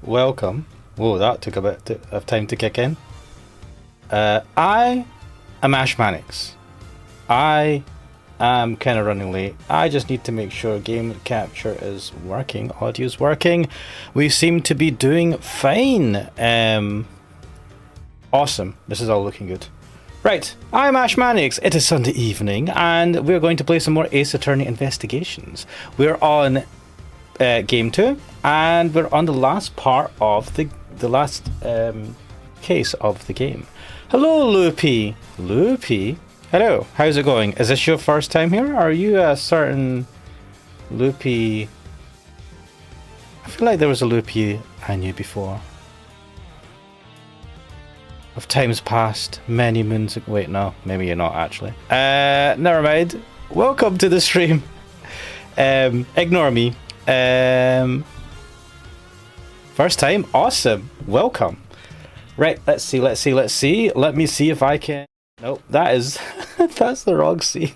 welcome. Whoa, that took a bit of time to kick in. I am Ash Mannix. I am kind of running late. I just need to make sure game capture is working, audio's working. We seem to be doing fine. Awesome. This is all looking good. Right, I'm Ash Mannix. It is Sunday evening, and we're going to play some more Ace Attorney Investigations. We're on game 2, and we're on the last part of the last case of the game. Hello, Loopy. Loopy? Hello, how's it going? Is this your first time here? Are you a certain Loopy? I feel like there was a Loopy I knew before. Of times past, many moons ago. Wait, no, maybe you're not actually. Never mind. Welcome to the stream. Ignore me. First time, awesome. Welcome. Right, let's see. Let me see if I can. Nope, that is that's the wrong scene.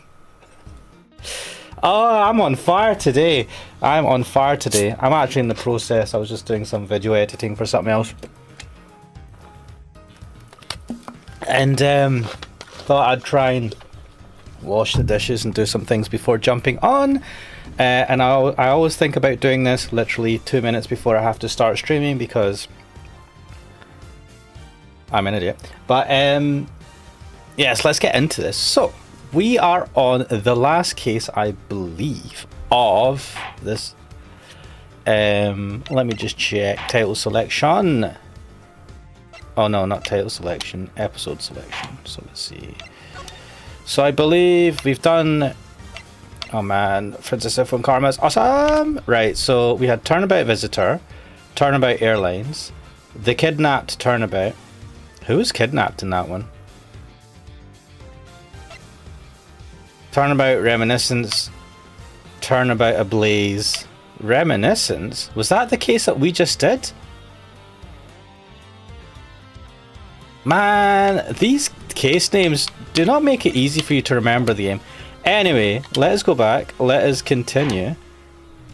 Oh, I'm on fire today. I'm actually in the process. I was just doing some video editing for something else. And thought I'd try and wash the dishes and do some things before jumping on. And I always think about doing this literally 2 minutes before I have to start streaming because I'm an idiot. But yes, let's get into this. So we are on the last case, I believe, of this. Let me just check title selection. Oh no, not title selection, episode selection. So let's see. So I believe we've done. Oh man, Princess from Karma's awesome! Right, so we had Turnabout Visitor, Turnabout Airlines, The Kidnapped Turnabout. Who was kidnapped in that one? Turnabout Reminiscence, Turnabout Ablaze. Reminiscence? Was that the case that we just did? Man, these case names do not make it easy for you to remember the game. Anyway, let us go back. Let us continue.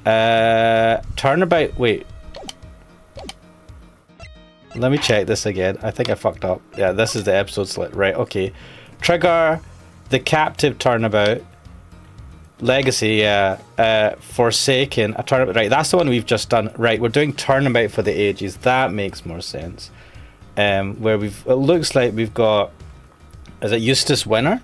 Turnabout. Wait. Let me check this again. I think I fucked up. Yeah, this is the episode select. Right, okay. Trigger, The Captive Turnabout, Legacy, yeah. Forsaken, a Turnabout. Right, that's the one we've just done. Right, we're doing Turnabout for the Ages. That makes more sense. Where it looks like we've got, is it Eustace Winner?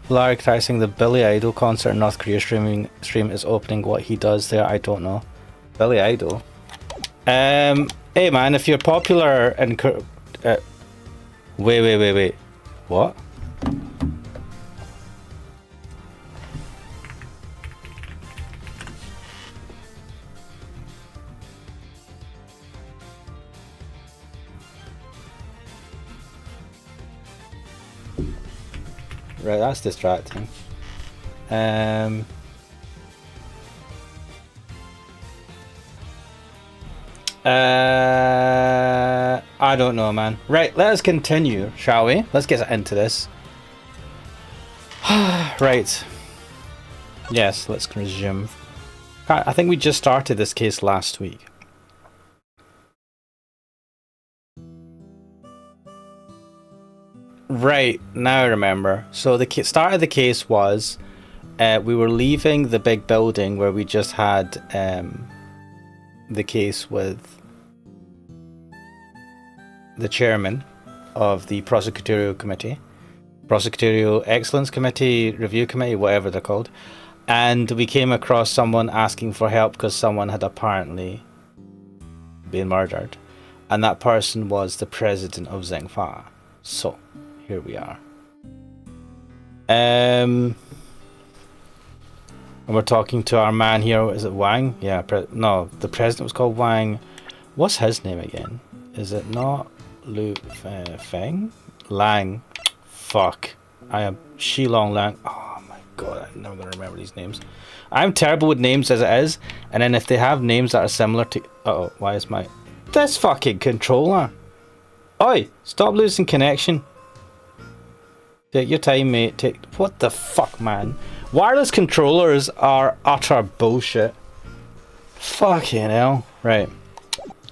Larry Tyson, the Billy Idol concert in North Korea stream is opening. What he does there, I don't know. Billy Idol. Hey man, if you're popular in wait. What? Right, that's distracting. I don't know, man. Right, let us continue, shall we? Let's get into this. Right. Yes, let's resume. I think we just started this case last week. Right, now I remember. So the start of the case was we were leaving the big building where we just had the case with the chairman of the prosecutorial committee, prosecutorial excellence committee, review committee, whatever they're called, and we came across someone asking for help because someone had apparently been murdered, and that person was the president of Zhengfa. So here we are. And we're talking to our man here. Is it Wang? Yeah, no, the president was called Wang. What's his name again? Is it not Lu Feng? Lang. Fuck. I am Shilong Lang. Oh my god, I'm never going to remember these names. I'm terrible with names as it is. And then if they have names that are similar to... Uh-oh, why is my... This fucking controller. Oi, stop losing connection. Take your time, mate. What the fuck, man? Wireless controllers are utter bullshit. Fucking hell. Right.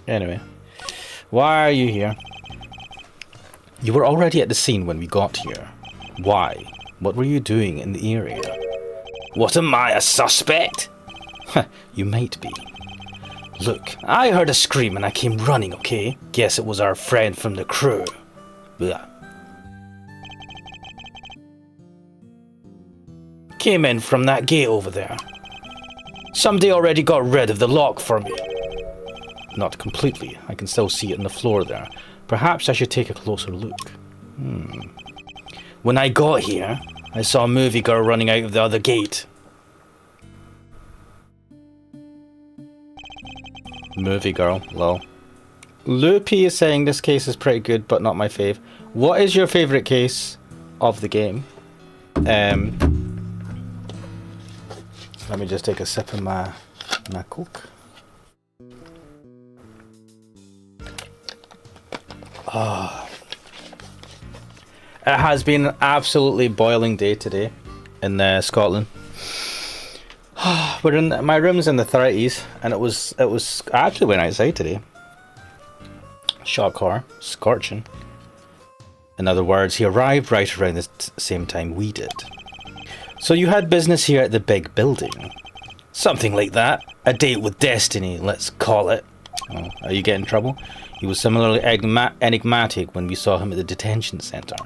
Anyway. Why are you here? You were already at the scene when we got here. Why? What were you doing in the area? What, am I, a suspect? You might be. Look, I heard a scream and I came running, okay? Guess it was our friend from the crew. Blah. Came in from that gate over there. Somebody already got rid of the lock for me. Not completely. I can still see it on the floor there. Perhaps I should take a closer look. When I got here, I saw a movie girl running out of the other gate. Movie girl, lol. Loopy is saying this case is pretty good, but not my fave. What is your favourite case of the game? Let me just take a sip of my Coke. It has been an absolutely boiling day today in Scotland. We're in my room's in the 30s, and it was I actually went outside today. Shock horror, scorching. In other words, he arrived right around the same time we did. So you had business here at the big building. Something like that. A date with destiny, let's call it. Oh, are you getting in trouble? He was similarly enigmatic when we saw him at the detention centre.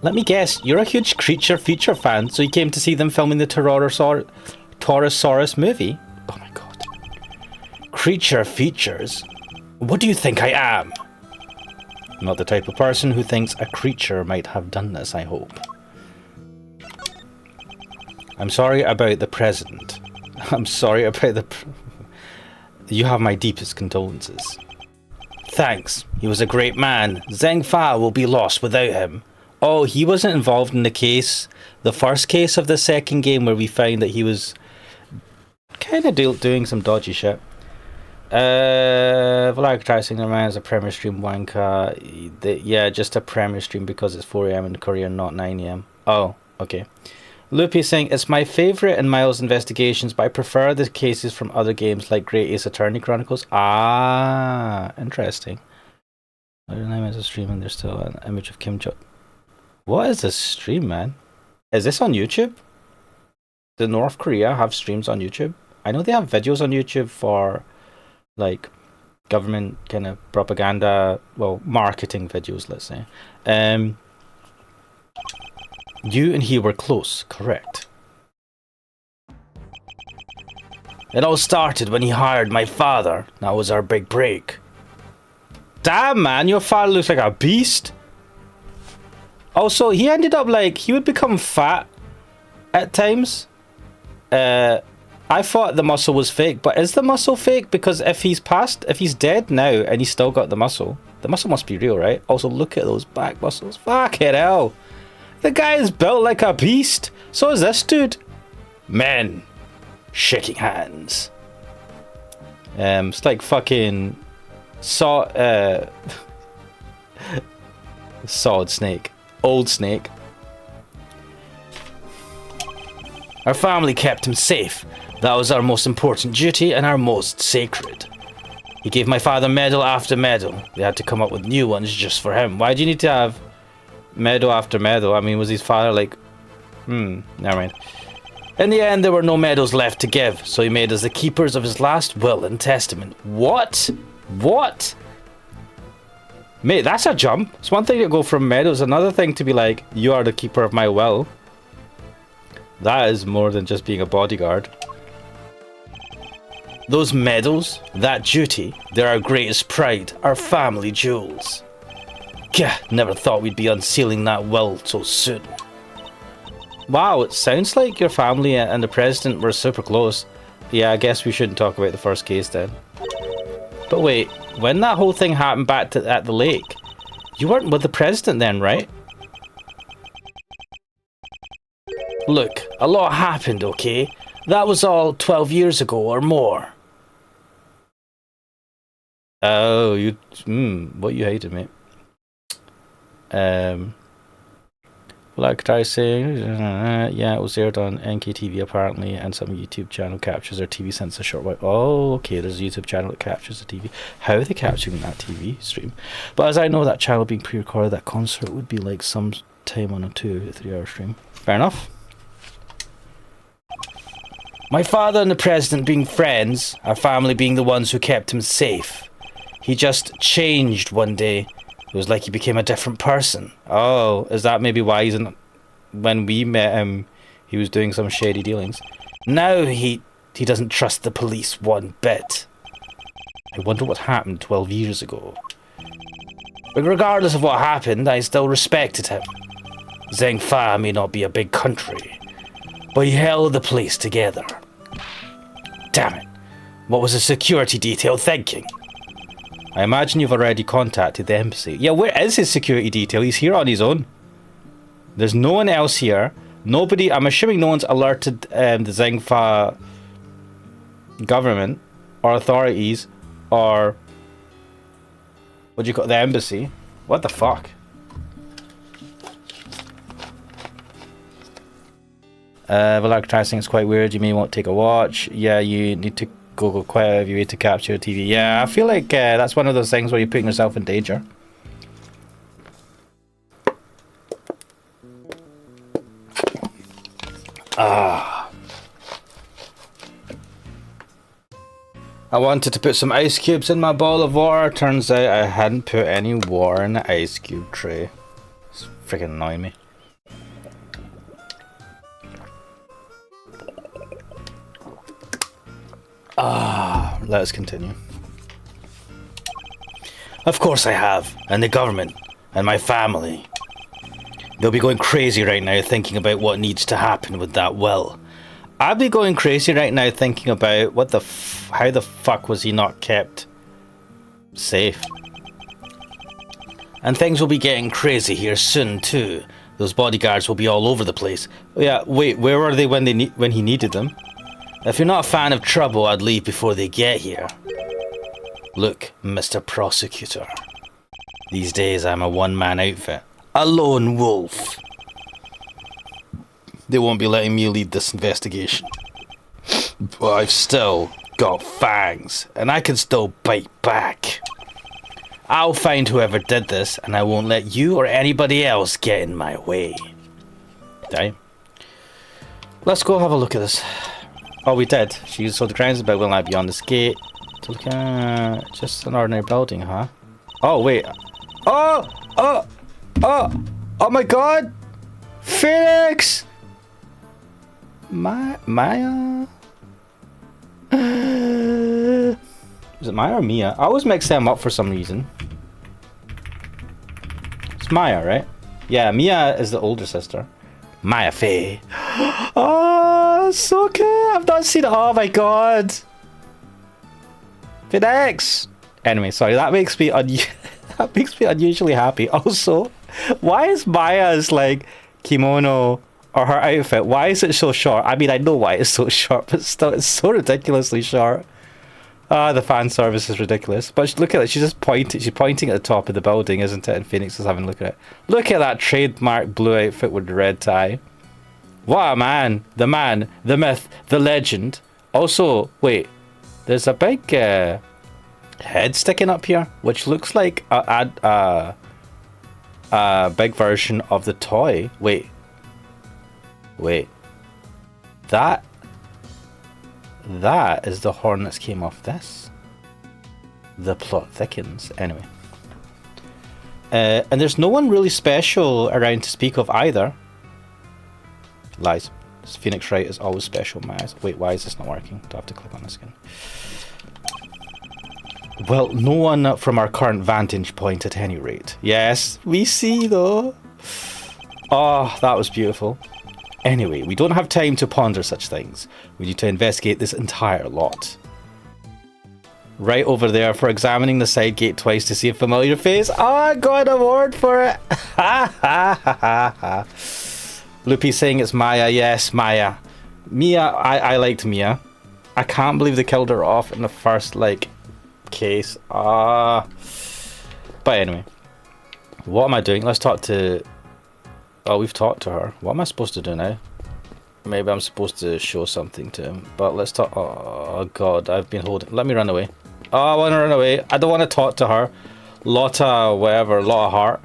Let me guess, you're a huge Creature Feature fan, so you came to see them filming the Torosaurus movie? Oh my god. Creature Features? What do you think I am? Not the type of person who thinks a creature might have done this, I hope. I'm sorry about the president. I'm sorry about the... You have my deepest condolences. Thanks. He was a great man. Zheng Fa will be lost without him. Oh, he wasn't involved in the case, the first case of the second game where we found that he was kind of doing some dodgy shit. Vlad Tracing the man is a Premier Stream wanker. Yeah, just a Premier Stream because it's 4 AM in Korea, not 9 AM. Oh, okay. Loopy is saying, it's my favourite in Miles' investigations, but I prefer the cases from other games like Great Ace Attorney Chronicles. Ah, interesting. I don't know, it's a stream and there's still an image of Kim Jong. What is this stream, man? Is this on YouTube? Does North Korea have streams on YouTube? I know they have videos on YouTube for, like, government kind of propaganda, well, marketing videos, let's say. You and he were close, correct? It all started when he hired my father. That was our big break. Damn, man, your father looks like a beast. Also, he ended up like, he would become fat at times. I thought the muscle was fake, but is the muscle fake? Because if he's dead now and he's still got the muscle must be real, right? Also, look at those back muscles. Fucking hell. The guy is built like a beast. So is this dude. Men. Shaking hands. It's like fucking... Solid Snake. Old Snake. Our family kept him safe. That was our most important duty and our most sacred. He gave my father medal after medal. They had to come up with new ones just for him. Why do you need to have medal after medal? I mean, was his father like... never mind. In the end, there were no medals left to give, so he made us the keepers of his last will and testament. What? What? Mate, that's a jump. It's one thing to go from medals, another thing to be like, you are the keeper of my will. That is more than just being a bodyguard. Those medals, that duty, they're our greatest pride, our family jewels. Gah, never thought we'd be unsealing that will so soon. Wow, it sounds like your family and the president were super close. Yeah, I guess we shouldn't talk about the first case then. But wait, when that whole thing happened back at the lake, you weren't with the president then, right? Look, a lot happened, okay? That was all 12 years ago or more. Oh, you... what you hated, mate. Like I say, yeah, it was aired on NKTV apparently, and some YouTube channel captures their TV since a short while. Oh, okay, there's a YouTube channel that captures the TV. How are they capturing that TV stream? But as I know, that channel being pre-recorded, that concert would be like some time on a 2 or 3 hour stream. Fair enough. My father and the president being friends, our family being the ones who kept him safe. He just changed one day. It was like he became a different person. Oh, is that maybe why he's in... When we met him, he was doing some shady dealings. Now he doesn't trust the police one bit. I wonder what happened 12 years ago. But regardless of what happened, I still respected him. Zhengfa may not be a big country, but he held the place together. Damn it. What was the security detail thinking? I imagine you've already contacted the embassy. Yeah, where is his security detail? He's here on his own. There's no one else here. Nobody, I'm assuming no one's alerted the Zhengfa government or authorities or... What do you call the embassy? What the fuck? Advertising is quite weird. You may want to take a watch. Yeah, you need to go quite out of your way to capture a TV. Yeah, I feel like that's one of those things where you're putting yourself in danger. Ah. I wanted to put some ice cubes in my bowl of water. Turns out I hadn't put any water in the ice cube tray. It's freaking annoying me. Ah, let us continue. Of course I have, and the government, and my family. They'll be going crazy right now thinking about what needs to happen with that well. I'll be going crazy right now thinking about what the how the fuck was he not kept safe? And things will be getting crazy here soon too. Those bodyguards will be all over the place. Yeah, wait, where were they when he needed them? If you're not a fan of trouble, I'd leave before they get here. Look, Mr. Prosecutor. These days I'm a one-man outfit. A lone wolf. They won't be letting me lead this investigation. But I've still got fangs, and I can still bite back. I'll find whoever did this, and I won't let you or anybody else get in my way. Damn. Let's go have a look at this. Oh, we did. So the grounds about will not beyond this gate. To look at just an ordinary building, huh? Oh, wait. Oh! Oh! Oh! Oh my god! Phoenix! Maya? Is it Maya or Mia? I always mix them up for some reason. It's Maya, right? Yeah, Mia is the older sister. Maya Faye. Oh, so good. I've not seen it. Oh my god. Phoenix. Anyway, sorry. That makes me that makes me unusually happy. Also, why is Maya's like kimono or her outfit? Why is it so short? I mean, I know why it's so short, but still, it's so ridiculously short. The fan service is ridiculous. But look at it. She's just pointing. She's pointing at the top of the building, isn't it? And Phoenix is having a look at it. Look at that trademark blue outfit with the red tie. What a man. The man. The myth. The legend. Also, wait. There's a big head sticking up here, which looks like a big version of the toy. Wait. That is the horn that came off this. The plot thickens. Anyway. And there's no one really special around to speak of either. Lies. Phoenix Wright is always special in my eyes. Wait, why is this not working? Do I have to click on this again? Well, no one from our current vantage point at any rate. Yes, we see though. Oh, that was beautiful. Anyway, we don't have time to ponder such things. We need to investigate this entire lot. Right over there for examining the side gate twice to see a familiar face. Oh, I got an award for it. Ha ha ha ha ha. Loopy's saying it's Maya. Yes, Maya. Mia, I liked Mia. I can't believe they killed her off in the first, like, case. But anyway. What am I doing? Let's talk to Oh, we've talked to her. What am I supposed to do now? Maybe I'm supposed to show something to him. But let's talk. Oh, God. I've been holding. Let me run away. Oh, I want to run away. I don't want to talk to her. Lot of whatever. Lot of heart.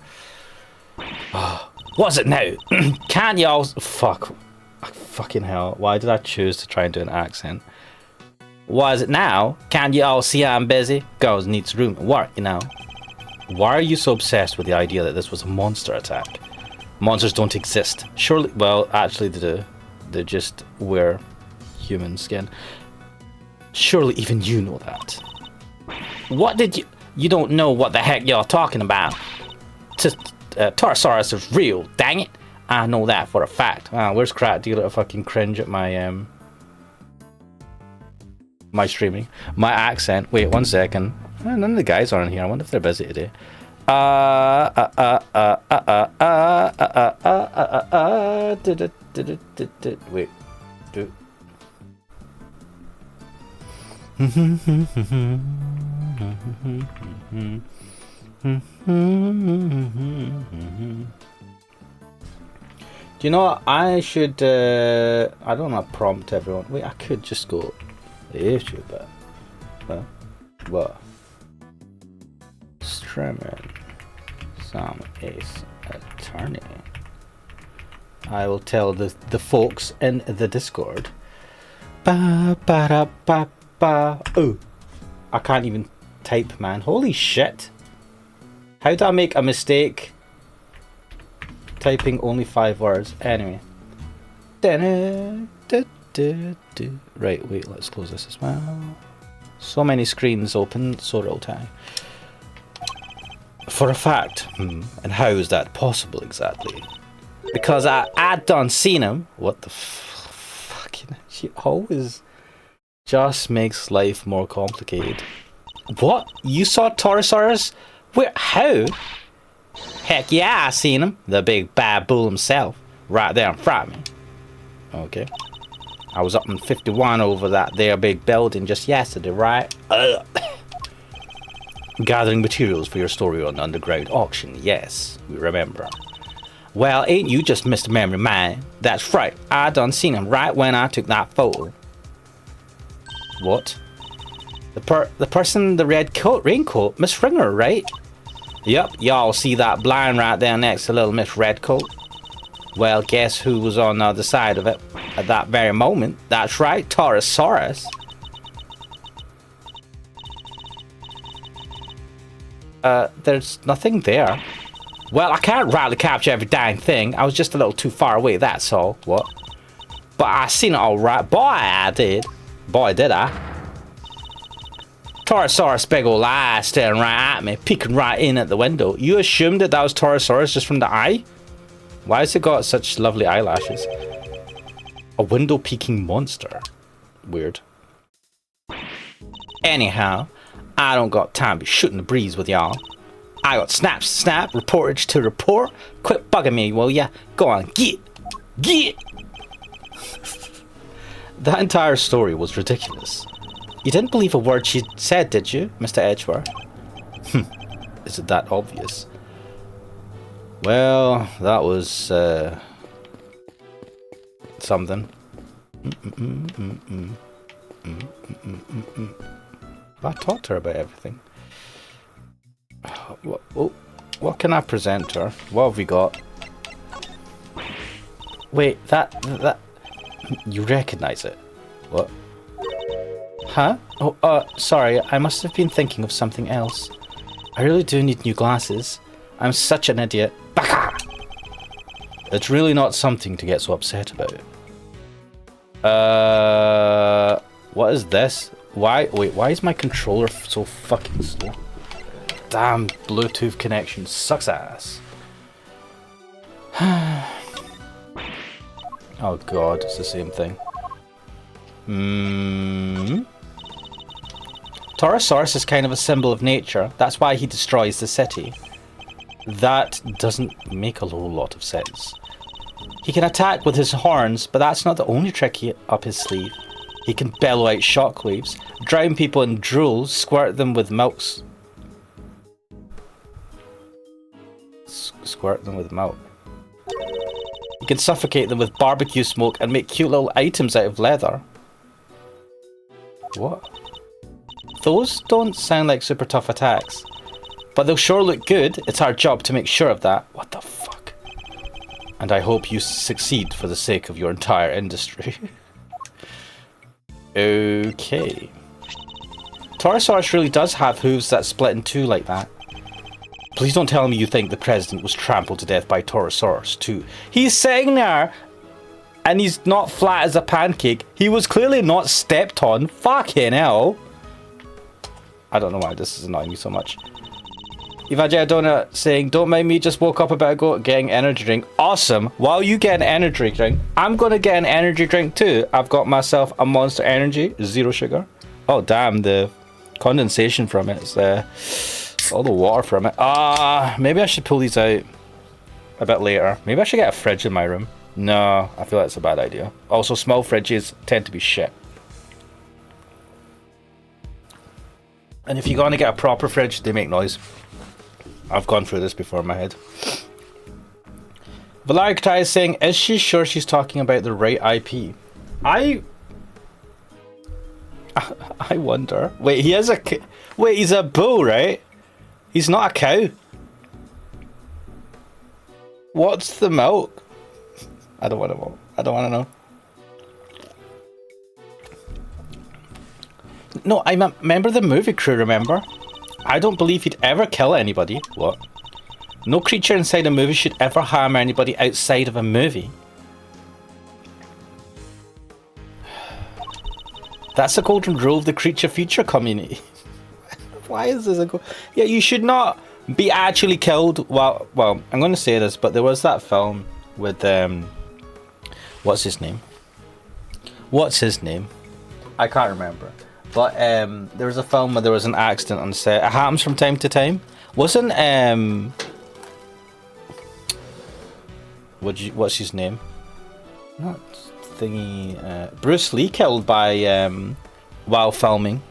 What's it now? Can't you all... Fuck. Fucking hell. Why did I choose to try and do an accent? What is it now? Can't you all see I'm busy? Girls needs room to work, you know. Why are you so obsessed with the idea that this was a monster attack? Monsters don't exist. Surely... Well, actually they do. They just wear human skin. Surely even you know that. What did you... You don't know what the heck you're talking about. Torosaurus is real, dang it. I know that for a fact. Where's Crack Dealer to fucking cringe at my my streaming? My accent. Wait, 1 second. None of the guys aren't here. I wonder if they're busy today. Wait. Do you know what? I should I don't want to prompt everyone. Wait, I could just go YouTube, but well, what? Streaming some Ace Attorney. I will tell the folks in the Discord. Ba ba da ba ba. Oh, I can't even type, man. Holy shit! How did I make a mistake? Typing only 5 words. Anyway. Right, wait, let's close this as well. So many screens open, so little time. For a fact. And how is that possible exactly? Because I done seen him. What the fucking... She always just makes life more complicated. What? You saw Torosaurus? Where? How? Heck yeah, I seen him. The big bad bull himself. Right there in front of me. Okay. I was up in 51 over that there big building just yesterday, right? Gathering materials for your story on the underground auction. Yes, we remember. Well, ain't you just Mr. Memory Man? That's right. I done seen him right when I took that photo. What? The person in the red coat, raincoat, Miss Ringer, right? Yep, y'all see that blind right there next to little Miss Redcoat? Well, guess who was on the other side of it at that very moment? That's right, Torosaurus. There's nothing there. Well, I can't rightly capture every dang thing. I was just a little too far away, that's all. What? But I seen it all right. Boy, I did. Boy, did I. Torosaurus, big ol' eye staring right at me, peeking right in at the window. You assumed that was Torosaurus just from the eye? Why has it got such lovely eyelashes? A window peeking monster. Weird. Anyhow, I don't got time to be shooting the breeze with y'all. I got snaps to snap, reportage to report. Quit bugging me, will ya? Go on, get! That entire story was ridiculous. You didn't believe a word she said, did you, Mr. Edgeworth? Is it that obvious? Well, that was something. I talked to her about everything. What can I present to her? What have we got? Wait, that you recognize it? What? Huh? Oh, sorry, I must have been thinking of something else. I really do need new glasses. I'm such an idiot. Baka! It's really not something to get so upset about. What is this? Why is my controller so fucking slow? Damn, Bluetooth connection sucks ass. Oh god, it's the same thing. Torosaurus is kind of a symbol of nature. That's why he destroys the city. That doesn't make a whole lot of sense. He can attack with his horns, but that's not the only trick up his sleeve. He can bellow out shockwaves, drown people in drool, squirt them with milks. Squirt them with milk. can suffocate them with barbecue smoke and make cute little items out of leather. What? Those don't sound like super tough attacks. But they'll sure look good. It's our job to make sure of that. What the fuck? And I hope you succeed for the sake of your entire industry. Okay. Torosaurus really does have hooves that split in two like that. Please don't tell me you think the president was trampled to death by Torosaurus too. He's sitting there and he's not flat as a pancake. He was clearly not stepped on. Fucking hell. I don't know why this is annoying me so much. Evangel Donut saying, don't mind me, just woke up about getting energy drink. Awesome. While you get an energy drink, I'm going to get an energy drink too. I've got myself a Monster Energy, 0 sugar. Oh damn, the condensation from it is all the water from it. Maybe I should pull these out a bit later. Maybe I should get a fridge in my room. No, I feel that's a bad idea. Also, small fridges tend to be shit. And if you're going to get a proper fridge, they make noise. I've gone through this before in my head. Valerica is saying, is she sure she's talking about the right IP? I wonder. Wait, he is a... Wait, he's a bull, right? He's not a cow. What's the milk? I don't want to know. I don't want to know. No, I remember the movie crew, remember? I don't believe he'd ever kill anybody. What? No creature inside a movie should ever harm anybody outside of a movie. That's a golden rule of the creature feature community. Why is this a Yeah, you should not be actually killed. Well, I'm going to say this, but there was that film with what's his name? What's his name? I can't remember. But there was a film where there was an accident on set. It happens from time to time. Wasn't what's his name? Not thingy. Bruce Lee killed by while filming.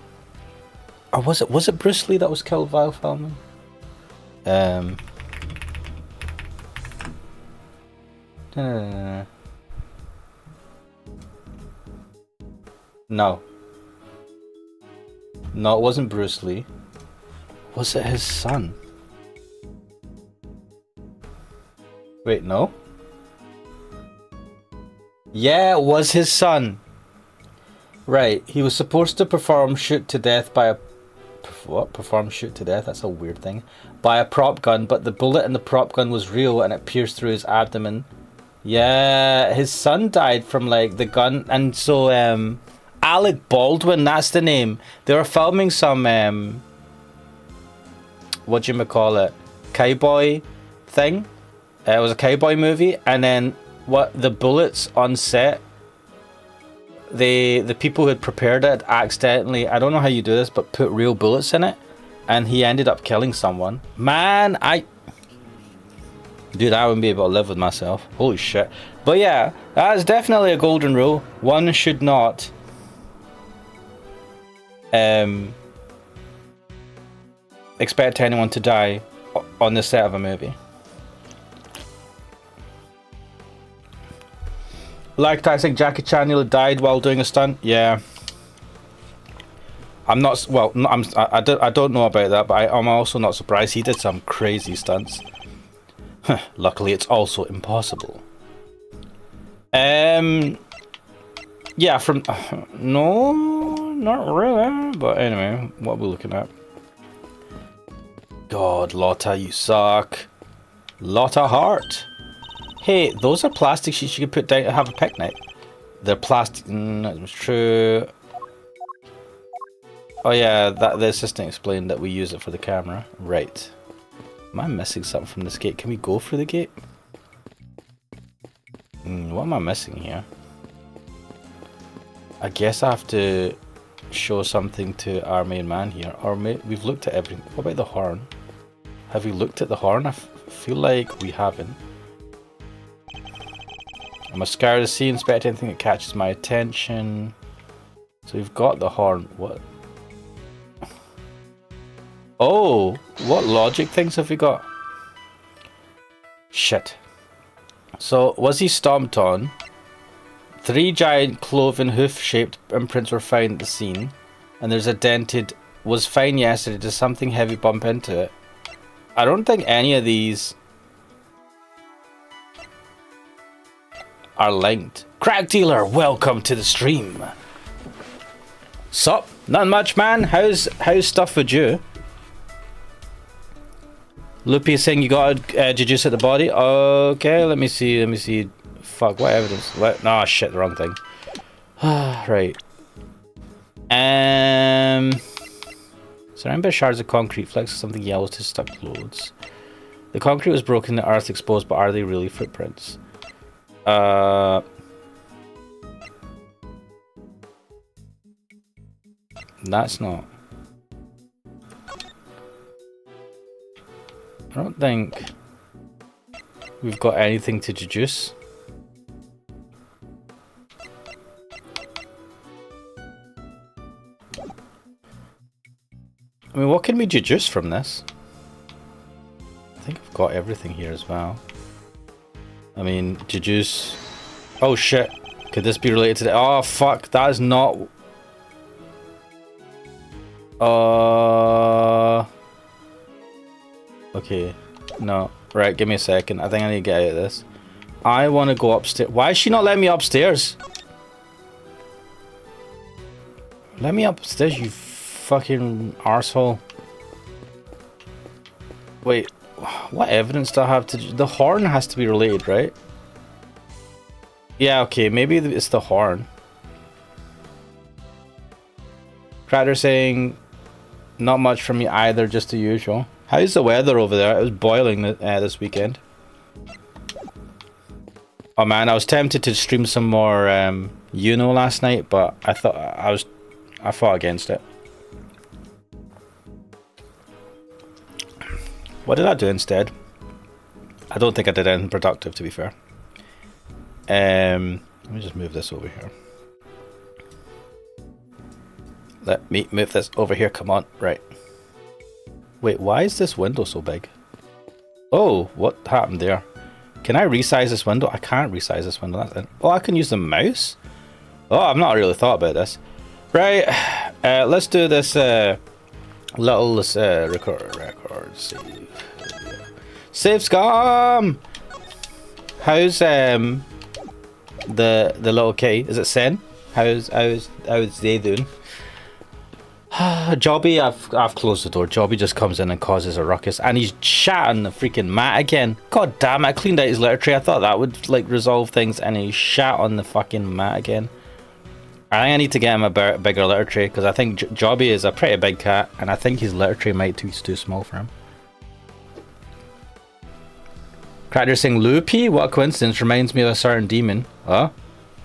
Or was it Bruce Lee that was killed while filming? No. No, it wasn't Bruce Lee. Was it his son? Wait, no? Yeah, it was his son. Right, he was supposed to perform shoot to death by a... What? Perform shoot to death? That's a weird thing. By a prop gun, but the bullet in the prop gun was real and it pierced through his abdomen. Yeah, his son died from like the gun, and so Alec Baldwin, that's the name. They were filming some whatchamacallit, cowboy thing. It was a cowboy movie, and then the bullets on set, the people who had prepared it accidentally, I don't know how you do this, but put real bullets in it, and he ended up killing someone. Man, dude, I wouldn't be able to live with myself. Holy shit. But yeah, that's definitely a golden rule. One should not expect anyone to die on the set of a movie. Like I think Jackie Chan nearly died while doing a stunt. Yeah. I'm not, well, I don't know about that, but I'm also not surprised. He did some crazy stunts. Luckily, it's also impossible. Yeah, from... no, not really. But anyway, what are we looking at? God, Lotta, you suck. Lotta Hart. Hey, those are plastic sheets you can put down to have a picnic. They're plastic... that's true. Oh yeah, the assistant explained that we use it for the camera. Right. Am I missing something from this gate? Can we go through the gate? What am I missing here? I guess I have to show something to our main man here. Or we've looked at everything. What about the horn? Have we looked at the horn? I feel like we haven't. I must scour the sea, inspect anything that catches my attention. So we've got the horn. What? Oh, what logic things have we got? Shit. So, was he stomped on? 3 giant cloven hoof-shaped imprints were found at the scene. And there's a dented... Was fine yesterday. Does something heavy bump into it? I don't think any of these are linked. Crack dealer, welcome to the stream. Sup? Not much, man. How's stuff with you? Loopy is saying you got juice at the body. Okay, let me see. Fuck, what evidence? What? No, shit, the wrong thing. Right. Surrounded by shards of concrete, flecks of something yellow to stuck clothes. The concrete was broken, the earth exposed, but are they really footprints? That's not. I don't think we've got anything to deduce. I mean, what can we deduce from this? I think I've got everything here as well. I mean, deduce... Oh shit! Could this be related to the... Oh fuck, that is not... Okay, no. Right, give me a second. I think I need to get out of this. I want to go upstairs. Why is she not letting me upstairs? Let me upstairs, you fucking arsehole. Wait, what evidence do I have to... The horn has to be related, right? Yeah, okay, maybe it's the horn. Crater saying... Not much from me either, just the usual. How's the weather over there? It was boiling this weekend. Oh man, I was tempted to stream some more Uno last night, but I fought against it. What did I do instead? I don't think I did anything productive, to be fair. Let me just move this over here. Let me move this over here, come on. Right. Wait, why is this window so big? Oh, what happened there? Can I resize this window? I can't resize this window. That's it. Oh, I can use the mouse? Oh, I've not really thought about this. Right, let's do this little record save. Save scum! How's the little kitty? Is it Sen? How's they doing? Jobby, I've closed the door. Jobby just comes in and causes a ruckus, and he's shat on the freaking mat again. God damn it! I cleaned out his litter tray. I thought that would like resolve things, and he shat on the fucking mat again. I think I need to get him a bigger litter tray because I think Jobby is a pretty big cat, and I think his litter tray might be too small for him. Cracker saying Loopy? What a coincidence! Reminds me of a certain demon. Huh?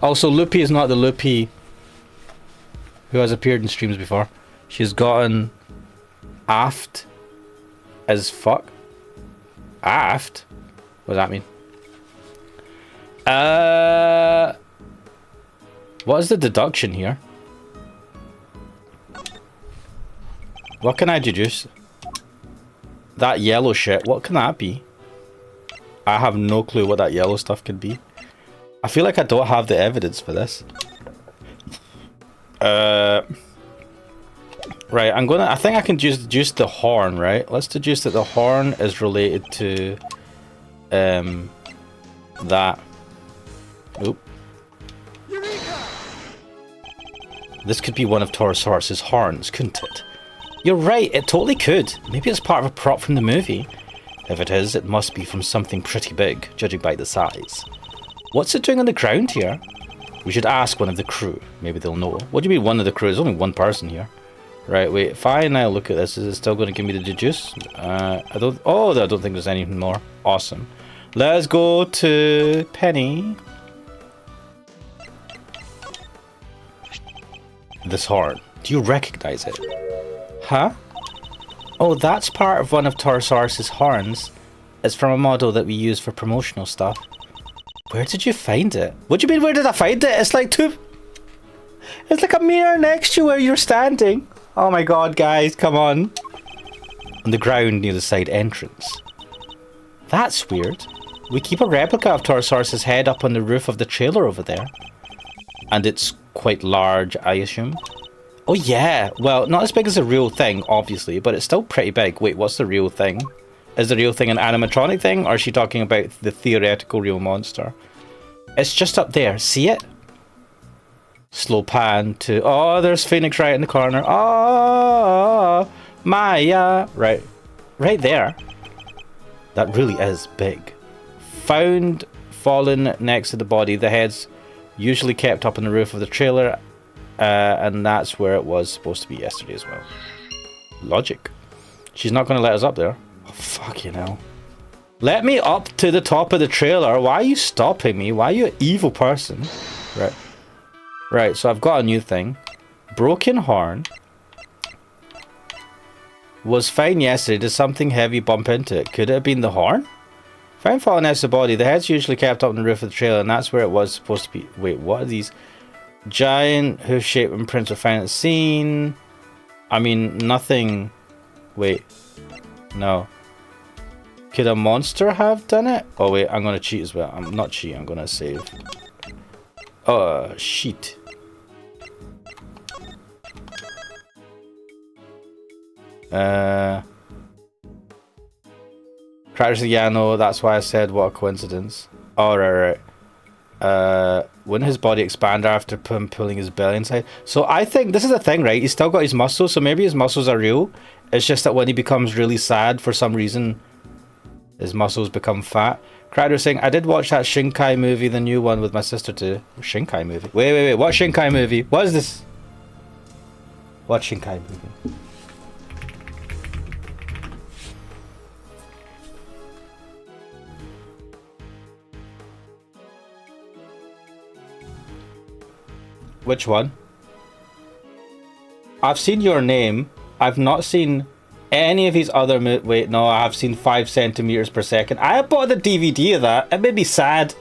Also, Loopy is not the Loopy who has appeared in streams before. She's gotten aft as fuck. Aft? What does that mean? What is the deduction here? What can I deduce? That yellow shit, what can that be? I have no clue what that yellow stuff could be. I feel like I don't have the evidence for this. Right, I think I can just deduce the horn, right? Let's deduce that the horn is related to that. Oop. This could be one of Taurosaurus's horns, couldn't it? You're right, it totally could. Maybe it's part of a prop from the movie. If it is, it must be from something pretty big, judging by the size. What's it doing on the ground here? We should ask one of the crew. Maybe they'll know. What do you mean one of the crew? There's only one person here. Right, wait, if I now look at this, is it still going to give me the deduce? I don't think there's anything more. Awesome. Let's go to Penny. This horn. Do you recognize it? Huh? Oh, that's part of one of Taurosaurus's horns. It's from a model that we use for promotional stuff. Where did you find it? What do you mean, where did I find it? It's like it's like a mirror next to where you're standing. Oh my god, guys, come on. On the ground near the side entrance. That's weird. We keep a replica of Torosaurus's head up on the roof of the trailer over there. And it's quite large, I assume. Oh yeah, well, not as big as the real thing, obviously, but it's still pretty big. Wait, what's the real thing? Is the real thing an animatronic thing, or is she talking about the theoretical real monster? It's just up there. See it? Slow pan to... Oh, there's Phoenix Wright in the corner. Oh, Maya. Right. Right there. That really is big. Found fallen next to the body. The head's usually kept up on the roof of the trailer. And that's where it was supposed to be yesterday as well. Logic. She's not going to let us up there. Oh, fuck you know. Let me up to the top of the trailer. Why are you stopping me? Why are you an evil person? Right. Right, so I've got a new thing. Broken horn. Was fine yesterday. Did something heavy bump into it? Could it have been the horn? Found falling next to the body. The head's usually kept up on the roof of the trailer, and that's where it was supposed to be. Wait, what are these? Giant hoof-shaped imprints are found at the scene. I mean, nothing... Wait. No. Could a monster have done it? Oh wait, I'm gonna cheat as well. I'm not cheating, I'm gonna save. Oh, shit. Crackers, yeah, no, that's why I said what a coincidence. Oh, right. Wouldn't his body expand after pulling his belly inside? So I think this is the thing, right? He's still got his muscles, so maybe his muscles are real. It's just that when he becomes really sad for some reason, his muscles become fat. Cracker saying, I did watch that Shinkai movie, the new one, with my sister too. Shinkai movie? Wait, what Shinkai movie? What is this? What Shinkai movie? Which one? I've seen Your Name. I've not seen any of his other wait, no, I have seen 5 centimeters per second. I bought the DVD of that. It made me sad.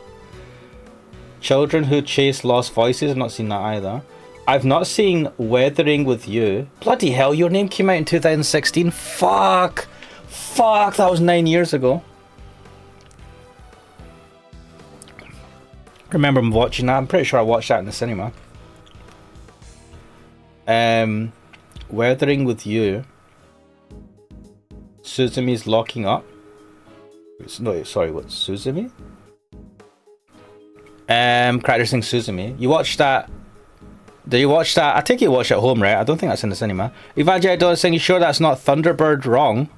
Children Who Chase Lost Voices. I've not seen that either. I've not seen Weathering with You. Bloody hell, Your Name came out in 2016. Fuck, that was 9 years ago. I remember watching that. I'm pretty sure I watched that in the cinema. Weathering with You. Suzumi's locking up. No, sorry, what? Suzumi? Cracker saying Suzumi. You watched that? Did you watch that? I think you watched it at home, right? I don't think that's in the cinema. Evangelion saying, you sure that's not Thunderbird wrong?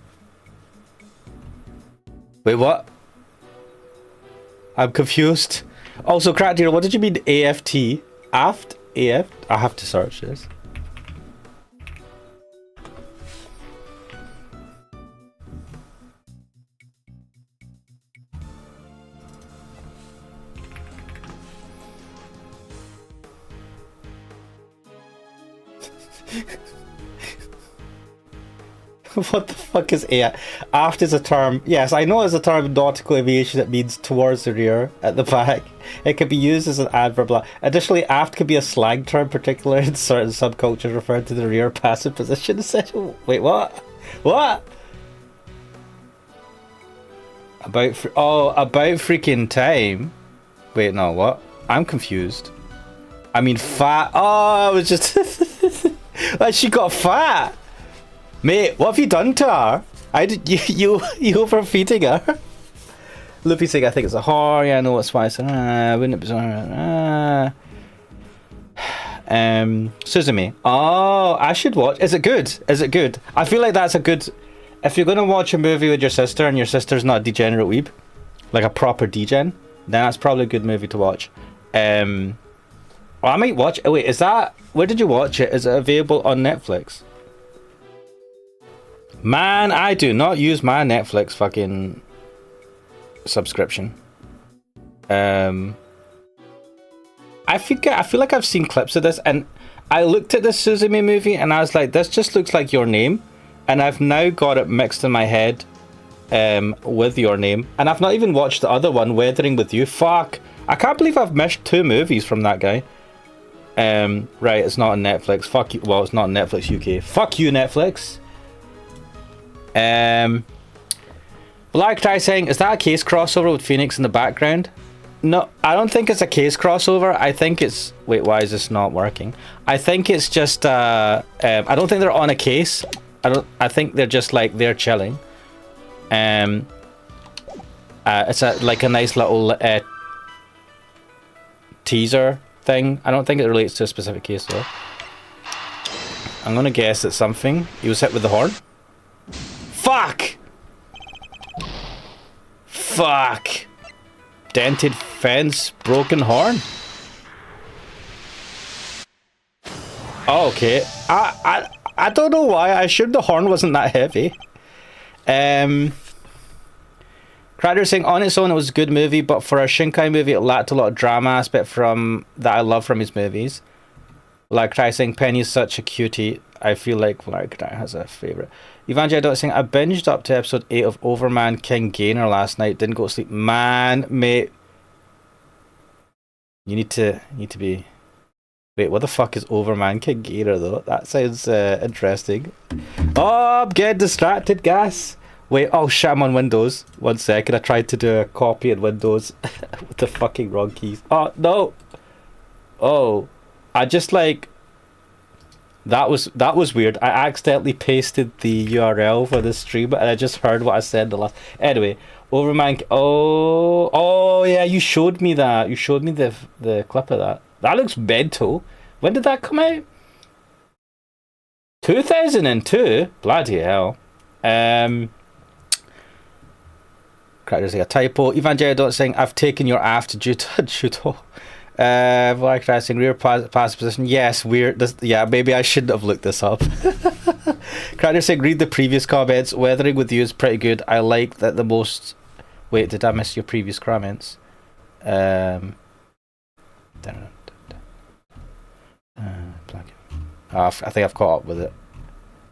Wait, what? I'm confused. Also, Cracker, what did you mean AFT? Aft? AF? I have to search this. What the fuck is AFT? Aft is a term. Yes, I know it's a term in nautical aviation that means towards the rear, at the back. It can be used as an adverb. Additionally, aft can be a slang term, particularly in certain subcultures, referring to the rear passive position. Wait, what? What? About freaking time. Wait, no, what? I'm confused. I mean, fat. Oh, I was just. She got fat. Mate, what have you done to her? You overfeeding her? Luffy saying, I think it's a whore. Yeah, I know what's why. Wouldn't it be Suzumi. Oh, I should watch. Is it good? Is it good? I feel like that's a good. If you're gonna watch a movie with your sister and your sister's not a degenerate weeb, like a proper degen, then that's probably a good movie to watch. Well, I might watch. Oh, wait, is that? Where did you watch it? Is it available on Netflix? Man, I do not use my Netflix fucking subscription. I feel like I've seen clips of this, and I looked at this Suzumi movie and I was like, this just looks like Your Name, and I've now got it mixed in my head with Your Name, and I've not even watched the other one, Weathering with You. Fuck, I can't believe I've missed 2 movies from that guy. Right, it's not on Netflix. Fuck you. Well, it's not on Netflix UK. Fuck you, Netflix. Black Try saying, is that a case crossover with Phoenix in the background? No, I don't think it's a case crossover. I think it's... Wait, why is this not working? I think it's just... I don't think they're on a case. I think they're just like, they're chilling. It's like a nice little teaser thing. I don't think it relates to a specific case though. I'm gonna guess it's something. He was hit with the horn. Fuck! Fuck! Dented fence, broken horn. Oh, okay. I don't know why. I assumed the horn wasn't that heavy. Cracker saying, on its own it was a good movie, but for a Shinkai movie it lacked a lot of drama aspect that I love from his movies. Like Cry saying, Penny's such a cutie. I feel like Cry has a favourite. Evangel saying, I binged up to episode 8 of Overman King Gainer last night. Didn't go to sleep. Man, mate. You need to be... Wait, what the fuck is Overman King Gainer though? That sounds interesting. Oh, I'm getting distracted, gas. Wait, oh shit, I'm on Windows. 1 second, I tried to do a copy in Windows with the fucking wrong keys. Oh, no! Oh, I just like... That was weird. I accidentally pasted the URL for the stream and I just heard what I said the last... Anyway, Overman... Oh, yeah, you showed me that. You showed me the clip of that. That looks mental. When did that come out? 2002? Bloody hell. Crackers like a typo. Evangel saying, I've taken your aft due to judo. Black Crack saying, rear passive position. Yes, weird. Yeah, maybe I shouldn't have looked this up. Cracker saying, read the previous comments. Weathering with you is pretty good. I like that the most... Wait, did I miss your previous comments? I think I've caught up with it.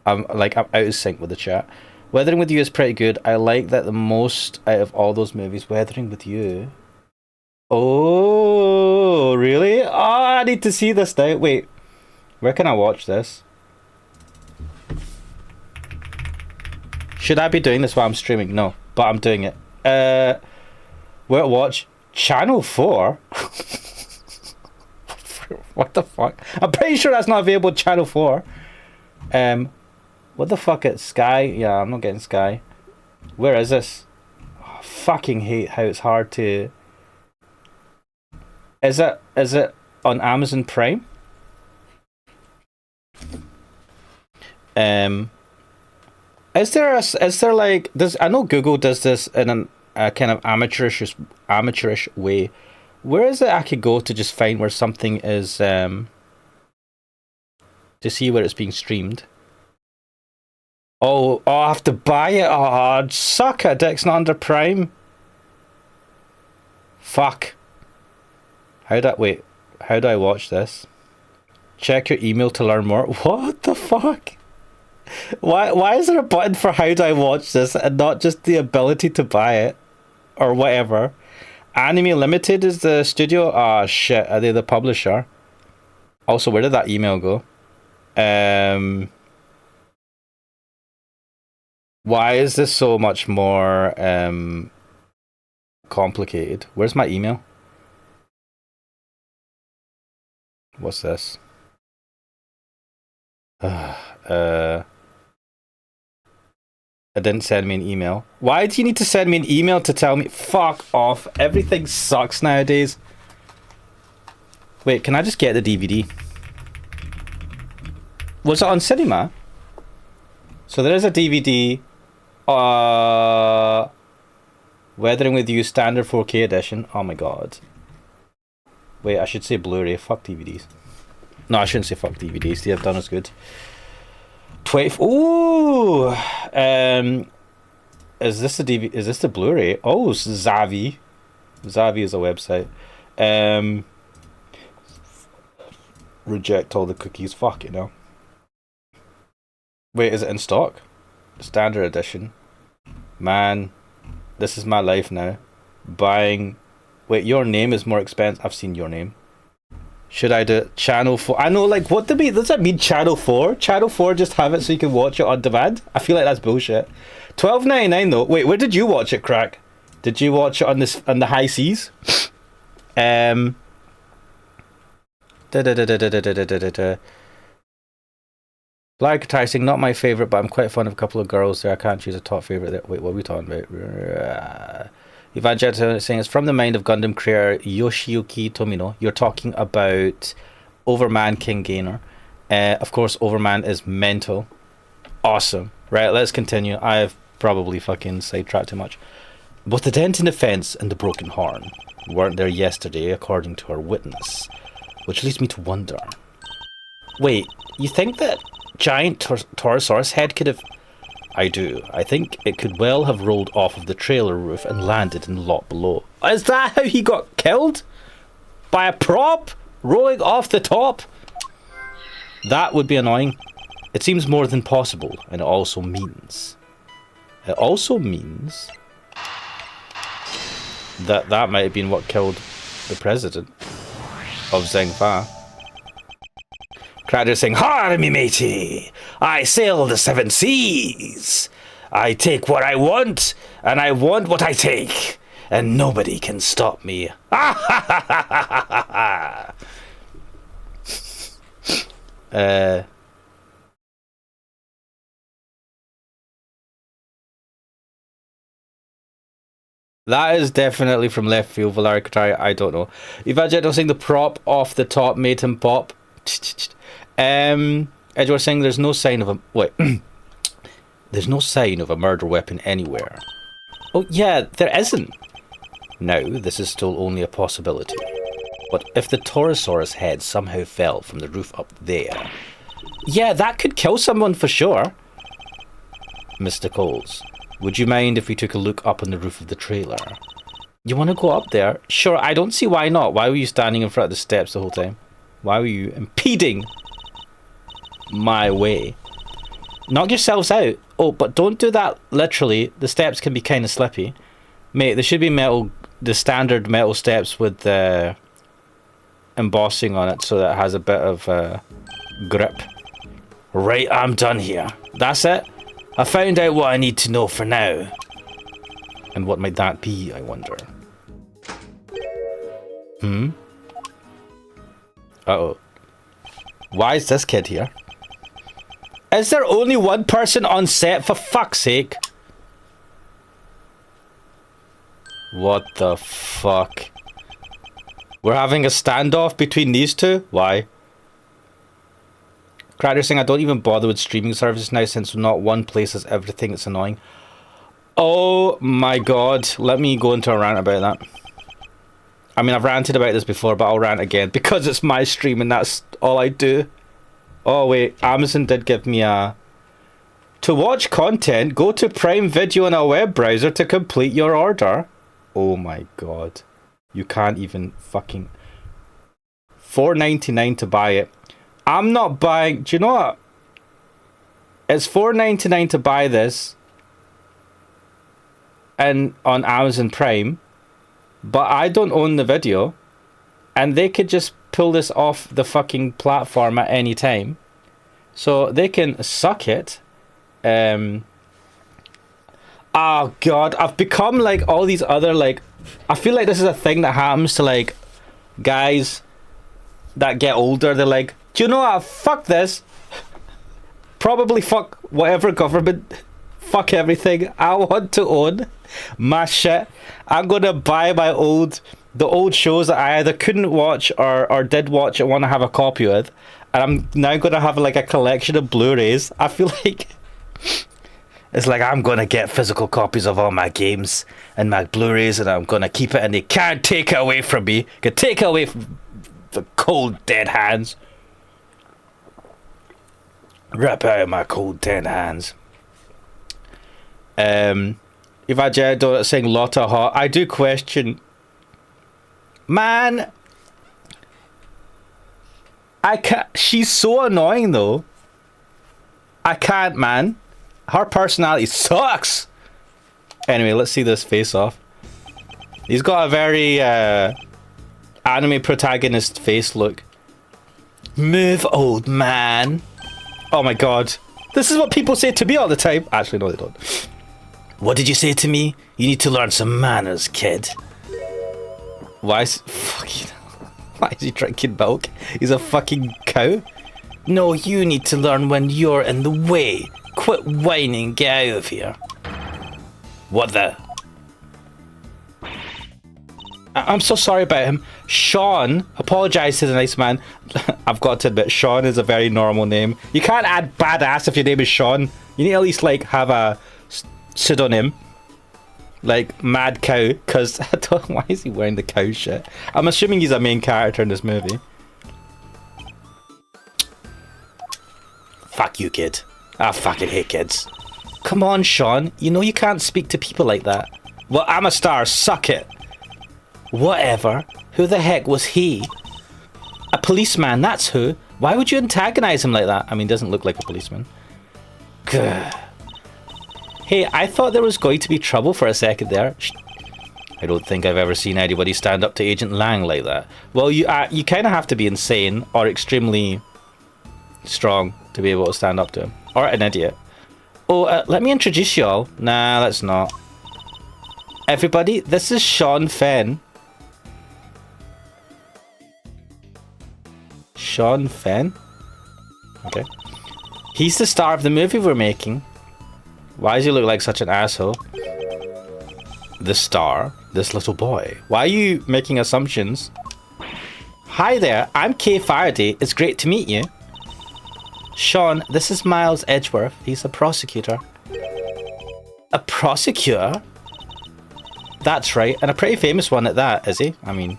I'm out of sync with the chat. Weathering with You is pretty good. I like that the most out of all those movies. Weathering with You. Oh, really? Oh, I need to see this now. Wait, where can I watch this? Should I be doing this while I'm streaming? No, but I'm doing it. Where to watch? Channel 4? What the fuck? I'm pretty sure that's not available on Channel 4. What the fuck is Sky? Yeah, I'm not getting Sky. Where is this? Oh, I fucking hate how it's hard to... Is it on Amazon Prime? Is there like... I know Google does this in a kind of amateurish way. Where is it I could go to just find where something is... to see where it's being streamed? Oh, I have to buy it. Oh, suck it. It's not under Prime. Fuck. How do I watch this? Check your email to learn more. What the fuck? Why is there a button for how do I watch this and not just the ability to buy it? Or whatever. Anime Limited is the studio? Ah, shit. Are they the publisher? Also, where did that email go? Why is this so much more complicated? Where's my email? What's this? It didn't send me an email. Why do you need to send me an email to tell me? Fuck off. Everything sucks nowadays. Wait, can I just get the DVD? Was it on cinema? So there is a DVD. Weathering with You standard 4K edition. Oh my god. Wait, I should say Blu-ray. Fuck DVDs. No, I shouldn't say fuck DVDs. They have done us good. 20. Ooh. Is this the DVD? Is this the Blu-ray? Oh, Zavi. Zavi is a website. Reject all the cookies. Fuck it now. Wait, is it in stock? Standard edition. Man, this is my life now. Buying... Wait, Your Name is more expensive. I've seen Your Name. Should I do Channel 4? I know, like, what does that mean, Channel 4? Channel 4 just have it so you can watch it on demand? I feel like that's bullshit. $12.99 though. Wait, where did you watch it, Crack? Did you watch it on the high seas? Black Enticing, not my favourite, but I'm quite fond of a couple of girls there. I can't choose a top favourite there. Wait, what are we talking about? Evangelista saying it's from the mind of Gundam creator Yoshiyuki Tomino. You're talking about Overman King Gainer. Of course, Overman is mental. Awesome. Right, let's continue. I've probably fucking sidetracked too much. Both the dent in the fence and the broken horn weren't there yesterday, according to our witness. Which leads me to wonder. Wait, you think that giant Torosaurus head could have... I do. I think it could well have rolled off of the trailer roof and landed in the lot below. Is that how he got killed? By a prop? Rolling off the top? That would be annoying. It seems more than possible, and it also means... that might have been what killed the president of Zhengfa. Crowder saying, "Har me matey! I sail the 7 seas! I take what I want, and I want what I take, and nobody can stop me." That is definitely from left field, Valeric. I don't know. Evangelical saying the prop off the top made him pop. Edward saying there's no sign of a... Wait. There's no sign of a murder weapon anywhere. Oh, yeah, there isn't. Now, this is still only a possibility. But if the Torosaurus head somehow fell from the roof up there... Yeah, that could kill someone for sure. Mr. Coles, would you mind if we took a look up on the roof of the trailer? You want to go up there? Sure, I don't see why not. Why were you standing in front of the steps the whole time? Why were you impeding my way? Knock yourselves out. Oh, but don't do that literally. The steps can be kind of slippy. Mate, there should be metal, the standard metal steps with the embossing on it so that it has a bit of grip. Right, I'm done here. That's it? I found out what I need to know for now. And what might that be, I wonder? Uh-oh. Why is this kid here? Is there only one person on set, for fuck's sake? What the fuck? We're having a standoff between these two? Why? Cracker saying I don't even bother with streaming services now since not one place has everything. It's annoying. Oh my god. Let me go into a rant about that. I mean, I've ranted about this before, but I'll rant again because it's my stream and that's all I do. Oh wait, Amazon did give me a... To watch content, go to Prime Video in a web browser to complete your order. Oh my god. You can't even fucking... $4.99 to buy it. I'm not buying... Do you know what? It's $4.99 to buy this and on Amazon Prime, but I don't own the video, and they could just pull this off the fucking platform at any time, so they can suck it. Oh god, I've become like all these other, like, I feel like this is a thing that happens to like guys that get older. They're like, do you know what? Fuck this. Probably fuck whatever government. Fuck everything. I want to own my shit. I'm gonna buy the old shows that I either couldn't watch or did watch and want to have a copy of, and I'm now gonna have like a collection of Blu-rays. I feel like it's like I'm gonna get physical copies of all my games and my Blu-rays, and I'm gonna keep it, and they can't take it away from me. Can take it away from the cold dead hands. Rip out of my cold dead hands. If I don't saying Lotta hot, I do question. Man, I can't. She's so annoying though. I can't, man. Her personality sucks. Anyway, let's see this face off. He's got a very anime protagonist face look. Move, old man. Oh my god. This is what people say to me all the time. Actually, no, they don't. What did you say to me? You need to learn some manners, kid. Why is he drinking milk? He's a fucking cow? No, you need to learn when you're in the way. Quit whining, get out of here. What the? I'm so sorry about him. Sean, apologise to the nice man. I've got to admit, Sean is a very normal name. You can't add badass if your name is Sean. You need to at least like have a pseudonym. Like Mad Cow, because I don't know why is he wearing the cow shit. I'm assuming he's a main character in this movie. Fuck you, kid. I fucking hate kids. Come on, Sean. You know you can't speak to people like that. Well, I'm a star. Suck it. Whatever. Who the heck was he? A policeman, that's who. Why would you antagonize him like that? I mean, doesn't look like a policeman. Gah. Hey, I thought there was going to be trouble for a second there. I don't think I've ever seen anybody stand up to Agent Lang like that. Well, you kind of have to be insane or extremely strong to be able to stand up to him. Or an idiot. Oh, let me introduce you all. Nah, let's not. Everybody, this is Sean Fenn. Sean Fenn? Okay. He's the star of the movie we're making. Why does he look like such an asshole? The star? This little boy. Why are you making assumptions? Hi there, I'm Kay Faraday. It's great to meet you. Sean, this is Miles Edgeworth. He's a prosecutor. A prosecutor? That's right, and a pretty famous one at that, is he? I mean,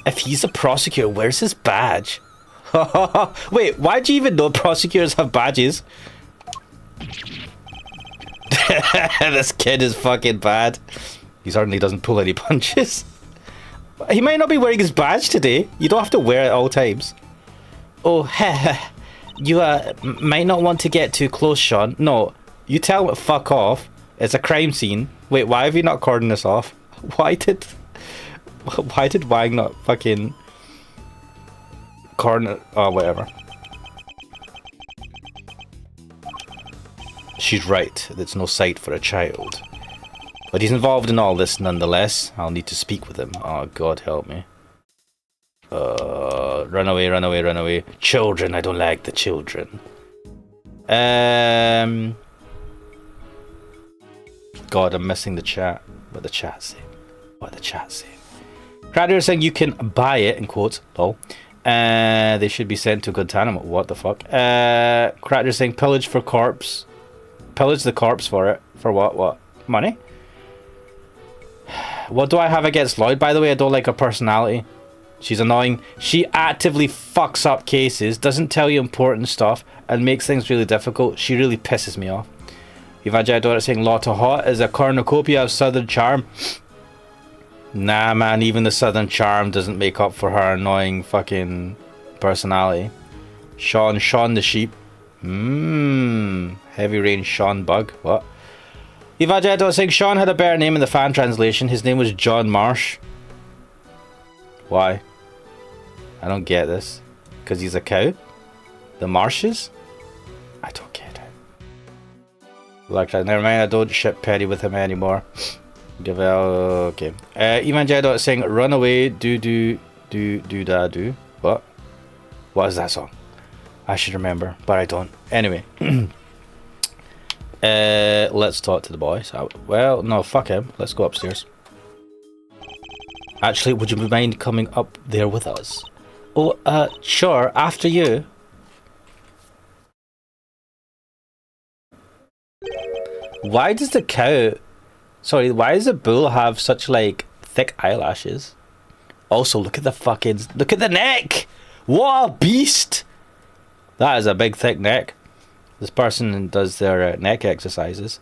if he's a prosecutor, where's his badge? Wait, why do you even know prosecutors have badges? This kid is fucking bad. He certainly doesn't pull any punches. He might not be wearing his badge today. You don't have to wear it at all times. Oh, heh. You might not want to get too close, Sean. No, you tell him to fuck off. It's a crime scene. Wait, why have you not cordoned this off? Why did Wang not fucking cordon it? Oh, whatever. She's right. It's no sight for a child. But he's involved in all this nonetheless. I'll need to speak with him. Oh, God help me. Run away, run away, run away. Children, I don't like the children. God, I'm missing the chat. What the chat say? What the chat say? Crowder is saying you can buy it, in quotes. Lol. They should be sent to Guantanamo. What the fuck? Crowder is saying pillage for corpse. Pillage the corpse for it. For what? What? Money? What do I have against Lloyd, by the way? I don't like her personality. She's annoying. She actively fucks up cases, doesn't tell you important stuff, and makes things really difficult. She really pisses me off. Evangelion saying Lotta Hot is a cornucopia of Southern charm. Nah, man, even the Southern charm doesn't make up for her annoying fucking personality. Sean the sheep. Heavy rain Sean Bug. What? Evangelion saying Sean had a better name in the fan translation. His name was John Marsh. Why? I don't get this. Because he's a cow? The Marshes? I don't get it. Like, never mind, I don't ship Petty with him anymore. Give out. Okay. Evangelion saying run away, do. What? What is that song? I should remember, but I don't. Anyway. Let's talk to the boys. Well, no, fuck him. Let's go upstairs. Actually, would you mind coming up there with us? Oh, sure, after you. Why does the cow... Sorry, why does the bull have such, like, thick eyelashes? Also, look at the fucking... Look at the neck! What a beast! That is a big, thick neck. This person does their neck exercises.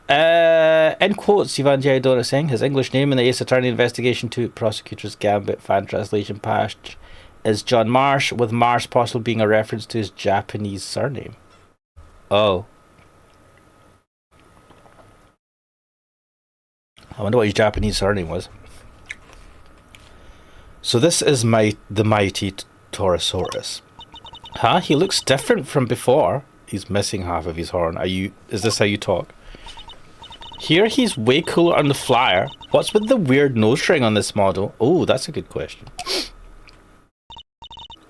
In quotes, Evangelion is saying his English name in the Ace Attorney Investigation 2 Prosecutor's Gambit fan translation patch is John Marsh, with Marsh possibly being a reference to his Japanese surname. Oh. I wonder what his Japanese surname was. So this is the mighty Torosaurus. Huh? He looks different from before. He's missing half of his horn. Is this how you talk? Here he's way cooler on the flyer. What's with the weird nose ring on this model? Oh, that's a good question.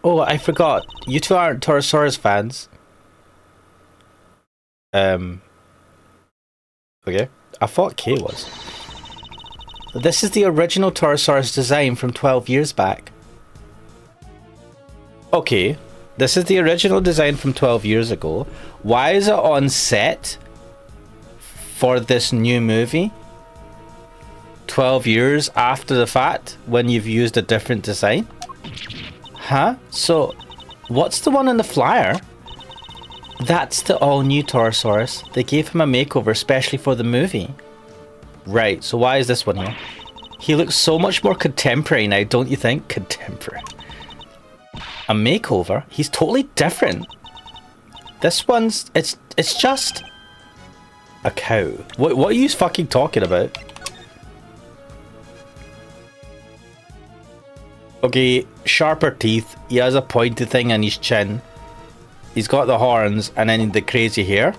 Oh, I forgot. You two aren't Torosaurus fans. Okay. I thought Kay was. This is the original Torosaurus design from 12 years back. Okay. This is the original design from 12 years ago. Why is it on set for this new movie 12 years after the fact when you've used a different design? Huh? So, what's the one on the flyer? That's the all-new Torosaurus. They gave him a makeover especially for the movie. Right, so why is this one here? He looks so much more contemporary now, don't you think? Contemporary. A makeover? He's totally different. This one's... It's just... a cow. What are you fucking talking about? Okay, sharper teeth. He has a pointed thing on his chin. He's got the horns and then the crazy hair.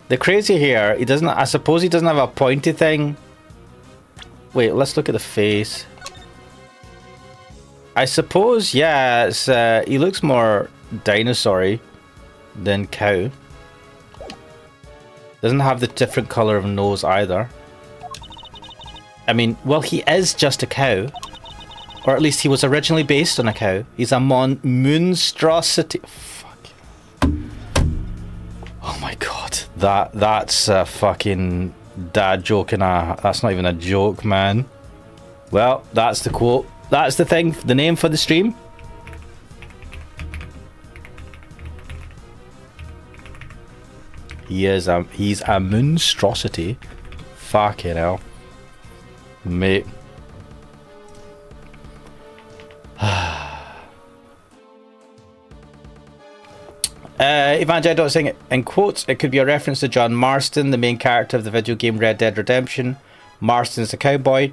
The crazy hair, he doesn't... I suppose he doesn't have a pointy thing. Wait, let's look at the face. I suppose, yeah, it's, he looks more dinosaur-y than cow. Doesn't have the different colour of nose either. I mean, well, he is just a cow. Or at least he was originally based on a cow. He's a moonstrosity. Fuck. Oh my god. That's a fucking dad joke and that's not even a joke, man. Well, that's the quote. That's the thing, the name for the stream. He's a monstrosity. Fucking hell. Mate. Evangel saying in quotes, it could be a reference to John Marston, the main character of the video game Red Dead Redemption. Marston's a cowboy.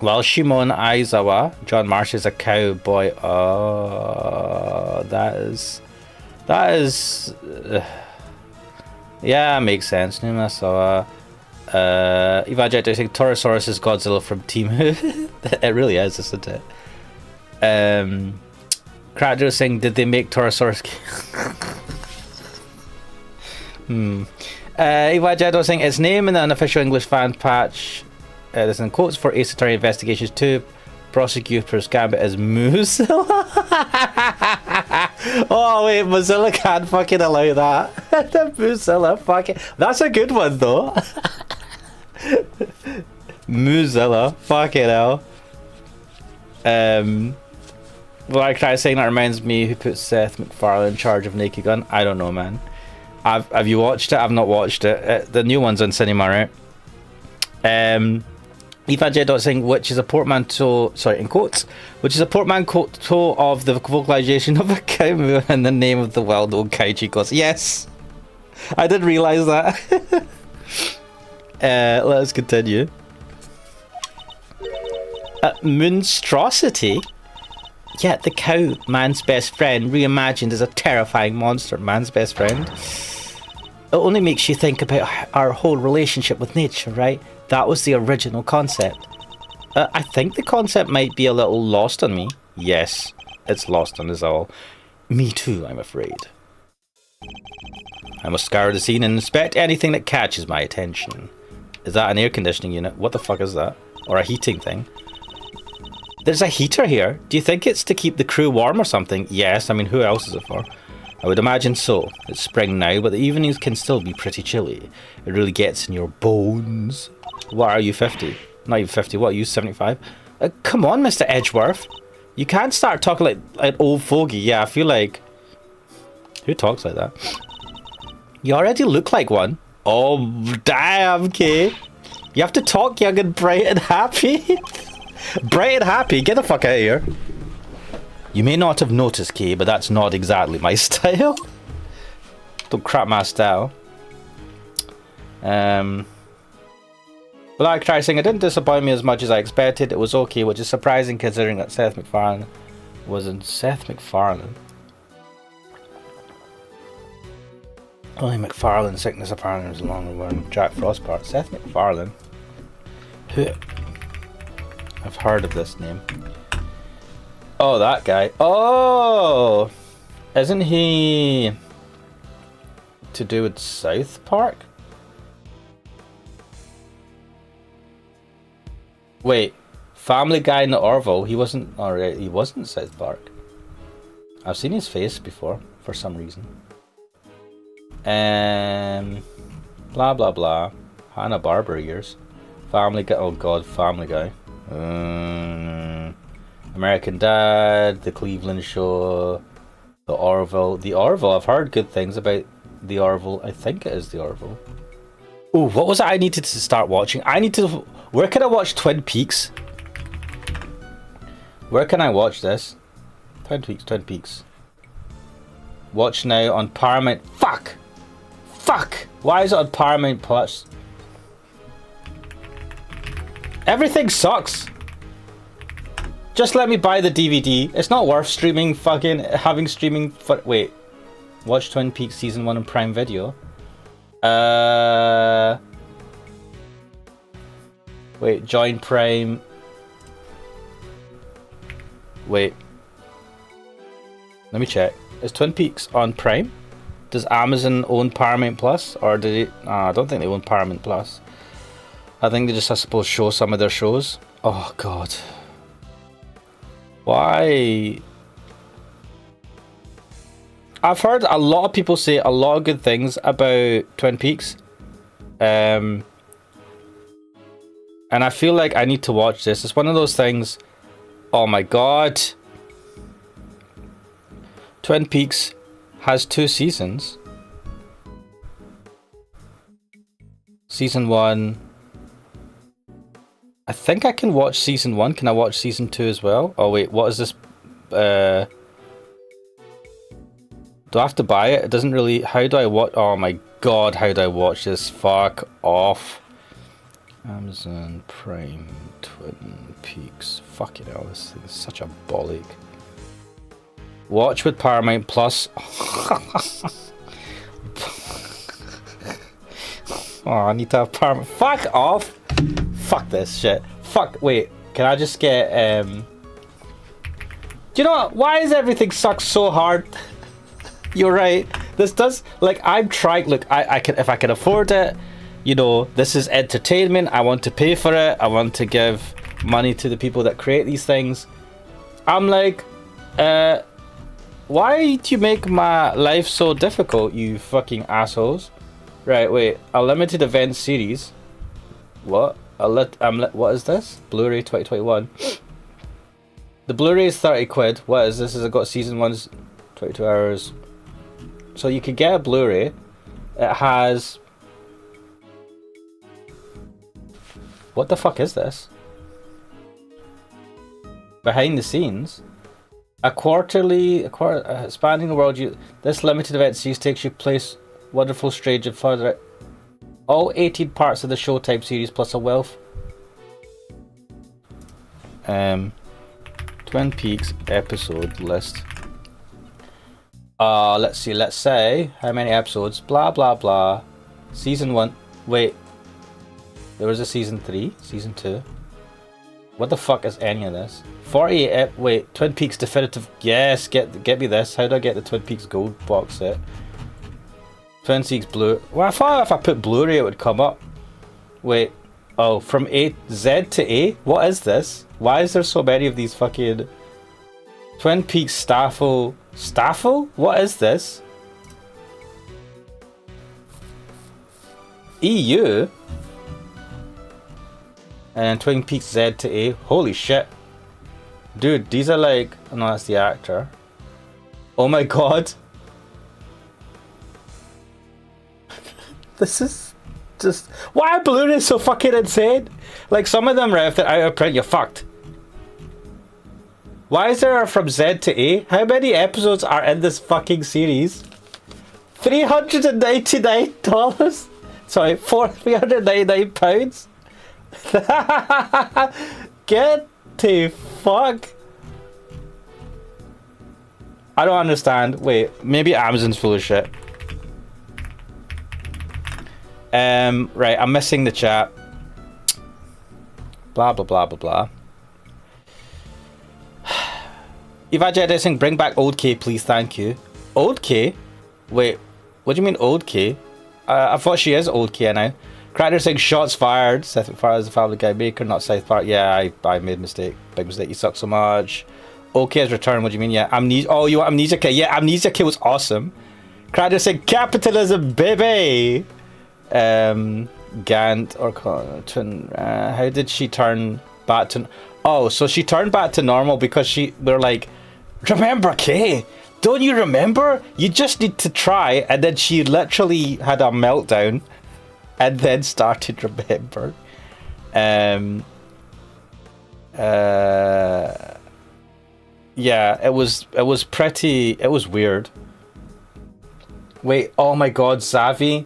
Well, Shimon Aizawa, John Marsh is a cowboy. That is. Yeah, makes sense. Numasawa. Evangel saying Torosaurus is Godzilla from Team. It really is, isn't it? Crackdo saying, did they make Torosaurus? Evangel saying its name in the unofficial English fan patch. This in quotes for Ace Attorney Investigations 2. Prosecutor's Gambit is Mozilla. Oh wait, Mozilla can't fucking allow that. The Mozilla fucking... That's a good one though. Mozilla, fucking hell. Well, I try saying that reminds me who put Seth MacFarlane in charge of Naked Gun. I don't know, man. Have you watched it? I've not watched it. The new one's on cinema, right? Evangel saying, which is a portmanteau, sorry, in quotes, which is a portmanteau of the vocalization of a cow moo and the name of the well-known kaiju gods. Yes, I did realise that. Let's continue. Monstrosity? Yeah, the cow, man's best friend, reimagined as a terrifying monster. Man's best friend? It only makes you think about our whole relationship with nature, right? That was the original concept. I think the concept might be a little lost on me. Yes, it's lost on us all. Me too, I'm afraid. I must scour the scene and inspect anything that catches my attention. Is that an air conditioning unit? What the fuck is that? Or a heating thing? There's a heater here. Do you think it's to keep the crew warm or something? Yes, I mean, who else is it for? I would imagine so. It's spring now, but the evenings can still be pretty chilly. It really gets in your bones. What are you, 50? Not even 50, what are you, 75? Come on, Mr. Edgeworth. You can't start talking like an old fogey. Yeah, I feel like... Who talks like that? You already look like one. Oh, damn, Kay. You have to talk young and bright and happy. Bright and happy? Get the fuck out of here. You may not have noticed, Kay, but that's not exactly my style. Don't crap my style. But like I tried saying, it didn't disappoint me as much as I expected. It was okay, which is surprising considering that Seth MacFarlane wasn't Seth MacFarlane. Tony McFarlane, Sickness Apparently was a long one. Jack Frost part. Seth MacFarlane. Who? I've heard of this name. Oh, that guy. Oh! Isn't he to do with South Park? Wait, Family Guy in the Orville. He wasn't. Alright, he wasn't South Park. I've seen his face before for some reason. Blah blah blah. Hanna-Barbera years. Family Guy. Oh God, Family Guy. American Dad, The Cleveland Show, The Orville. The Orville. I've heard good things about The Orville. I think it is The Orville. Oh, what was it I needed to start watching? I need to. Where can I watch Twin Peaks? Where can I watch this? Twin Peaks, Twin Peaks. Watch now on Paramount. Fuck! Fuck! Why is it on Paramount Plus? Everything sucks. Just let me buy the DVD. It's not worth streaming fucking having streaming for wait. Watch Twin Peaks season 1 on Prime Video. Wait, join Prime. Wait. Let me check. Is Twin Peaks on Prime? Does Amazon own Paramount Plus? Or did it? I don't think they own Paramount Plus. I think they just, I suppose, show some of their shows. Oh, God. Why? I've heard a lot of people say a lot of good things about Twin Peaks. And I feel like I need to watch this. It's one of those things. Oh my God. Twin Peaks has 2 seasons. Season 1. I think I can watch season 1. Can I watch season 2 as well? Oh wait, what is this? Do I have to buy it? It doesn't really. How do I watch? Oh my God, how do I watch this? Fuck off. Amazon Prime Twin Peaks. Fucking hell, this thing is such a bollock. Watch with Paramount Plus. Oh, I need to have Paramount. Fuck off. Fuck this shit. Fuck. Wait. Can I just get do you know what? Why is everything suck so hard? You're right. This does, like, I'm trying. Look, I can, if I can afford it. You know, this is entertainment. I want to pay for it. I want to give money to the people that create these things. I'm like, why do you make my life so difficult, you fucking assholes? Right, wait. A limited event series. What? What is this? Blu-ray 2021. The Blu-ray is 30 quid. What is this? Has it got season 1's 22 hours? So you could get a Blu-ray. It has... What the fuck is this? Behind the scenes. Expanding the world. This limited event series takes you place wonderful, strange, and further. All 18 parts of the Showtime series plus a wealth. Twin Peaks episode list. Let's see. Let's say how many episodes. Blah blah blah. Season 1. Wait. There was a season 3, season 2. What the fuck is any of this? 48. Wait, Twin Peaks definitive. Yes, get me this. How do I get the Twin Peaks gold box set? Twin Peaks Blue. Well, I thought if I put Blu-ray it would come up. Wait. Oh, from Z to A. What is this? Why is there so many of these fucking Twin Peaks Staffel? Staffel? What is this? EU. And Twin Peaks Z to A. Holy shit. Dude, these are like... Oh, no, that's the actor. Oh my God. This is just... Why are Blu-rays so fucking insane? Like, some of them, right, if they're out of print, you're fucked. Why is there from Z to A? How many episodes are in this fucking series? $399? Sorry, £399? Get the fuck. I don't understand. Wait, maybe Amazon's full of shit. Right, I'm missing the chat. Blah, blah, blah, blah, blah. Eva Jedi saying, bring back Old K, please, thank you. Old K? Wait, what do you mean Old K? I thought she is Old K now. Cracker saying, shots fired. Seth MacFarlane is a Family Guy maker, not South Park. Yeah, I made a mistake. Big mistake, you suck so much. OK has returned, what do you mean? Yeah, Amnesia. Oh, you want Amnesia K? Yeah, Amnesia K was awesome. Cracker saying, capitalism, baby! Gant or how did she turn back to... Oh, so she turned back to normal because we're like, remember Kay, don't you remember? You just need to try. And then she literally had a meltdown and then started remember. Yeah, it was weird. Wait, oh my god, Zavi,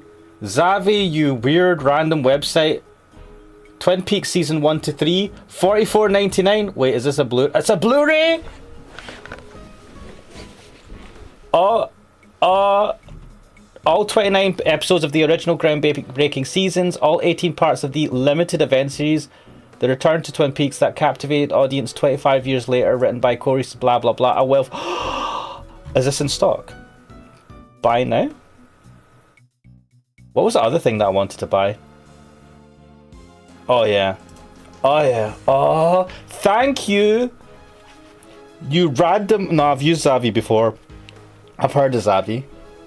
you weird random website. Twin Peaks season 1 to 3, $44.99. Wait, is this a Blu? It's a Blu-ray. All 29 episodes of the original groundbreaking seasons, all 18 parts of the limited event series, the return to Twin Peaks that captivated audience 25 years later, written by Corey blah blah blah. A wealth. Is this in stock? Buy now. What was the other thing that I wanted to buy? Oh yeah. Oh, thank you. You random... No, I've used Zavi before. I've heard of Zavi.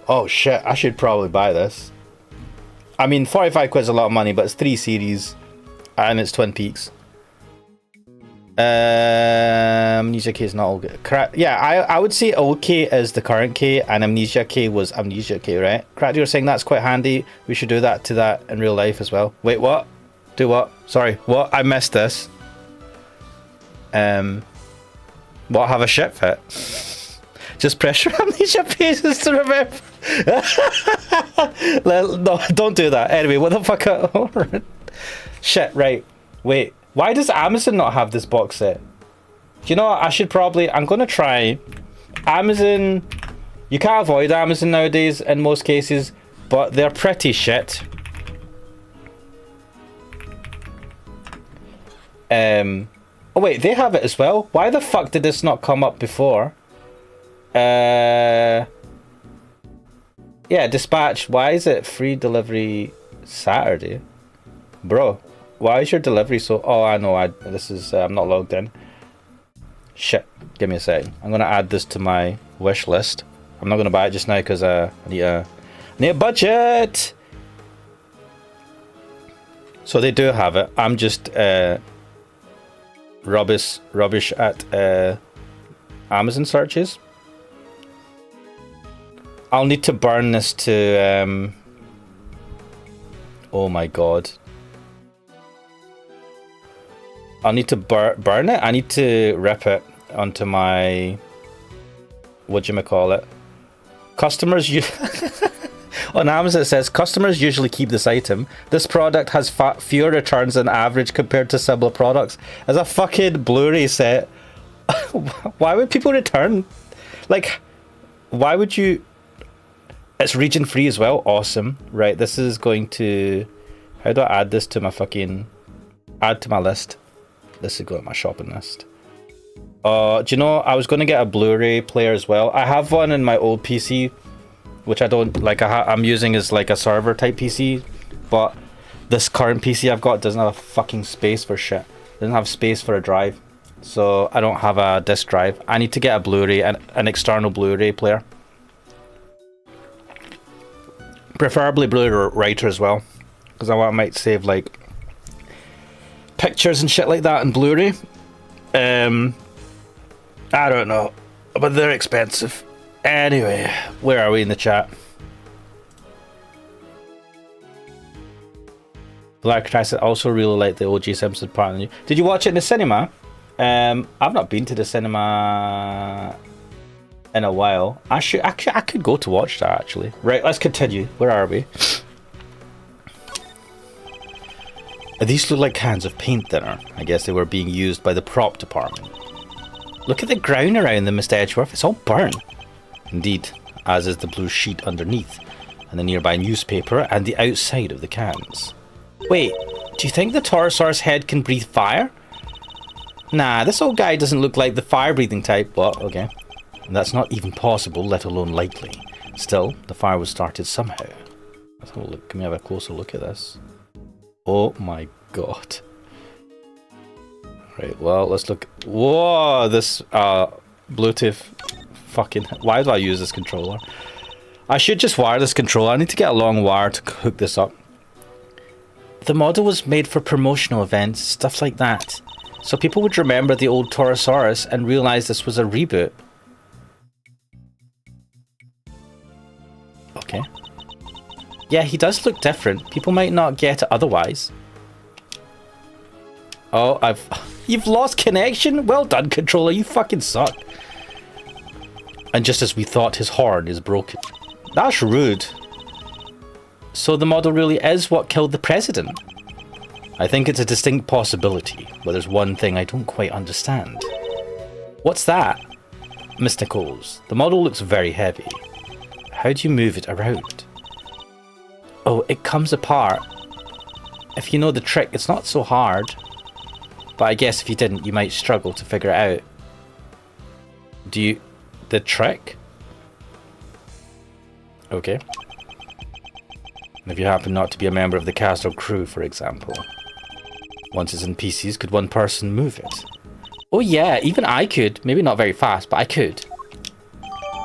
Oh shit, I should probably buy this. I mean, 45 quid's a lot of money, but it's 3 series. And it's Twin Peaks. Amnesia K is not all good. Yeah, I would say Old K is the current K, and Amnesia K was Amnesia K, right? Crack, you were saying that's quite handy. We should do that to that in real life as well. Wait, what? Do what? Sorry, what? I missed this. What? Have a shit fit? Just pressure Amnesia pages to remember. No, don't do that. Anyway, what the fuck? Shit, right. Wait, why does Amazon not have this box set? You know what? I should probably... I'm going to try... Amazon... You can't avoid Amazon nowadays in most cases, but they're pretty shit. Oh wait, they have it as well? Why the fuck did this not come up before? Yeah, dispatch. Why is it free delivery Saturday? Bro, why is your delivery so... Oh, I know, this is... I'm not logged in. Shit, give me a second. I'm gonna add this to my wish list. I'm not gonna buy it just now because I need a budget! So they do have it. I'm just rubbish at Amazon searches. I'll need to burn this to... Oh my god. I'll need to burn it. I need to rip it onto my... Whatchamacallit? Customers... On Amazon it says, customers usually keep this item. This product has fewer returns than average compared to similar products. As a fucking Blu-ray set. Why would people return? Like, why would you... It's region free as well. Awesome. Right, this is going to... How do I add this to my fucking... Add to my list. This is going to my shopping list. Do you know, I was going to get a Blu-ray player as well. I have one in my old PC, which I don't... Like, I'm using as like a server type PC. But this current PC I've got doesn't have fucking space for shit. Doesn't have space for a drive. So I don't have a disc drive. I need to get a Blu-ray, an external Blu-ray player. Preferably Blu-ray writer as well, because I might save like pictures and shit like that in Blu-ray. I don't know, but they're expensive. Anyway, where are we in the chat? Black Trash also really like the OG Simpsons part of the new. Did you watch it in the cinema? I've not been to the cinema in a while. I could go to watch that actually. Right, let's continue. Where are we? These look like cans of paint thinner. I guess they were being used by the prop department. Look at the ground around them, Mr. Edgeworth. It's all burnt. Indeed, as is the blue sheet underneath. and the nearby newspaper, and the outside of the cans. Wait, do you think the Torosaurus head can breathe fire? Nah, this old guy doesn't look like the fire-breathing type. What? Okay. That's not even possible, let alone likely. Still, the fire was started somehow. Let's have a look. Can we have a closer look at this? Oh my god. Right, well, let's look. Whoa, this Bluetooth fucking... Why do I use this controller? I should just wire this controller. I need to get a long wire to hook this up. The model was made for promotional events, stuff like that. So people would remember the old Torosaurus and realize this was a reboot. Okay. Yeah, he does look different. People might not get it otherwise. Oh, You've lost connection? Well done, controller. You fucking suck. And just as we thought, his horn is broken. That's rude. So the model really is what killed the president? I think it's a distinct possibility, but there's one thing I don't quite understand. What's that? Miss Nichols, the model looks very heavy. How do you move it around? Oh, it comes apart. If you know the trick, it's not so hard. But I guess if you didn't, you might struggle to figure it out. Do you... the trick? Okay. If you happen not to be a member of the cast or crew, for example. Once it's in pieces, could one person move it? Oh yeah, even I could. Maybe not very fast, but I could.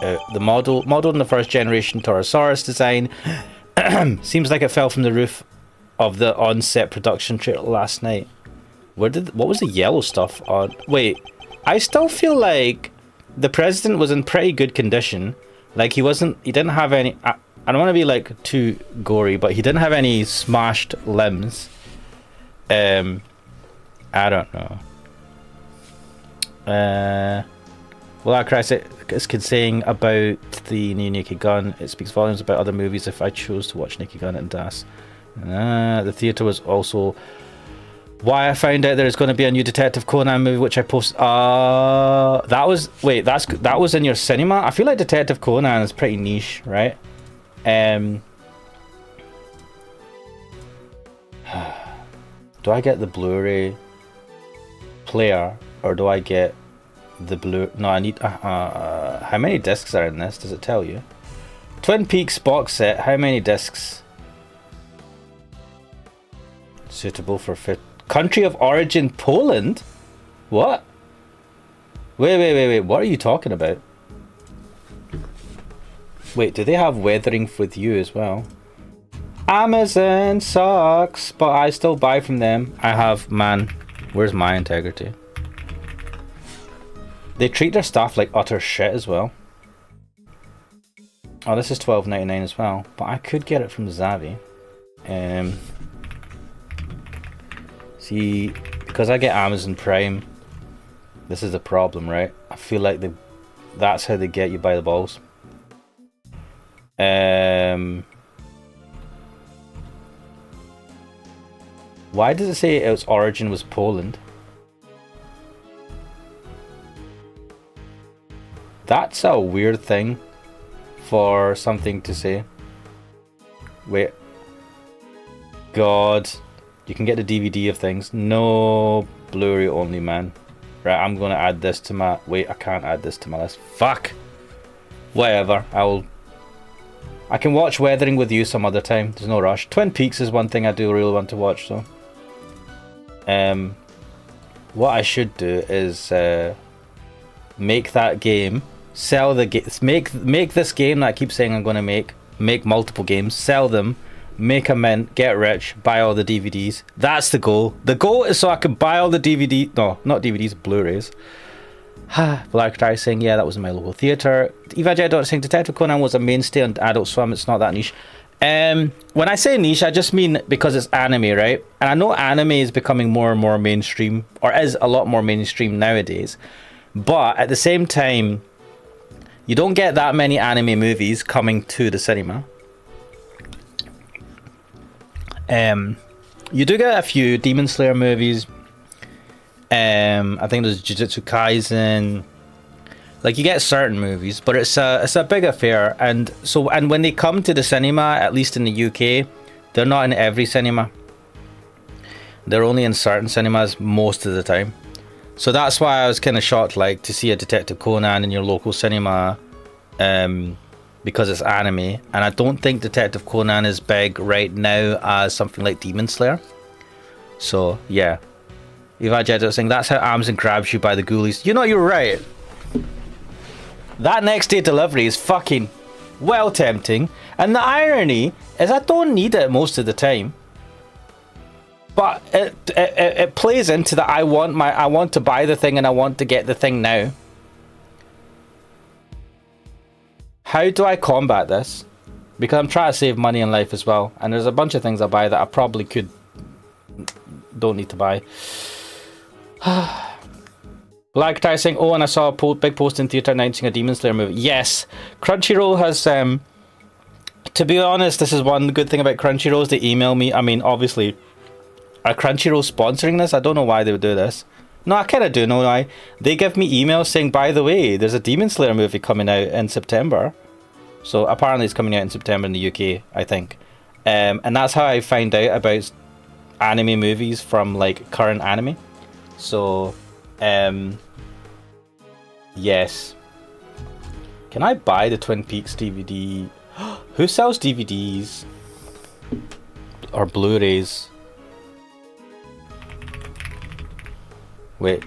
The modeled in the first generation Torosaurus design seems like it fell from the roof of the on-set production trailer last night. What was the yellow stuff on? Wait, I still feel like the president was in pretty good condition. Like he didn't have any, I don't want to be like too gory, but he didn't have any smashed limbs. I don't know. Well, Christ, it's saying about the new Naked Gun. It speaks volumes about other movies if I chose to watch Naked Gun and Das. The theatre was also why I found out there's going to be a new Detective Conan movie, which I posted. That was in your cinema? I feel like Detective Conan is pretty niche, right? Do I get the Blu-ray player or do I get the blue? No, I need. How many discs are in this? Does it tell you? Twin Peaks box set. How many discs? Suitable for fit. Country of origin Poland? What? Wait. What are you talking about? Wait, do they have weathering with you as well? Amazon sucks, but I still buy from them. I have, man, where's my integrity? They treat their stuff like utter shit as well. Oh, this is $12.99 as well, but I could get it from Zavi. See, because I get Amazon Prime, this is the problem, right? I feel like that's how they get you by the balls. Why does it say its origin was Poland? That's a weird thing for something to say. Wait. God. You can get the DVD of things. No, Blu-ray only, man. Right, I'm going to add this to my... Wait, I can't add this to my list. Fuck. Whatever. I can watch Weathering with you some other time. There's no rush. Twin Peaks is one thing I do really want to watch, though. What I should do is make that game, sell the game, make this game that I keep saying I'm going to make multiple games, sell them, make a mint, get rich, buy all the DVDs. That's the goal. The goal is so I can buy all the no, not DVDs, Blu-rays. Black Try saying, yeah, that was in my local theatre. Eva J. saying Detective Conan was a mainstay on Adult Swim. It's not that niche. When I say niche, I just mean because it's anime, right? And I know anime is becoming more and more mainstream, or is a lot more mainstream nowadays. But at the same time, you don't get that many anime movies coming to the cinema. You do get a few Demon Slayer movies. I think there's Jujutsu Kaisen. Like you get certain movies, but it's a big affair, and when they come to the cinema, at least in the UK, they're not in every cinema. They're only in certain cinemas most of the time. So that's why I was kind of shocked, like, to see a Detective Conan in your local cinema, because it's anime, and I don't think Detective Conan is big right now as something like Demon Slayer. So yeah, Eva Jeddah saying that's how Amazon grabs you by the ghoulies. You know, you're right. That next day delivery is fucking well tempting, and the irony is I don't need it most of the time. But it plays into that I want to buy the thing and I want to get the thing now. How do I combat this? Because I'm trying to save money in life as well, and there's a bunch of things I buy that I probably don't need to buy. Like Ty saying, oh, and I saw a big post in theatre announcing a Demon Slayer movie. Yes, Crunchyroll has. To be honest, this is one good thing about Crunchyroll is they email me. I mean, obviously, are Crunchyroll sponsoring this? I don't know why they would do this. No, I kind of do know why. They give me emails saying, by the way, there's a Demon Slayer movie coming out in September. So apparently it's coming out in September in the UK, I think. And that's how I find out about anime movies from like current anime. So, yes. Can I buy the Twin Peaks DVD? Who sells DVDs? Or Blu-rays? Wait.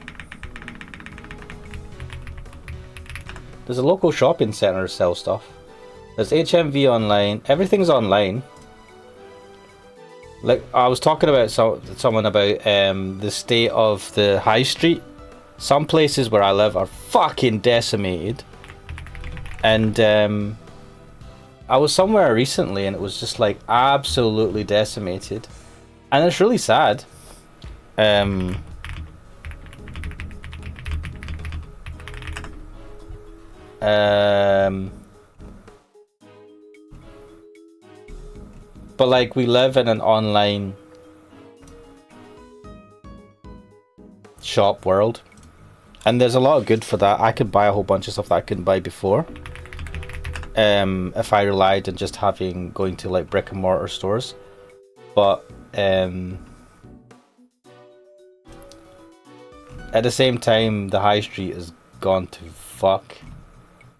There's a local shopping centre to sell stuff. There's HMV online. Everything's online. Like, I was talking about someone about the state of the high street. Some places where I live are fucking decimated. And I was somewhere recently and it was just like absolutely decimated. And it's really sad. But like we live in an online shop world, and there's a lot of good for that. I could buy a whole bunch of stuff that I couldn't buy before, if I relied on just going to like brick and mortar stores. But at the same time, the high street has gone to fuck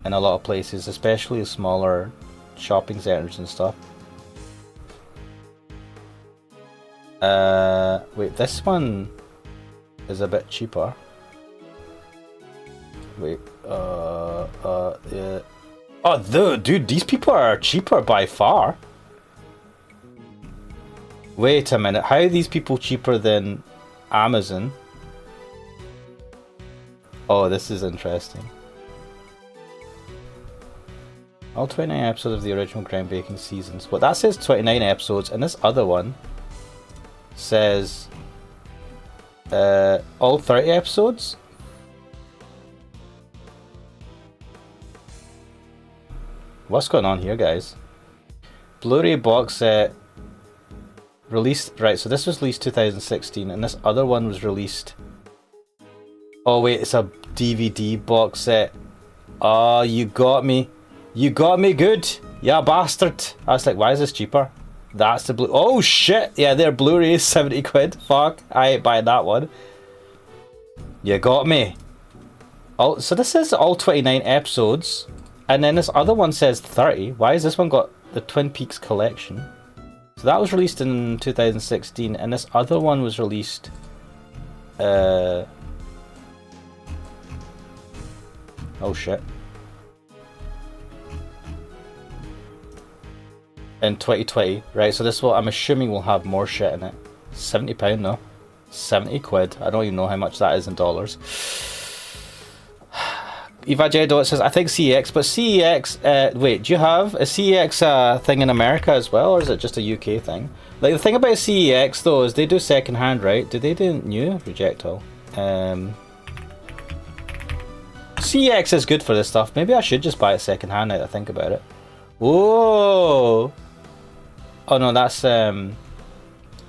in a lot of places, especially smaller shopping centres and stuff. Wait, this one is a bit cheaper. Wait, yeah. Oh, dude, these people are cheaper by far. Wait a minute, how are these people cheaper than Amazon? Oh, this is interesting. All 29 episodes of the original groundbreaking seasons. Well, that says 29 episodes, and this other one says all 30 episodes? What's going on here, guys? Blu-ray box set released, right, so this was released 2016 and this other one was released, oh wait, it's a DVD box set. Oh, you got me good, yeah, bastard. I was like, why is this cheaper? That's the blue. Oh shit! Yeah, their Blu-ray is 70 quid. Fuck, I ain't buying that one. You got me. Oh, so this is all 29 episodes, and then this other one says 30. Why has this one got the Twin Peaks collection? So that was released in 2016, and this other one was released. Oh shit. In 2020, right? So this will, I'm assuming, will have more shit in it. £70 though. 70 quid. I don't even know how much that is in dollars. Eva J. Dot says, I think CEX, but CEX, wait, do you have a CEX thing in America as well, or is it just a UK thing? Like, the thing about CEX though is they do second hand, right? Do they do new? Reject all. CEX is good for this stuff. Maybe I should just buy it second hand now that I think about it. Whoa! Oh no, that's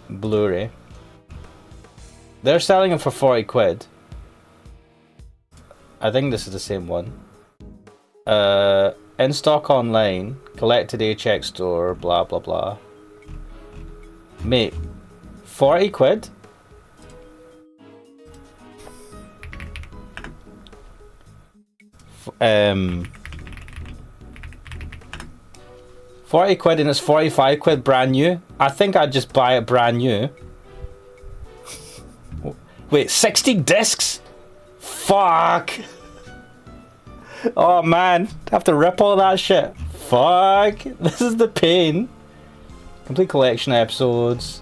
Blu-ray. They're selling it for 40 quid. I think this is the same one. In stock online. Collect today, check store, blah blah blah. Mate, 40 quid? Um, 40 quid and it's 45 quid brand new. I think I'd just buy it brand new. Wait, 60 discs? Fuck! Oh man, I have to rip all that shit. Fuck! This is the pain. Complete collection episodes.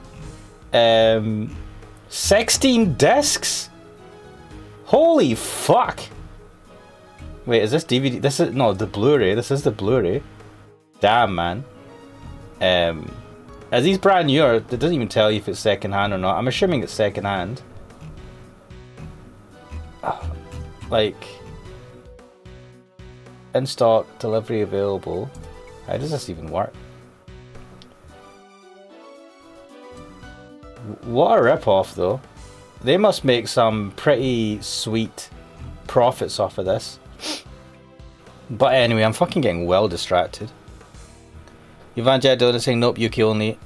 16 discs? Holy fuck! Wait, is this DVD? This is no the Blu-ray. This is the Blu-ray. Damn, man. Are these brand new? Or it doesn't even tell you if it's second hand or not. I'm assuming it's second hand. Like, in stock, delivery available. How does this even work? What a rip-off, though. They must make some pretty sweet profits off of this. But anyway, I'm fucking getting well distracted. Evangelio saying nope, Yuki only.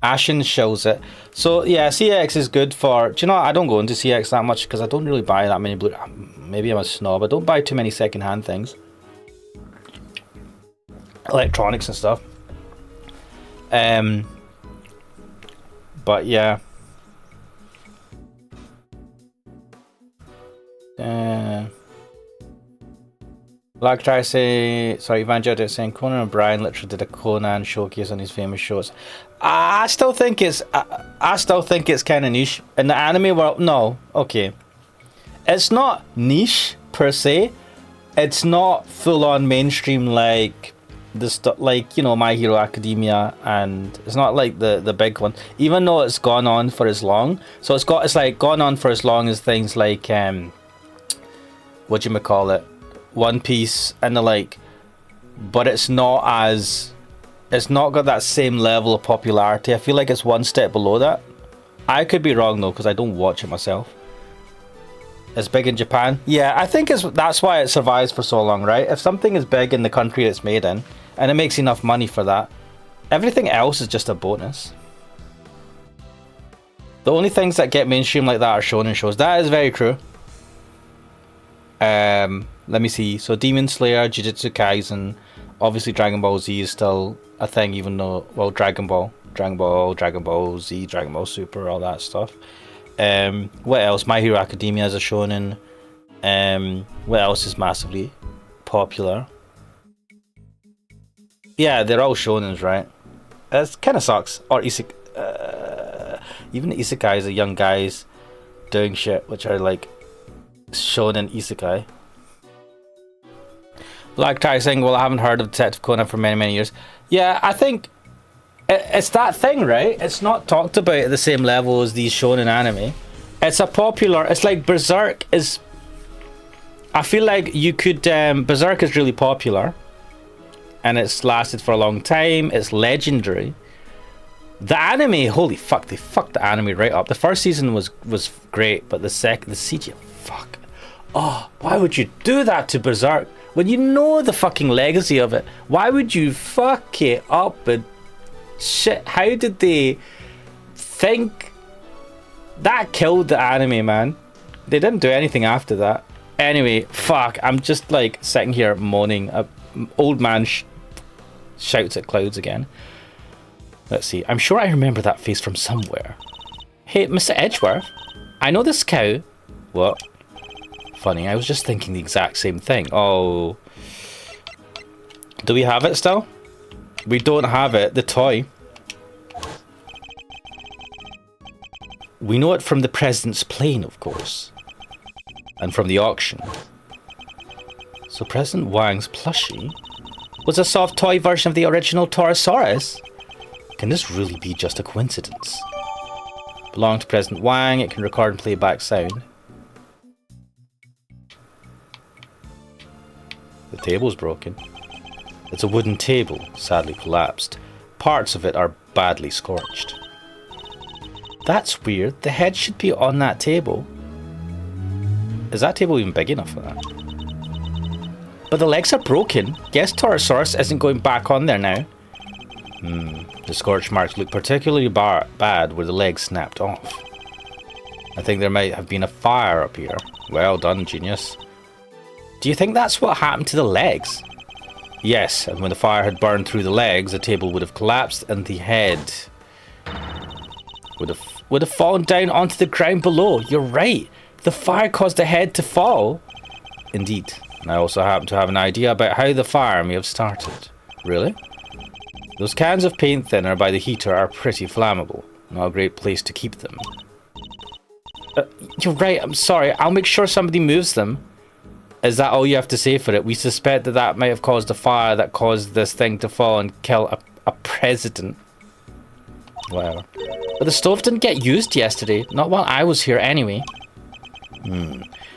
Ashen shows it. So yeah, CX is good for. Do you know what? I don't go into CX that much because I don't really buy that many blue. Maybe I'm a snob. I don't buy too many second-hand things, electronics and stuff. But yeah. Black Try say, sorry, Evangelio saying Conan O'Brien literally did a Conan showcase on his famous shows. I still think it's kind of niche in the anime world. No, okay, it's not niche per se. It's not full on mainstream like the stuff like, you know, My Hero Academia, and it's not like the big one. Even though it's gone on for as long, so it's like gone on for as long as things like whatchamacallit, One Piece and the like, but it's not got that same level of popularity. I feel like it's one step below that. I could be wrong though, because I don't watch it myself. It's big in Japan. Yeah, I think that's why it survives for so long, right? If something is big in the country it's made in, and it makes enough money for that, everything else is just a bonus. The only things that get mainstream like that are shonen shows. That is very true. Let me see. So Demon Slayer, Jujutsu Kaisen, obviously Dragon Ball Z is still a thing, even though, well, Dragon Ball Z, Dragon Ball Super, all that stuff. What else? My Hero Academia is a shonen. What else is massively popular? Yeah, they're all shonens, right? It kind of sucks. Or even the isekais are young guys doing shit, which are like shonen isekai. Black Tie saying, well, I haven't heard of Detective Conan for many years. Yeah, I think it's that thing, right? It's not talked about at the same level as these shonen anime. It's a popular, it's like Berserk is, I feel like you could, Berserk is really popular and it's lasted for a long time. It's legendary. The anime, holy fuck, they fucked the anime right up. The first season was great, but the CG, fuck. Oh, why would you do that to Berserk? When you know the fucking legacy of it, why would you fuck it up and shit? How did they think? That killed the anime, man. They didn't do anything after that. Anyway, fuck, I'm just like sitting here moaning. Old man shouts at clouds again. Let's see, I'm sure I remember that face from somewhere. Hey, Mr. Edgeworth, I know this cow. What? Funny, I was just thinking the exact same thing. Oh. Do we have it still? We don't have it, the toy. We know it from the president's plane, of course. And from the auction. So President Wang's plushie was a soft toy version of the original Taurosaurus? Can this really be just a coincidence? Belonging to President Wang, it can record and play back sound. The table's broken. It's a wooden table, sadly collapsed. Parts of it are badly scorched. That's weird. The head should be on that table. Is that table even big enough for that? But the legs are broken. Guess Torosaurus isn't going back on there now. The scorch marks look particularly bad where the legs snapped off. I think there might have been a fire up here. Well done, genius. Do you think that's what happened to the legs? Yes, and when the fire had burned through the legs, the table would have collapsed and the head would have fallen down onto the ground below. You're right. The fire caused the head to fall. Indeed. And I also happen to have an idea about how the fire may have started. Really? Those cans of paint thinner by the heater are pretty flammable. Not a great place to keep them. You're right, I'm sorry. I'll make sure somebody moves them. Is that all you have to say for it? We suspect that that might have caused a fire that caused this thing to fall and kill a president. Whatever. But the stove didn't get used yesterday. Not while I was here anyway.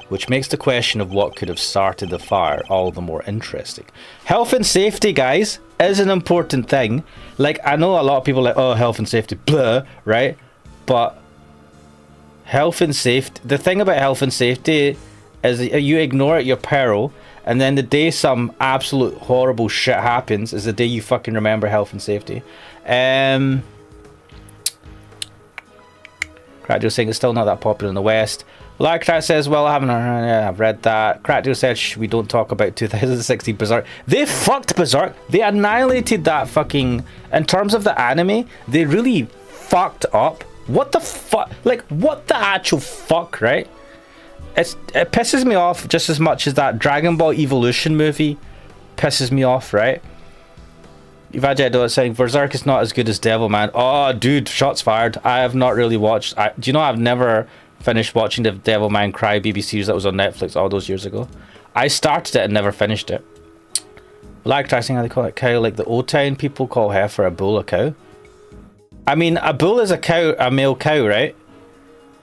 Which makes the question of what could have started the fire all the more interesting. Health and safety, guys, is an important thing. Like, I know a lot of people are like, oh, health and safety, blah, right? But health and safety, the thing about health and safety is that you ignore it at your peril, and then the day some absolute horrible shit happens is the day you fucking remember health and safety. Crackdeal saying it's still not that popular in the West. Larkrat says, well, I've read that. Crackdeal said, shh, we don't talk about 2016 Berserk. They fucked Berserk. They annihilated that fucking... In terms of the anime, they really fucked up. What the fuck? Like, what the actual fuck, right? It pisses me off just as much as that Dragon Ball Evolution movie pisses me off, right? Evagedo is saying Berserk is not as good as Devilman. Oh, dude, shots fired. I have not really watched... do you know I've never finished watching the Devilman Crybaby series that was on Netflix all those years ago? I started it and never finished it. Like tracing how they call it cow, like the old town people call heifer a bull a cow. I mean, a bull is a cow, a male cow, right?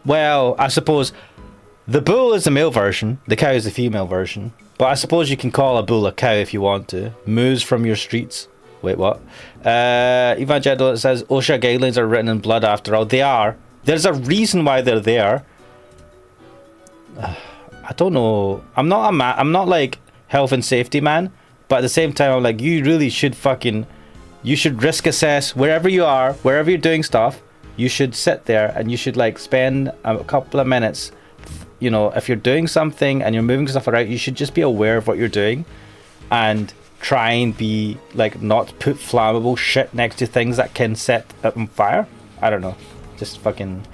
Well, I suppose the bull is the male version, the cow is the female version. But I suppose you can call a bull a cow if you want to. Moose from your streets. Wait, what? Evangelo says OSHA guidelines are written in blood after all. They are. There's a reason why they're there. I don't know. I'm not like health and safety man, but at the same time I'm like, you really should fucking, you should risk assess wherever you are, wherever you're doing stuff. You should sit there and you should like spend a couple of minutes. You know, if you're doing something and you're moving stuff around, you should just be aware of what you're doing and try and be like, not put flammable shit next to things that can set it on fire. I don't know, just fucking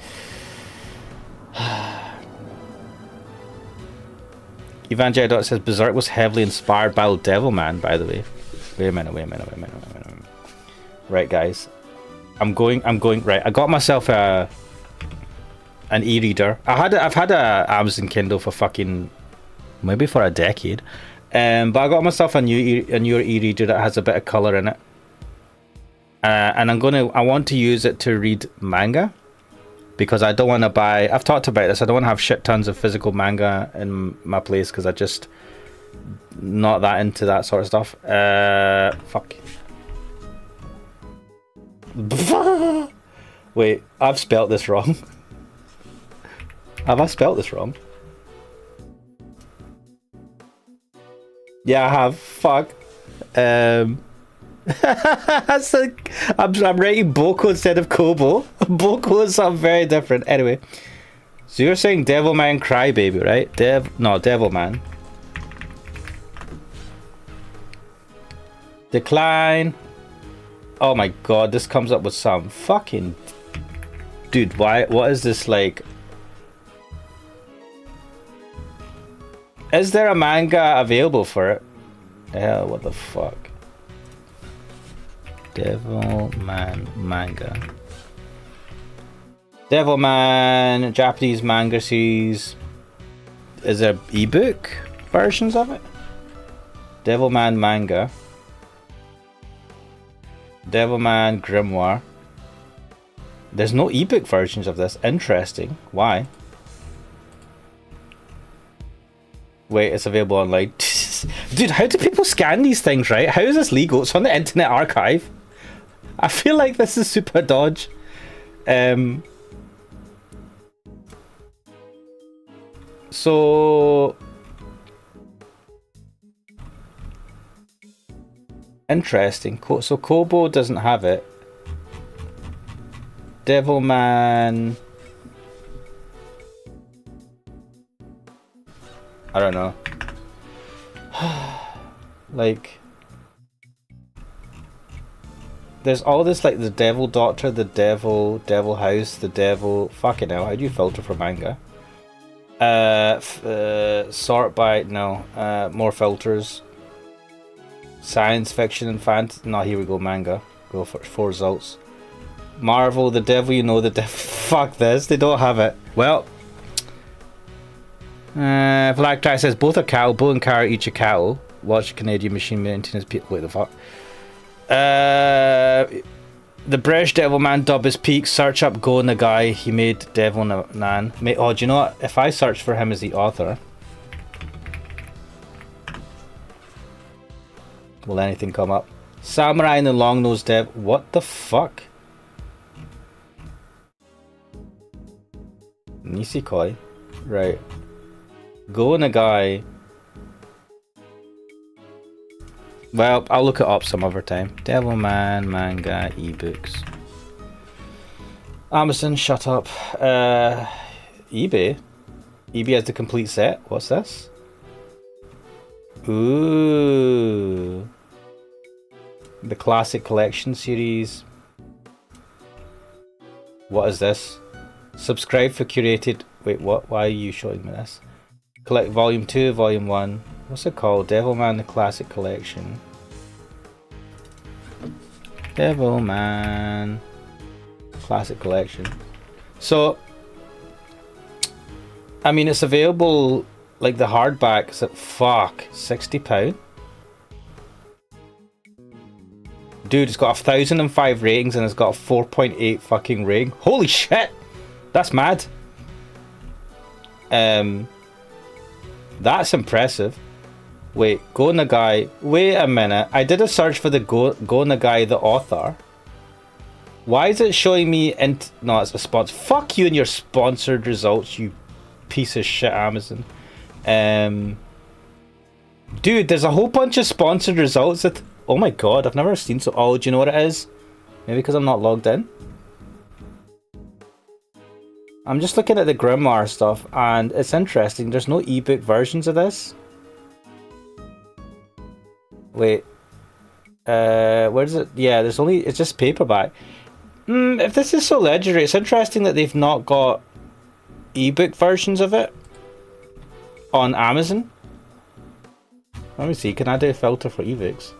Evangelo says Berserk was heavily inspired by Devilman, by the way. Wait a minute. Right, guys, I'm going right. I got myself an e-reader. I've had a Amazon Kindle for fucking maybe for a decade. But I got myself a newer e-reader that has a bit of color in it, and I want to use it to read manga, because I don't want to buy. I've talked about this. I don't want to have shit tons of physical manga in my place because I just not that into that sort of stuff. Fuck. Wait, I've spelt this wrong. Have I spelt this wrong? Yeah, I have. Fuck. That's like, I'm writing Boko instead of Kobo. Boko is something very different. Anyway, so you're saying Devilman Crybaby, right? Devilman. Decline. Oh my god, this comes up with some fucking... Dude, why? What is this like? Is there a manga available for it? Hell, what the fuck? Devilman manga. Devilman Japanese manga series. Is there ebook versions of it? Devilman manga. Devilman Grimoire. There's no ebook versions of this. Interesting. Why? Wait, it's available online. Dude, how do people scan these things, right? How is this legal? It's on the Internet Archive. I feel like this is super dodge. So Interesting. So Kobo doesn't have it. Devilman. I don't know. Like, there's all this, like, the Devil Doctor, the Devil House, the Devil... Fucking hell, how do you filter for manga? Sort by... No. More filters. Science fiction and fantasy... No, here we go, manga. Go for 4 results. Marvel, the Devil, you know the Devil... Fuck this, they don't have it. Well... Black Track says both are cattle, Bull and Carrot each a cattle. Watch Canadian machine maintenance people. Wait the fuck. The British Devilman dub is peak. Search up Go and the guy he made Devil Nan. Oh, do you know what? If I search for him as the author, will anything come up? Samurai and the Long-Nosed Devil. What the fuck? Nisekoi. Right. Go and a guy. Well, I'll look it up some other time. Devilman manga ebooks. Amazon, shut up. eBay. eBay has the complete set. What's this? Ooh. The Classic Collection series. What is this? Subscribe for curated. Wait, what? Why are you showing me this? Collect Volume 2, Volume 1. What's it called? Devilman, the Classic Collection. Devilman Classic Collection. So, I mean, it's available, like the hardback, is at fuck, £60? Dude, it's got 1,005 ratings and it's got a 4.8 fucking rating. Holy shit! That's mad. That's impressive. Wait, Go Nagai. Wait a minute. I did a search for the Go Nagai, the author. Why is it showing me no, it's a sponsor. Fuck you and your sponsored results, you piece of shit, Amazon. Dude, there's a whole bunch of sponsored results that... Oh my god, I've never seen so... Oh, do you know what it is? Maybe because I'm not logged in? I'm just looking at the Grimoire stuff, and it's interesting. There's no ebook versions of this. Wait. Where is it? Yeah, there's only... It's just paperback. If this is so legendary, it's interesting that they've not got ebook versions of it on Amazon. Let me see. Can I do a filter for ebooks?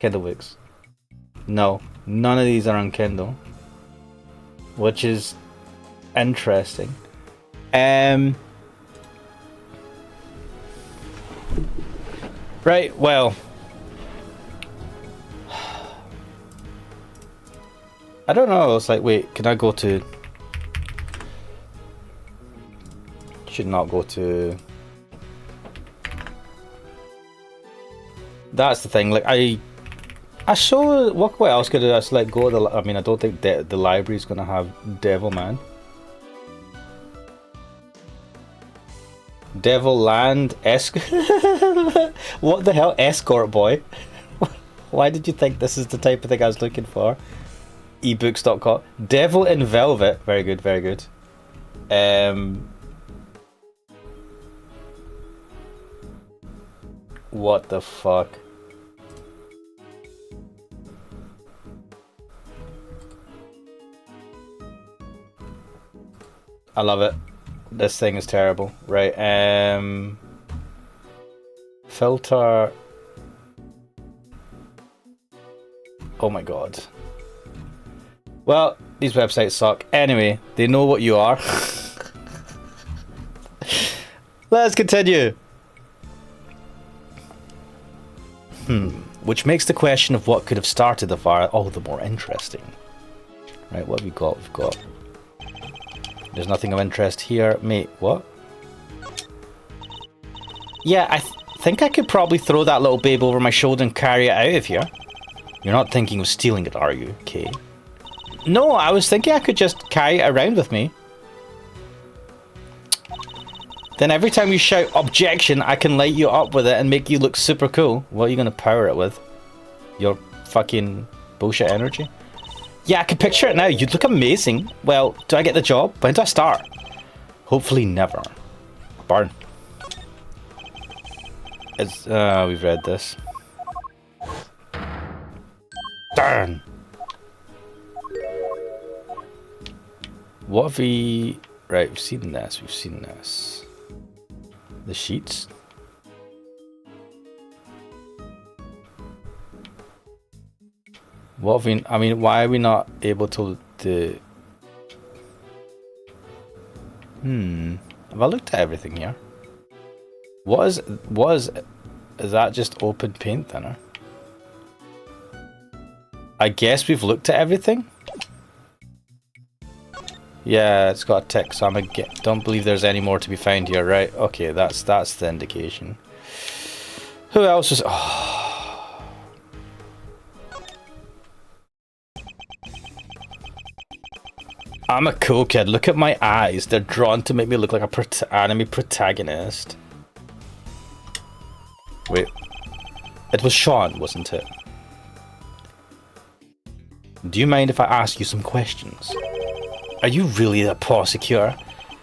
Kindle books. No. None of these are on Kindle. Which is interesting. Right, well. I don't know, it's like, wait, can I go to... Should not go to... That's the thing, like, I saw... What else could I just let go of the... I mean, I don't think the library's gonna have Devilman. Devil Land What the hell? Escort Boy? Why did you think this is the type of thing I was looking for? ebooks.com. Devil in Velvet. Very good, very good. What the fuck? I love it. This thing is terrible. Right, filter. Oh my god. Well, these websites suck. Anyway, they know what you are. Let's continue. Which makes the question of what could have started the fire all the more interesting. Right, what have we got? We've got... There's nothing of interest here. Mate, what? Yeah, I think I could probably throw that little babe over my shoulder and carry it out of here. You're not thinking of stealing it, are you, Kay? No, I was thinking I could just carry it around with me. Then every time you shout objection, I can light you up with it and make you look super cool. What are you gonna power it with? Your fucking bullshit energy? Yeah, I can picture it now. You'd look amazing. Well, do I get the job? When do I start? Hopefully never. Burn. It's, we've read this. Darn. What have we... Right, we've seen this. We've seen this. The sheets. What have we... I mean, why are we not able to... Have I looked at everything here? Is that just open paint thinner? I guess we've looked at everything. Yeah, it's got a tick, so don't believe there's any more to be found here, right? Okay, that's the indication. Who else was... Oh. I'm a cool kid. Look at my eyes. They're drawn to make me look like a anime protagonist. Wait. It was Sean, wasn't it? Do you mind if I ask you some questions? Are you really a prosecutor?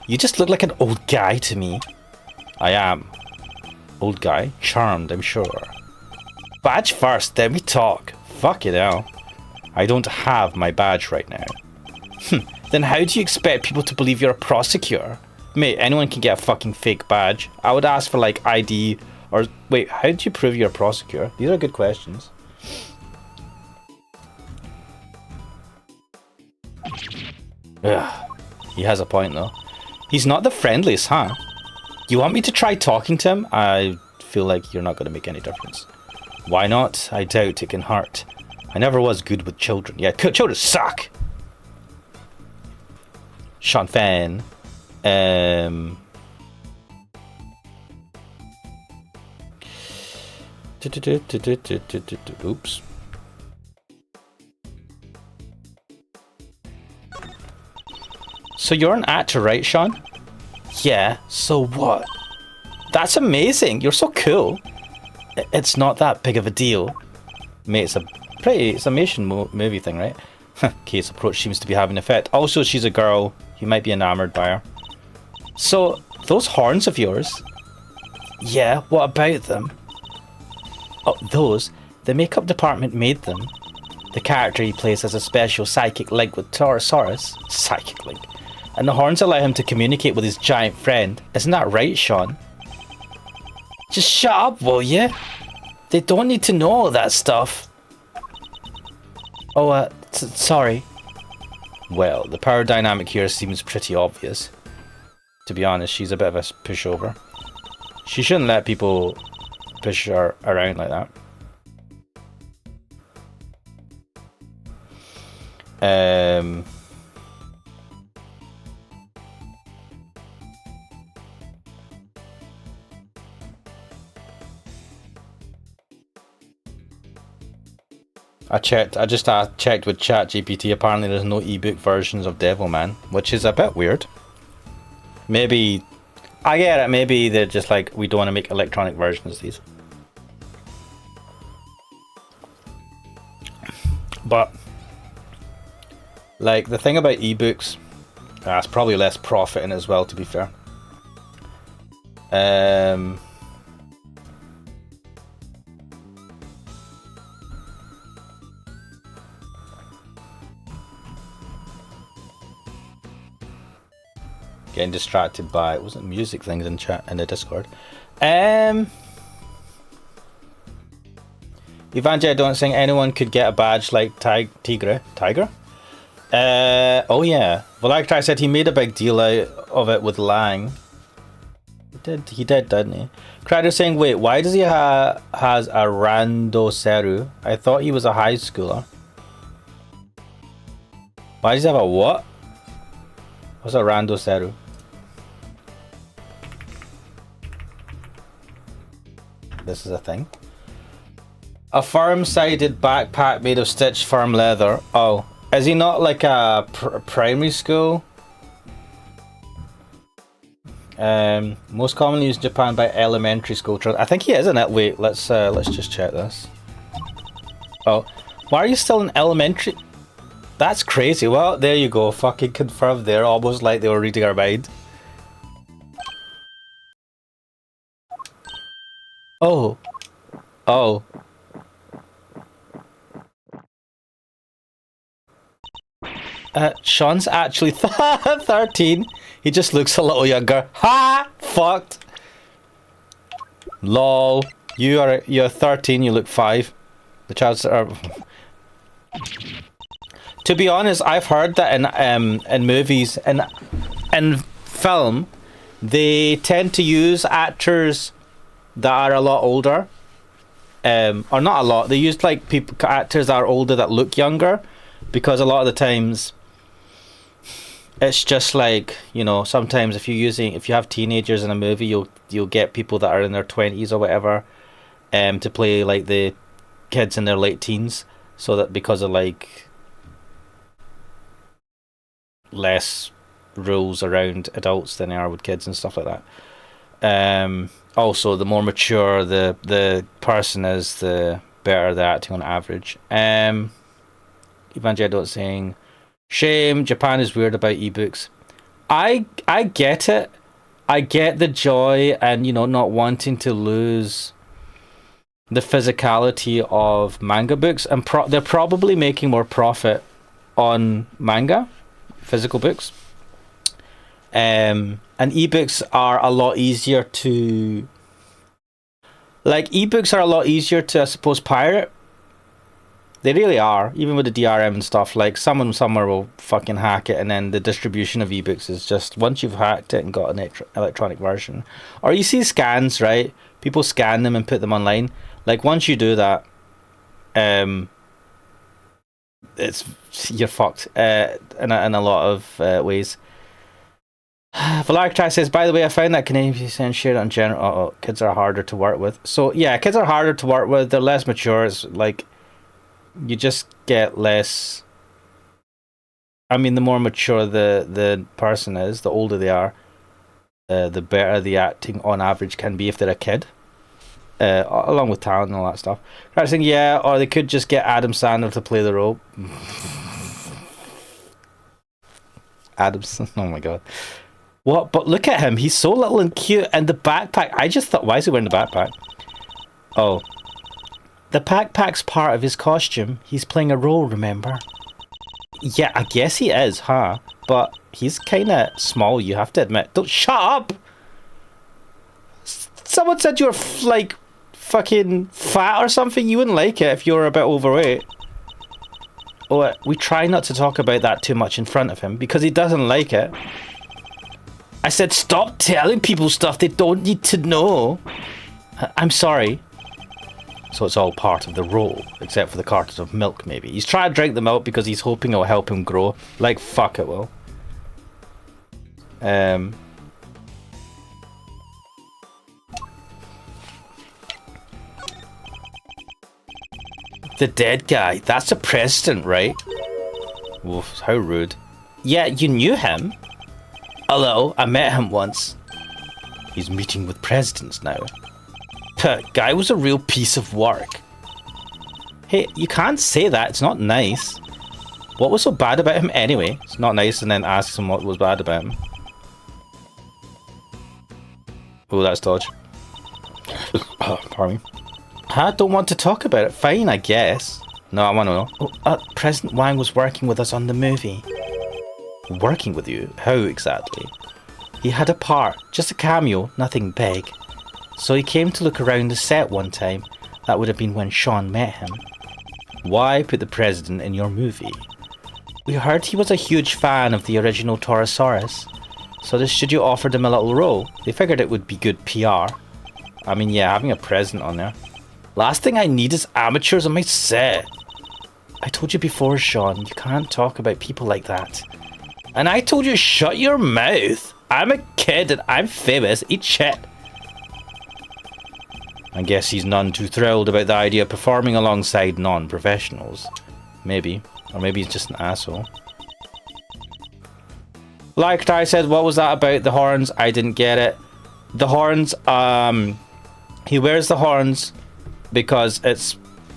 You just look like an old guy to me. I am. Old guy? Charmed, I'm sure. Badge first, then we talk. Fuck it hell. I don't have my badge right now. Then how do you expect people to believe you're a prosecutor? Mate, anyone can get a fucking fake badge. I would ask for like ID or... Wait, how do you prove you're a prosecutor? These are good questions. Ugh. He has a point though. He's not the friendliest, huh? You want me to try talking to him? I feel like you're not going to make any difference. Why not? I doubt it can hurt. I never was good with children. Yeah, children suck! Sean Fan. Oops. So you're an actor, right, Sean? Yeah, so what? That's amazing. You're so cool. It's not that big of a deal. Mate, it's a Mason movie thing, right? Case approach seems to be having an effect. Also, she's a girl. You might be enamored by her. So, those horns of yours? Yeah, what about them? Oh, those? The makeup department made them. The character he plays has a special psychic link with Taurosaurus. Psychic link. And the horns allow him to communicate with his giant friend. Isn't that right, Sean? Just shut up, will you? They don't need to know all that stuff. Oh, sorry. Well, the power dynamic here seems pretty obvious. To be honest, she's a bit of a pushover. She shouldn't let people push her around like that. I just checked with ChatGPT. Apparently there's no ebook versions of Devilman, which is a bit weird. Maybe, I get it, maybe they're just like, we don't want to make electronic versions of these. But, like, the thing about ebooks, that's probably less profit in it as well, to be fair. Getting distracted by, it wasn't music things in chat in the Discord. Evangel, I don't think anyone could get a badge like Tiger? Oh yeah. Volactri said he made a big deal out of it with Lang. He did, didn't he? Crider saying, wait, why does he has a Randoseru? I thought he was a high schooler. Why does he have a what? What's a Randoseru? This is a thing. A firm-sided backpack made of stitched firm leather. Oh, is he not like a primary school? Most commonly used in Japan by elementary school children. I think he is in it. Wait, let's just check this. Oh, why are you still in elementary? That's crazy. Well, there you go. Fucking confirmed there. Almost like they were reading our mind. Oh. Oh. Sean's actually 13. He just looks a little younger. Ha! Fucked. Lol. You're 13. You look 5. The chances are. To be honest, I've heard that in movies and in film, they tend to use actors that are a lot older. Or not a lot. They use like actors that are older that look younger, because a lot of the times it's just like, you know, sometimes if you have teenagers in a movie, you'll get people that are in their 20s or whatever to play like the kids in their late teens, so that because of like less rules around adults than there are with kids and stuff like that. Also, the more mature the person is, the better they're acting on average. Evangelion saying, shame, Japan is weird about ebooks. I get it. I get the joy and, you know, not wanting to lose the physicality of manga books, and they're probably making more profit on manga, physical books. And ebooks are a lot easier to, like, ebooks are a lot easier to, I suppose, pirate. They really are, even with the DRM and stuff. Like, someone somewhere will fucking hack it, and then the distribution of ebooks is just, once you've hacked it and got an electronic version, or you see scans, right? People scan them and put them online. Like, once you do that, you're fucked in a lot of ways. Valaric says, by the way, I found that Canadian shared on general. Kids are harder to work with. So yeah, kids are harder to work with. They're less mature. It's like, you just get less. I mean, the more mature the person is, the older they are, the better the acting on average can be if they're a kid. Along with talent and all that stuff. Right, saying, yeah, or they could just get Adam Sandler to play the role. Adamson, oh my god. What? But look at him, he's so little and cute, and the backpack, I just thought, why is he wearing the backpack? Oh. The backpack's part of his costume. He's playing a role, remember? Yeah, I guess he is, huh? But he's kinda small, you have to admit. Don't shut up! Someone said you're like fucking fat or something. You wouldn't like it if you were a bit overweight. Oh, we try not to talk about that too much in front of him because he doesn't like it. I said stop telling people stuff they don't need to know. I'm sorry. So it's all part of the role, except for the carton of milk maybe. He's trying to drink the milk because he's hoping it'll help him grow. Like, fuck it will. The dead guy. That's the president, right? Oof, how rude. Yeah, you knew him. Hello, I met him once. He's meeting with presidents now. Guy was a real piece of work. Hey, you can't say that. It's not nice. What was so bad about him anyway? It's not nice and then ask him what was bad about him. Oh, that's dodge. Pardon me. I don't want to talk about it. Fine, I guess. No, I want to know. Oh, President Wang was working with us on the movie. Working with you? How exactly? He had a part, just a cameo, nothing big. So he came to look around the set one time. That would have been when Sean met him. Why put the president in your movie? We heard he was a huge fan of the original Torosaurus. So the studio offered him a little role. They figured it would be good PR. I mean, yeah, having a president on there. Last thing I need is amateurs on my set. I told you before, Sean, you can't talk about people like that. And I told you shut your mouth. I'm a kid and I'm famous. Eat shit. I guess he's none too thrilled about the idea of performing alongside non-professionals. Maybe. Or maybe he's just an asshole. Like I said, what was that about the horns? I didn't get it. The horns, he wears the horns because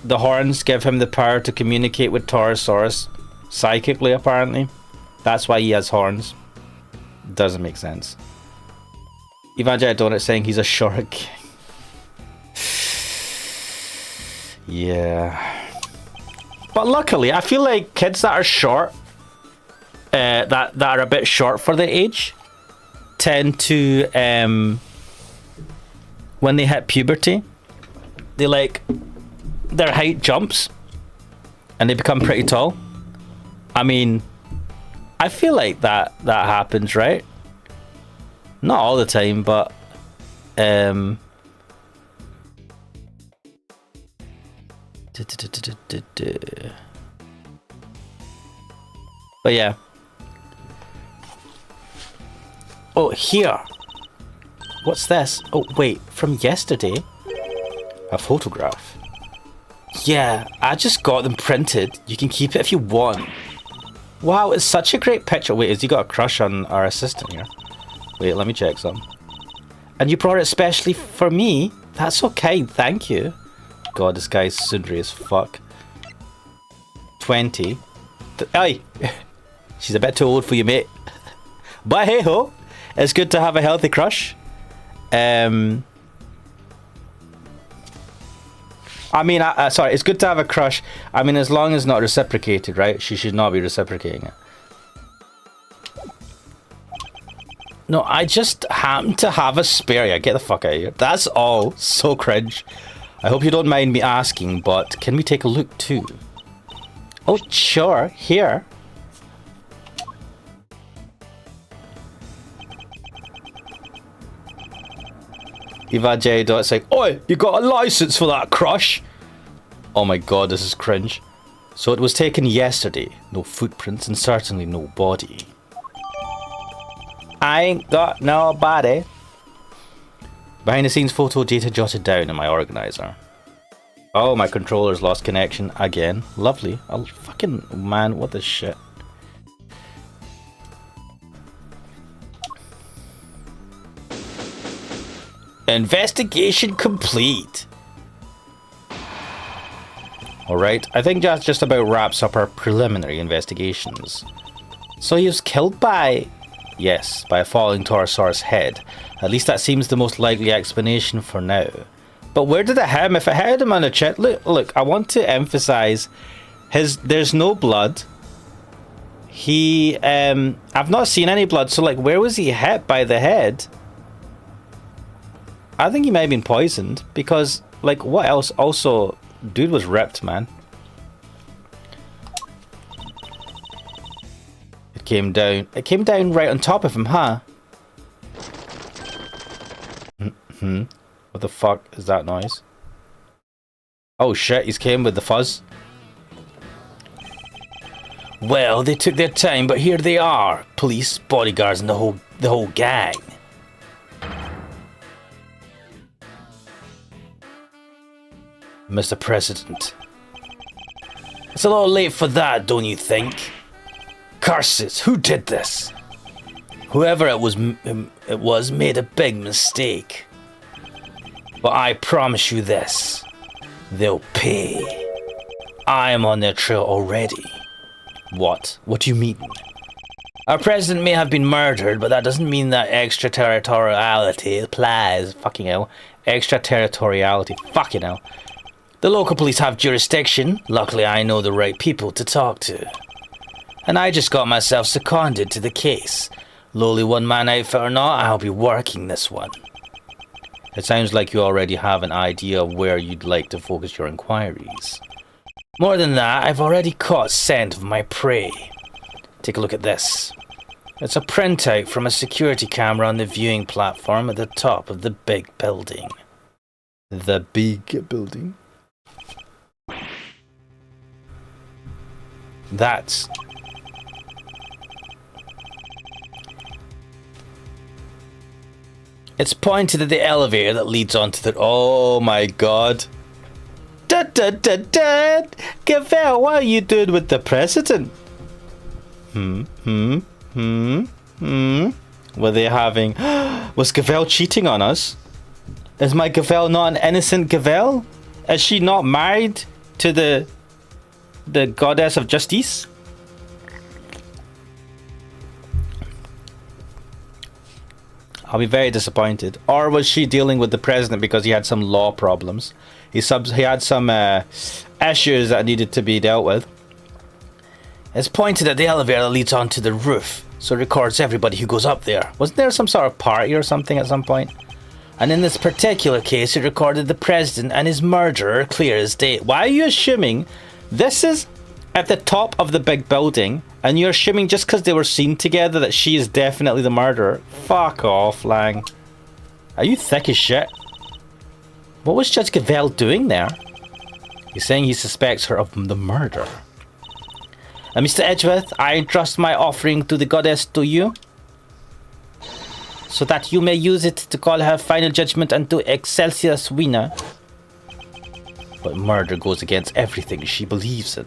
the horns give him the power to communicate with Taurosaurus psychically, apparently. That's why he has horns. Doesn't make sense. Evangelic Donut saying he's a short king. Yeah. But luckily, I feel like kids that are short, that are a bit short for their age, tend to, when they hit puberty, they their height jumps and they become pretty tall. I mean, I feel like that happens, right? Not all the time, but but yeah. Oh, here. What's this? Oh, wait, from yesterday? A photograph. Yeah, I just got them printed. You can keep it if you want. Wow, it's such a great picture. Wait, has he got a crush on our assistant here? Wait, let me check some. And you brought it especially for me? That's so kind, thank you. God, this guy's sundry as fuck. 20. Aye! She's a bit too old for you, mate. But hey ho, it's good to have a healthy crush. I mean, sorry, it's good to have a crush. I mean, as long as not reciprocated, right? She should not be reciprocating it. No, I just happen to have a spare. Yeah, get the fuck out of here. That's all. So cringe. I hope you don't mind me asking, but can we take a look too? Oh, sure. Here. Eva J. Dot's like, oi, you got a license for that crush? Oh my god, this is cringe. So it was taken yesterday. No footprints and certainly no body. I ain't got no body. Behind the scenes photo data jotted down in my organizer. Oh, my controller's lost connection again. Lovely. Oh, fucking man, what the shit. Investigation complete. Alright, I think that just about wraps up our preliminary investigations. So he was killed by... Yes, by a falling Taurosaurus head. At least that seems the most likely explanation for now. But where did it hit him? If it hit him on the chest... Look, I want to emphasize there's no blood. I've not seen any blood, so like, where was he hit by the head? I think he may have been poisoned, because, like, what else? Also, dude was ripped, man. It came down right on top of him, huh? What the fuck is that noise? Oh shit, he's came with the fuzz. Well, they took their time, but here they are. Police, bodyguards, and the whole gang. Mr. President. It's a little late for that, don't you think? Curses, who did this? Whoever it was made a big mistake. But I promise you this, they'll pay. I am on their trail already. What? What do you mean? Our president may have been murdered, but that doesn't mean that extraterritoriality applies. Fucking hell. Extraterritoriality. Fucking hell. The local police have jurisdiction. Luckily, I know the right people to talk to. And I just got myself seconded to the case. Lowly one-man outfit or not, I'll be working this one. It sounds like you already have an idea of where you'd like to focus your inquiries. More than that, I've already caught scent of my prey. Take a look at this. It's a printout from a security camera on the viewing platform at the top of the big building. The big building? That's... It's pointed at the elevator that leads onto the... Oh my god. Gavel, what are you doing with the president? Were they having... Was Gavel cheating on us? Is my Gavel not an innocent Gavel? Is she not married to the goddess of justice? I'll be very disappointed. Or was she dealing with the president because he had some law problems? He had some issues that needed to be dealt with. It's pointed at the elevator that leads onto the roof, so it records everybody who goes up there. Wasn't there some sort of party or something at some point? And in this particular case, it recorded the president and his murderer clear as day. Why are you assuming this is at the top of the big building, and you're assuming just because they were seen together that she is definitely the murderer? Fuck off, Lang. Are you thick as shit? What was Judge Gavel doing there? He's saying he suspects her of the murder. Mr. Edgeworth, I entrust my offering to the goddess to you, so that you may use it to call her final judgment unto Excelsior Wiener. But murder goes against everything she believes in.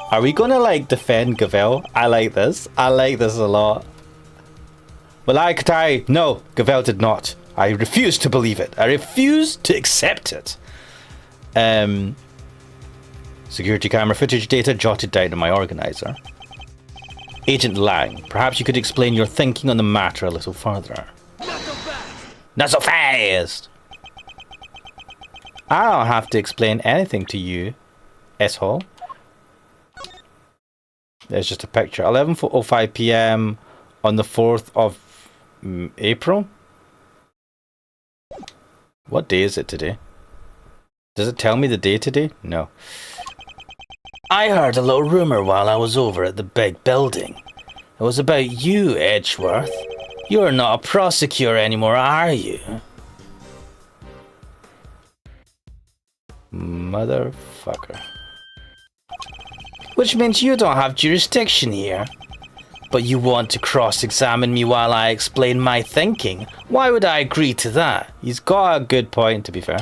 Are we gonna like defend Gavel? I like this. I like this a lot. Well, no, Gavel did not. I refuse to believe it. I refuse to accept it. Security camera footage data jotted down to my organizer. Agent Lang, perhaps you could explain your thinking on the matter a little further. Not so fast! Not so fast! I don't have to explain anything to you, asshole. There's just a picture. 11:05 p.m. on the 4th of April? What day is it today? Does it tell me the day today? No. I heard a little rumour while I was over at the big building. It was about you, Edgeworth. You're not a prosecutor anymore, are you? Motherfucker. Which means you don't have jurisdiction here. But you want to cross-examine me while I explain my thinking. Why would I agree to that? He's got a good point, to be fair.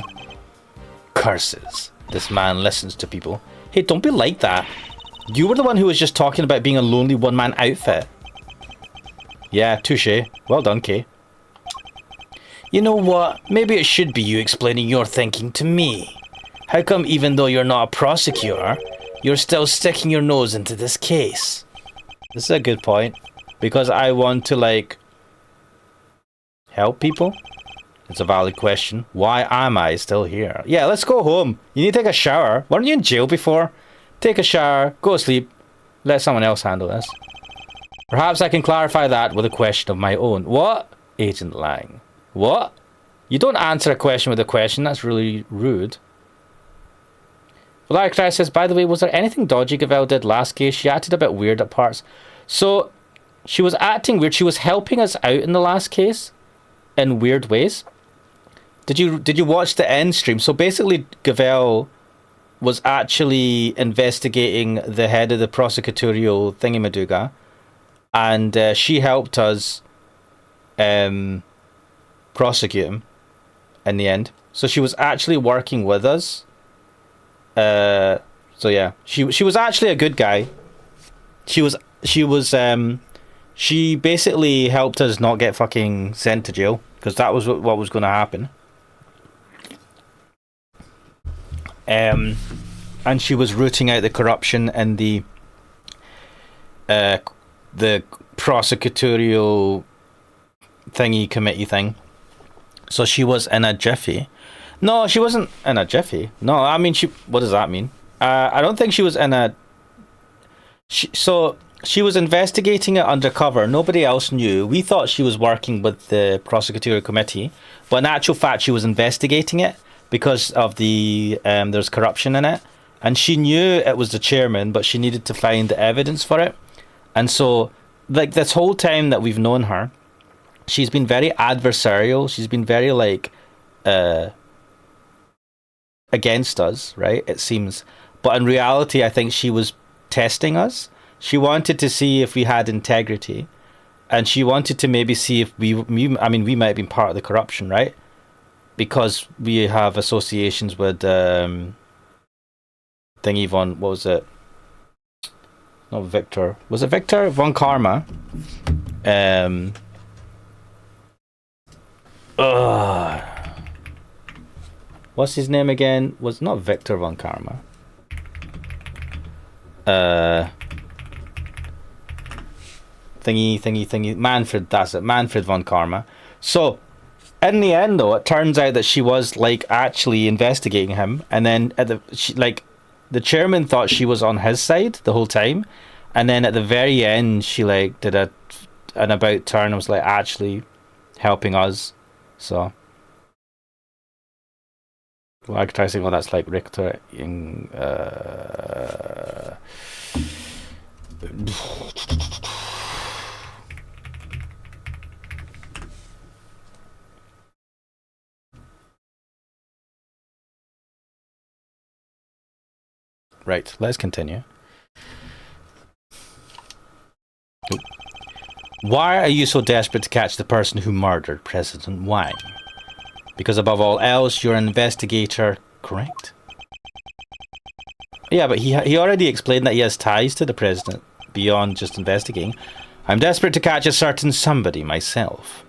Curses. This man listens to people. Hey, don't be like that. You were the one who was just talking about being a lonely one-man outfit. Yeah, touche. Well done, Kay. You know what? Maybe it should be you explaining your thinking to me. How come even though you're not a prosecutor, you're still sticking your nose into this case? This is a good point. Because I want to, like, help people? It's a valid question. Why am I still here? Yeah, let's go home. You need to take a shower. Weren't you in jail before? Take a shower, go to sleep, let someone else handle this. Perhaps I can clarify that with a question of my own. What? Agent Lang. What? You don't answer a question with a question. That's really rude. Well, Cry says, by the way, was there anything dodgy Gavel did last case? She acted a bit weird at parts. So, she was acting weird. She was helping us out in the last case in weird ways. Did you watch the end stream? So basically, Gavel was actually investigating the head of the prosecutorial thingy-madooga, and she helped us prosecute him in the end. So she was actually working with us. So yeah, she was actually a good guy. She basically helped us not get fucking sent to jail, because that was what was going to happen. And she was rooting out the corruption in the prosecutorial thingy committee thing. So she was in a jiffy. No, she wasn't in a jiffy. No, I mean, what does that mean? I don't think she was in a... So she was investigating it undercover. Nobody else knew. We thought she was working with the prosecutorial committee, but in actual fact, she was investigating it because of the there's corruption in it, and she knew it was the chairman, but she needed to find the evidence for it. And so, like, this whole time that we've known her, she's been very adversarial. She's been very, like, against us, right? It seems. But in reality, I think she was testing us. She wanted to see if we had integrity, and she wanted to maybe see if we might have been part of the corruption, right? Because we have associations with thingy von, what was it? Not Victor. Was it Victor? Von Karma. Um. What's his name again? Was not Victor von Karma. Thingy. Manfred, that's it. Manfred von Karma. So, in the end, though, it turns out that she was like actually investigating him, and then the chairman thought she was on his side the whole time, and then at the very end, she like did an about turn and was like actually helping us. So, well, I could try saying, well, that's like Richter in. Right, let's continue. Why are you so desperate to catch the person who murdered President Wang? Because above all else, you're an investigator, correct? Yeah, but he already explained that he has ties to the president beyond just investigating. I'm desperate to catch a certain somebody myself.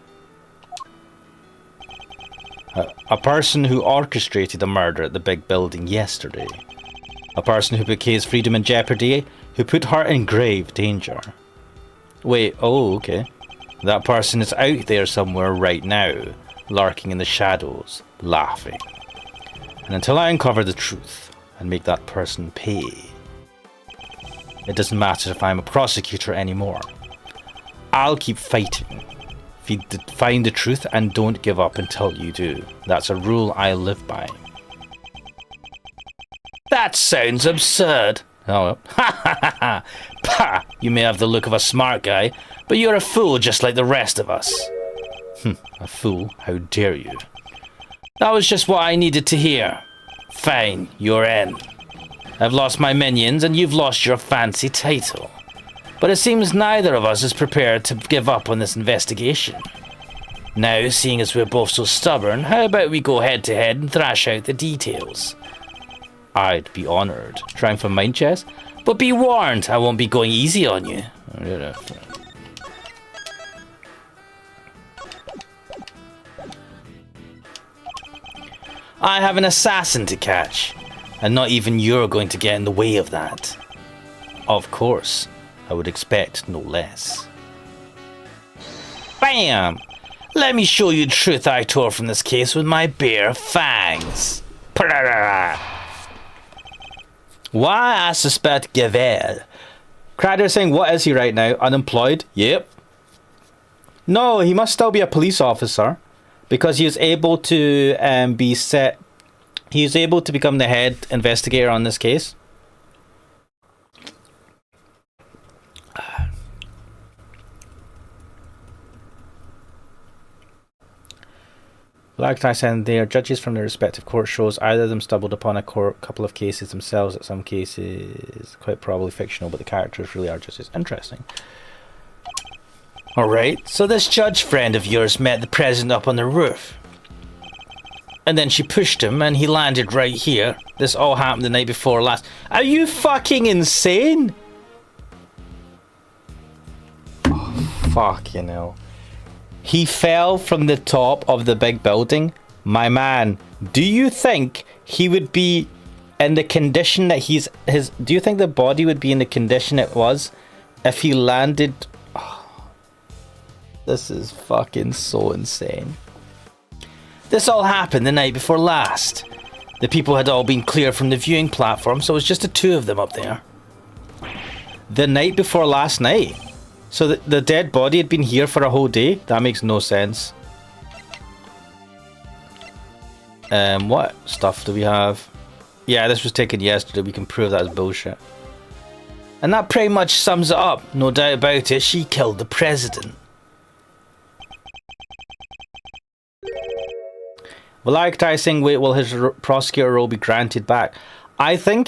A person who orchestrated a murder at the big building yesterday. A person who put Kay's freedom in jeopardy, who put her in grave danger. Wait, oh, okay. That person is out there somewhere right now, lurking in the shadows, laughing. And until I uncover the truth and make that person pay, it doesn't matter if I'm a prosecutor anymore. I'll keep fighting. Find the truth and don't give up until you do. That's a rule I live by. That sounds absurd. Oh, ha ha ha ha. Pah! You may have the look of a smart guy, but you're a fool just like the rest of us. A fool? How dare you? That was just what I needed to hear. Fine, you're in. I've lost my minions and you've lost your fancy title. But it seems neither of us is prepared to give up on this investigation. Now, seeing as we're both so stubborn, how about we go head to head and thrash out the details? I'd be honoured. Trying for mind chess? But be warned, I won't be going easy on you. I have an assassin to catch, and not even you're going to get in the way of that. Of course, I would expect no less. Bam! Let me show you the truth I tore from this case with my bare fangs. Why I suspect Gavel. Crider saying, what is he right now? Unemployed? Yep. No, he must still be a police officer. Because he was able to he was able to become the head investigator on this case. Like I said, they are judges from their respective court shows. Either of them stumbled upon a couple of cases themselves. At some cases, quite probably fictional, but the characters really are just as interesting. Alright, so this judge friend of yours met the president up on the roof. And then she pushed him and he landed right here. This all happened the night before last. Are you fucking insane? Oh, fucking hell. He fell from the top of the big building. My man, do you think he would be in the condition that do you think the body would be in the condition it was if he landed? This is fucking so insane. This all happened the night before last. The people had all been cleared from the viewing platform, so it was just the two of them up there. The night before last night? So the dead body had been here for a whole day? That makes no sense. What stuff do we have? Yeah, this was taken yesterday. We can prove that is bullshit. And that pretty much sums it up. No doubt about it, she killed the president. Valaktai saying, wait, will his prosecutor role be granted back? I think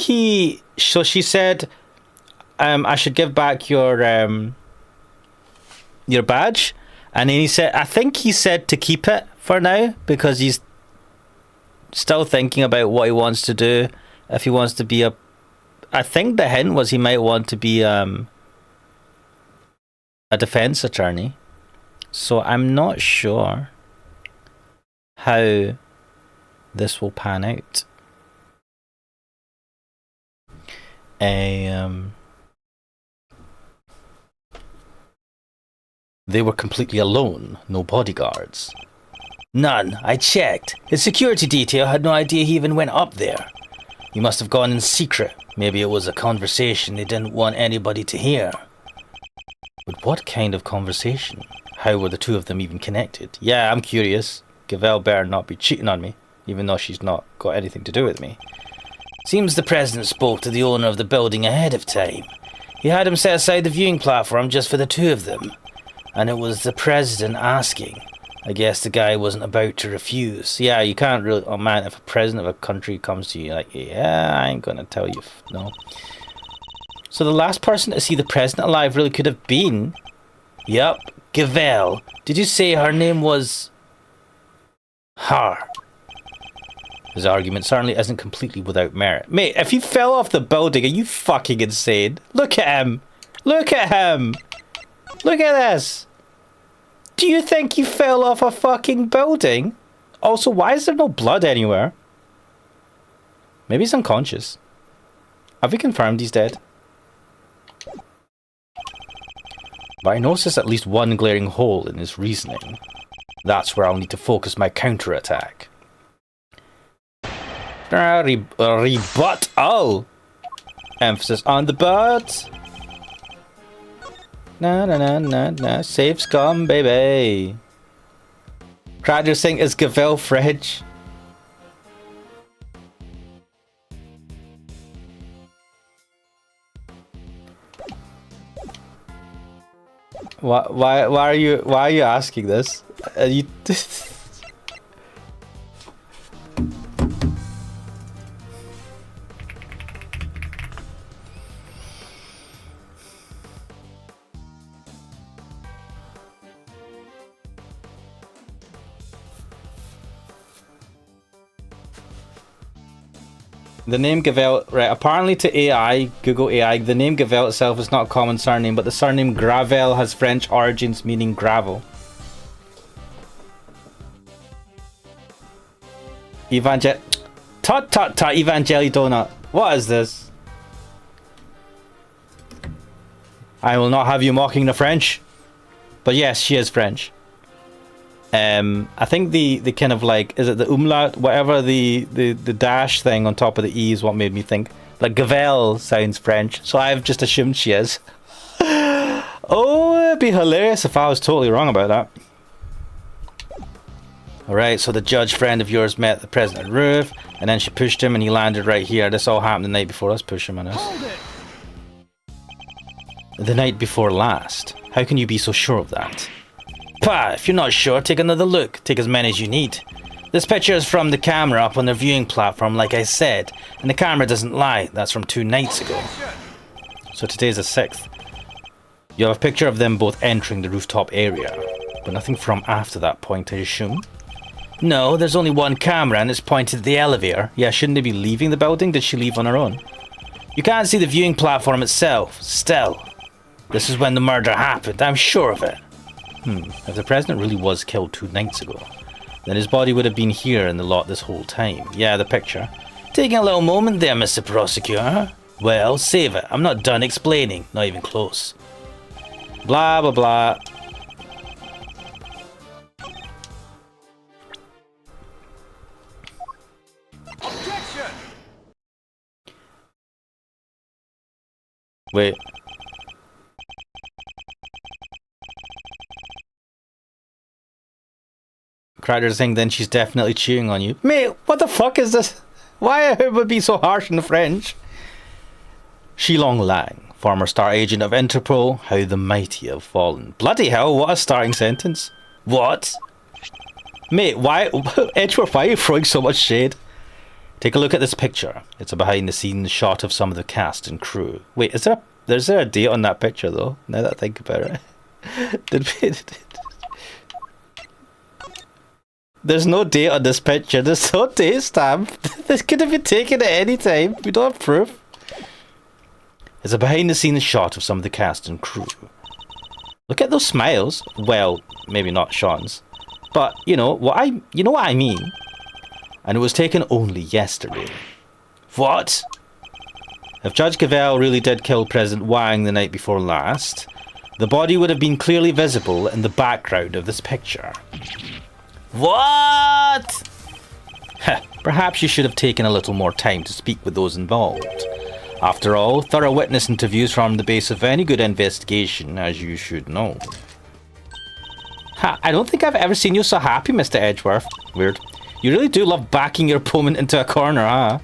so she said, I should give back your badge. And then he said, I think he said to keep it for now, because he's still thinking about what he wants to do. If he wants to be I think the hint was he might want to be a defense attorney. So I'm not sure how this will pan out. They were completely alone, no bodyguards. None. I checked. His security detail had no idea he even went up there. He must have gone in secret. Maybe it was a conversation they didn't want anybody to hear. But what kind of conversation? How were the two of them even connected? Yeah, I'm curious. Gavel better not be cheating on me, even though she's not got anything to do with me. Seems the president spoke to the owner of the building ahead of time. He had him set aside the viewing platform just for the two of them. And it was the president asking. I guess the guy wasn't about to refuse. Yeah, you can't really... Oh man, if a president of a country comes to you like, yeah, I ain't gonna tell you. No. So the last person to see the president alive really could have been... Yup, Gavel. Did you say her name was... Her? His argument certainly isn't completely without merit. Mate, if he fell off the building, are you fucking insane? Look at him. Look at him. Look at this. Do you think he fell off a fucking building? Also, why is there no blood anywhere? Maybe he's unconscious. Have we confirmed he's dead? But I noticed at least one glaring hole in his reasoning. That's where I'll need to focus my counterattack. Rebut. Oh! Emphasis on the but. Na na na na na. Safe scum, baby. Crowder saying, is Gavel French? Why are you asking this? You The name Gavel, right, apparently to AI, Google AI, the name Gavel itself is not a common surname, but the surname Gravel has French origins meaning gravel. Tut Evangeli Donut. What is this? I will not have you mocking the French. But yes, she is French. I think the kind of like, is it the umlaut, whatever, the dash thing on top of the E is what made me think. Like Gavel sounds French, so I've just assumed she is. Oh, it'd be hilarious if I was totally wrong about that. Alright, so the judge friend of yours met the president at roof, and then she pushed him and he landed right here. This all happened the night before us. Push him on us. The night before last. How can you be so sure of that? Pah, if you're not sure, take another look. Take as many as you need. This picture is from the camera up on the viewing platform, like I said. And the camera doesn't lie. That's from 2 nights ago. So today's the 6th. You have a picture of them both entering the rooftop area. But nothing from after that point, I assume? No, there's only one camera and it's pointed at the elevator. Yeah, shouldn't they be leaving the building? Did she leave on her own? You can't see the viewing platform itself. Still, this is when the murder happened. I'm sure of it. If the president really was killed 2 nights ago, then his body would have been here in the lot this whole time. Yeah, the picture. Taking a little moment there, Mr. Prosecutor. Well, save it. I'm not done explaining. Not even close. Blah, blah, blah. Objection! Wait. Crowder's saying then she's definitely chewing on you. Mate, what the fuck is this? Why would it be so harsh in the French? Shilong Lang, former star agent of Interpol, how the mighty have fallen. Bloody hell, what a starting sentence. What? Mate, why, Edgeworth, why are you throwing so much shade? Take a look at this picture. It's a behind the scenes shot of some of the cast and crew. Wait, is there a date on that picture though? Now that I think about it. There's no date on this picture. There's no date stamp. This could have been taken at any time. We don't have proof. It's a behind the scenes shot of some of the cast and crew. Look at those smiles. Well, maybe not Sean's. But, you know what I mean. And it was taken only yesterday. What? If Judge Cavell really did kill President Wang the night before last, the body would have been clearly visible in the background of this picture. What? Perhaps you should have taken a little more time to speak with those involved. After all, thorough witness interviews form the base of any good investigation, as you should know. I don't think I've ever seen you so happy, Mr. Edgeworth. Weird. You really do love backing your opponent into a corner, huh?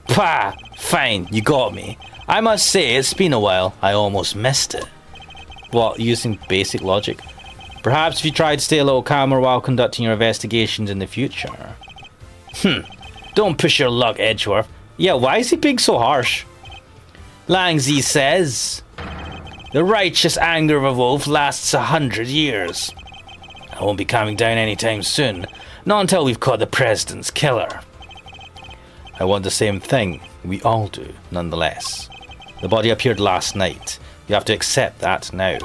Pah! Fine, you got me. I must say, it's been a while. I almost missed it. What, using basic logic? Perhaps if you tried to stay a little calmer while conducting your investigations in the future. Don't push your luck, Edgeworth. Yeah, why is he being so harsh? Langzy says, the righteous anger of a wolf lasts 100 years. I won't be coming down anytime soon. Not until we've caught the president's killer. I want the same thing. We all do, nonetheless. The body appeared last night. You have to accept that now.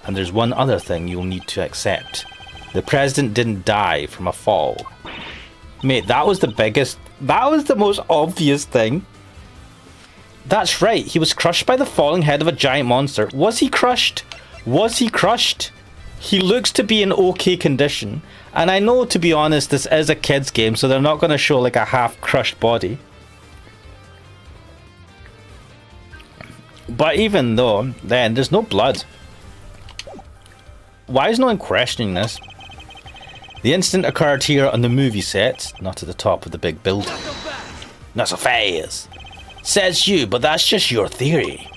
And there's one other thing you'll need to accept. The president didn't die from a fall. Mate, that was the most obvious thing. That's right, he was crushed by the falling head of a giant monster. Was he crushed? Was he crushed? He looks to be in okay condition. And I know, to be honest, this is a kid's game, so they're not going to show like a half-crushed body. But even though, then, there's no blood. Why is no one questioning this? The incident occurred here on the movie set, not at the top of the big building. Not so fast. Says you, but that's just your theory.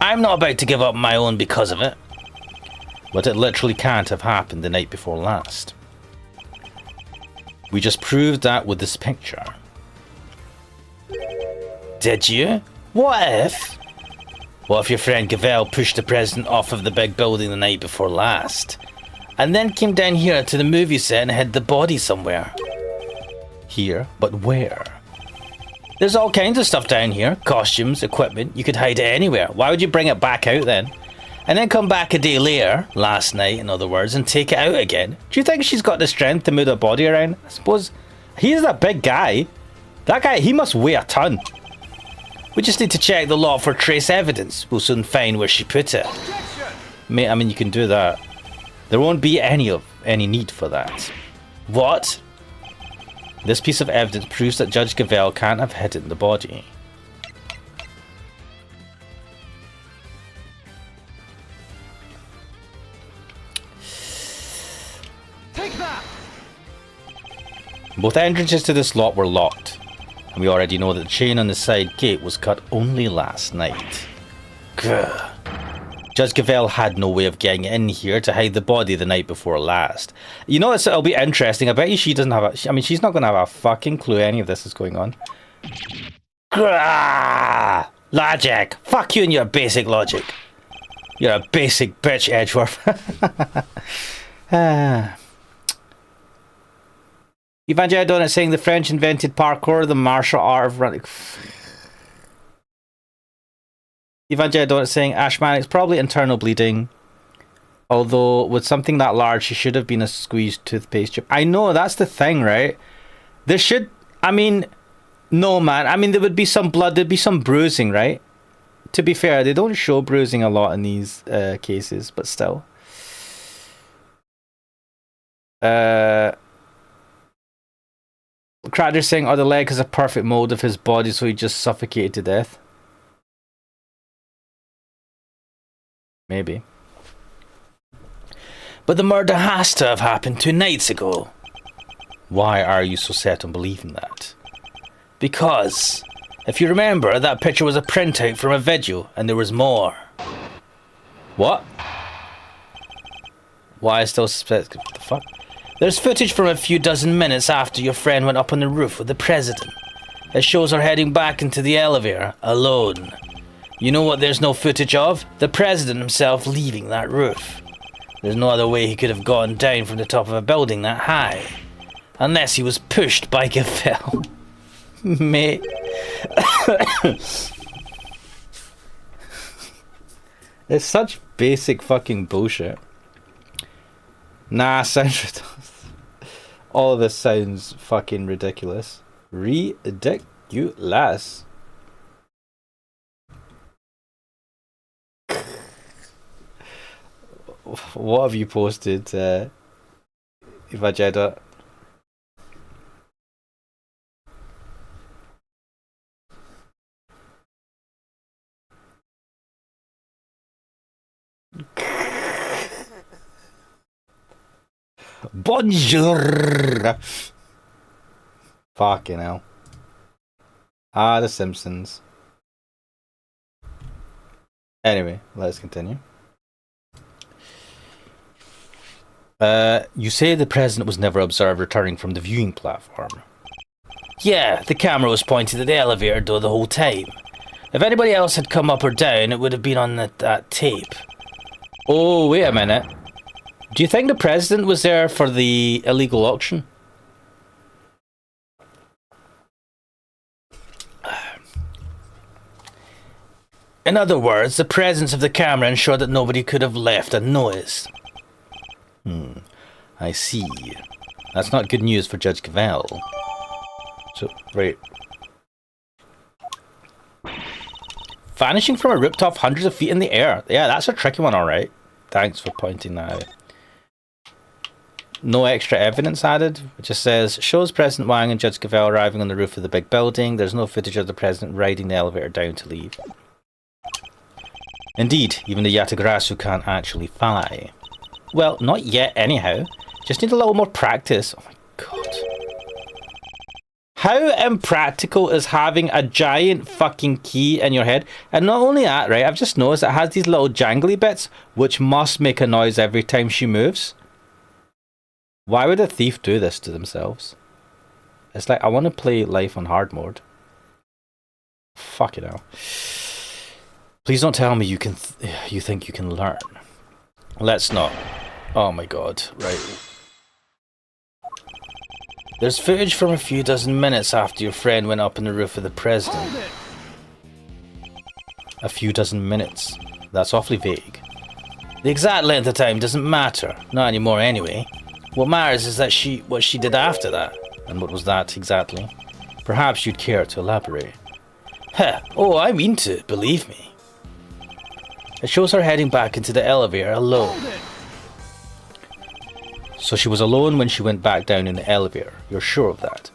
I'm not about to give up my own because of it. But it literally can't have happened the night before last. We just proved that with this picture. Did you? What if? What if your friend Cavell pushed the president off of the big building the night before last? And then came down here to the movie set and hid the body somewhere. Here, but where? There's all kinds of stuff down here. Costumes, equipment. You could hide it anywhere. Why would you bring it back out then? And then come back a day later, last night in other words, and take it out again. Do you think she's got the strength to move her body around? I suppose. He's a big guy. That guy, he must weigh a ton. We just need to check the lot for trace evidence. We'll soon find where she put it. Mate, I mean, you can do that. There won't be any need for that. What? This piece of evidence proves that Judge Cavell can't have hidden the body. Take that! Both entrances to this lot were locked, and we already know that the chain on the side gate was cut only last night. Grr. Judge Cavell had no way of getting in here to hide the body the night before last. You know, it'll be interesting. I bet you she doesn't have a... I mean, she's not going to have a fucking clue any of this is going on. Grrr! Logic! Fuck you and your basic logic. You're a basic bitch, Edgeworth. Evangelion Donut saying the French invented parkour, the martial art of running... Evangelion Donut saying Ashmanic's probably internal bleeding. Although with something that large, she should have been a squeezed toothpaste tube. I know, that's the thing, right? There should... I mean... No, man. I mean, there would be some blood. There'd be some bruising, right? To be fair, they don't show bruising a lot in these cases, but still. Cracker saying, oh, the leg has a perfect mold of his body, so he just suffocated to death. Maybe. But the murder has to have happened 2 nights ago. Why are you so set on believing that? Because, if you remember, that picture was a printout from a video, and there was more. What? Why I still suspect... What the fuck? There's footage from a few dozen minutes after your friend went up on the roof with the president. It shows her heading back into the elevator, alone. You know what there's no footage of? The president himself leaving that roof. There's no other way he could have gone down from the top of a building that high. Unless he was pushed by Cavell. Mate. It's such basic fucking bullshit. Nah, sounds... All of this sounds fucking ridiculous. Ridiculous. What have you posted, Vegeta? Bonjour! Fucking hell. Ah, The Simpsons. Anyway, let's continue. You say the president was never observed returning from the viewing platform. Yeah, the camera was pointed at the elevator door the whole time. If anybody else had come up or down, it would have been on that tape. Oh, wait a minute. Do you think the president was there for the illegal auction? In other words, the presence of the camera ensured that nobody could have left unnoticed. I see. That's not good news for Judge Cavell. So, right. Vanishing from a rooftop hundreds of feet in the air. Yeah, that's a tricky one, alright. Thanks for pointing that out. No extra evidence added. It just says, shows President Wang and Judge Cavell arriving on the roof of the big building. There's no footage of the president riding the elevator down to leave. Indeed, even the Yatagrasu can't actually fly. Well, not yet anyhow. Just need a little more practice. Oh my god. How impractical is having a giant fucking key in your head? And not only that, right, I've just noticed it has these little jangly bits, which must make a noise every time she moves. Why would a thief do this to themselves? It's like, I want to play life on hard mode. Fuck it hell. Please don't tell me you think you can learn. Let's not. Oh my god, right. There's footage from a few dozen minutes after your friend went up on the roof of the president. A few dozen minutes. That's awfully vague. The exact length of time doesn't matter. Not anymore anyway. What matters is that what she did after that. And what was that exactly? Perhaps you'd care to elaborate. Heh, oh, I mean to, believe me. It shows her heading back into the elevator alone. So she was alone when she went back down in the elevator. You're sure of that?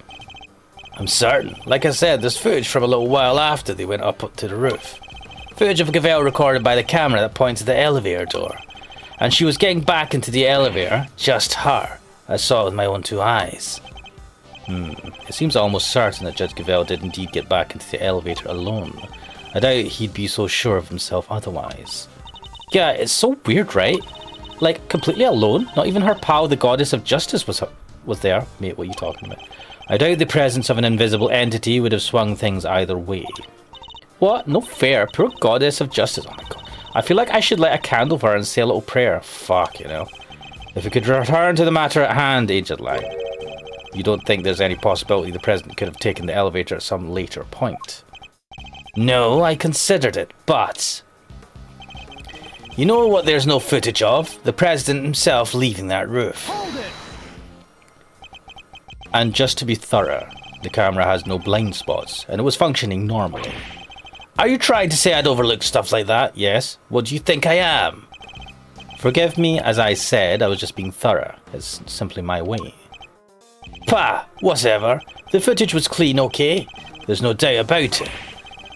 I'm certain. Like I said, there's footage from a little while after they went up to the roof. Footage of Cavell recorded by the camera that points to the elevator door. And she was getting back into the elevator, just her. I saw it with my own two eyes. It seems almost certain that Judge Cavell did indeed get back into the elevator alone. I doubt he'd be so sure of himself otherwise. Yeah, it's so weird, right? Like, completely alone? Not even her pal, the Goddess of Justice, was there. Mate, what are you talking about? I doubt the presence of an invisible entity would have swung things either way. What? No fair. Poor Goddess of Justice. Oh my god. I feel like I should light a candle for her and say a little prayer. Fuck, you know. If we could return to the matter at hand, Aged Lang. You don't think there's any possibility the president could have taken the elevator at some later point? No, I considered it, but... You know what there's no footage of? The president himself leaving that roof. Hold it. And just to be thorough, the camera has no blind spots, and it was functioning normally. Are you trying to say I'd overlook stuff like that? Yes. What do you think I am? Forgive me, as I said, I was just being thorough. It's simply my way. Pah! Whatever. The footage was clean, okay? There's no doubt about it.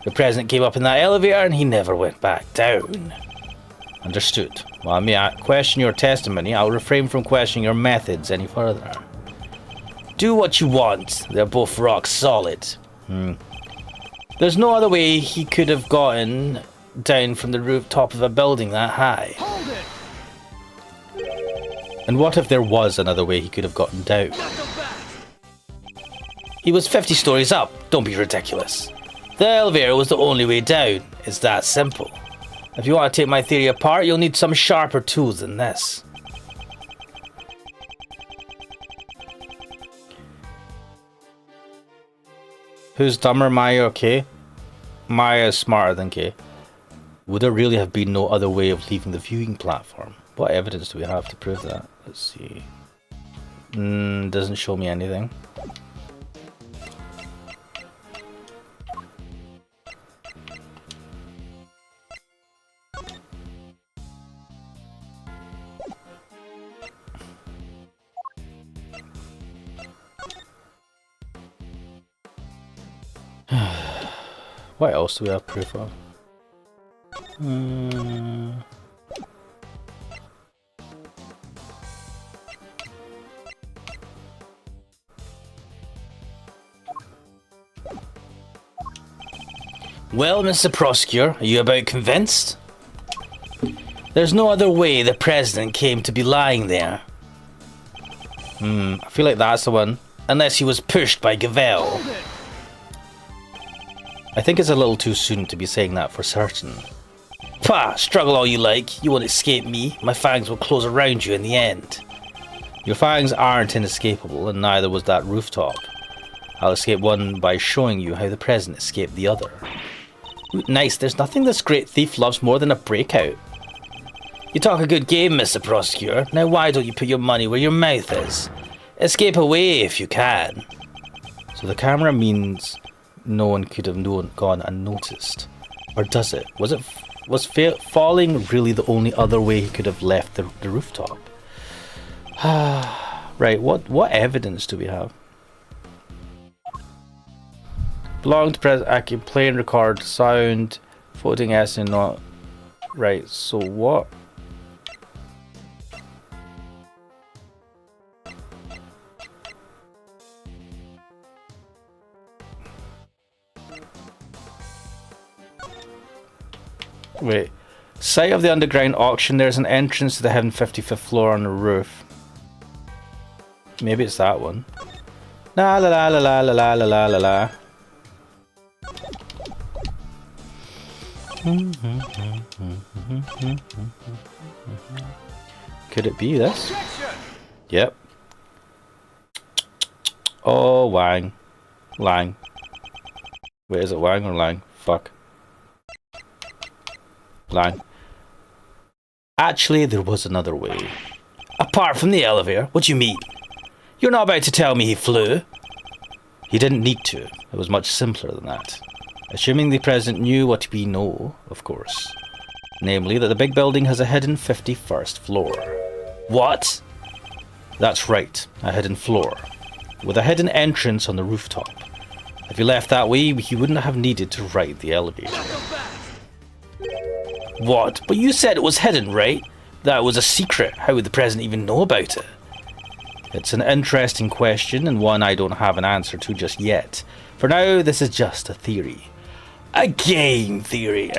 The president came up in that elevator and he never went back down. Understood. While I may question your testimony, I'll refrain from questioning your methods any further. Do what you want. They're both rock solid. There's no other way he could have gotten down from the rooftop of a building that high. Hold it. And what if there was another way he could have gotten down? He was 50 stories up. Don't be ridiculous. The elevator was the only way down. It's that simple. If you want to take my theory apart, you'll need some sharper tools than this. Who's dumber, Maya or Kay? Maya is smarter than Kay. Would there really have been no other way of leaving the viewing platform? What evidence do we have to prove that? Let's see. Doesn't show me anything. What else do we have proof of? Well, Mr. Prosecutor, are you about convinced? There's no other way the president came to be lying there. I feel like that's the one. Unless he was pushed by Gavel. I think it's a little too soon to be saying that for certain. Pah, struggle all you like. You won't escape me. My fangs will close around you in the end. Your fangs aren't inescapable, and neither was that rooftop. I'll escape one by showing you how the president escaped the other. Ooh, nice, there's nothing this great thief loves more than a breakout. You talk a good game, Mr. Prosecutor. Now why don't you put your money where your mouth is? Escape away if you can. So the camera means no one could have gone unnoticed. Or does it? Was falling really the only other way he could have left the rooftop? Right, what evidence do we have? Belong to press. I can play and record sound, voting S and not. Right, so what? Wait. Site of the underground auction, there's an entrance to the 155th floor on the roof. Maybe it's that one. La la la la la la la la la la. Could it be this? Yep. Oh, Wang. Lang. Wait, is it Wang or Lang? Fuck. Lang. Actually, there was another way. Apart from the elevator? What do you mean? You're not about to tell me he flew? He didn't need to. It was much simpler than that. Assuming the president knew what we know, of course. Namely, that the big building has a hidden 51st floor. What? That's right, a hidden floor. With a hidden entrance on the rooftop. If he left that way, he wouldn't have needed to ride the elevator. What? But you said it was hidden, right? That was a secret. How would the president even know about it? It's an interesting question, and one I don't have an answer to just yet. For now, this is just a theory. A game theory.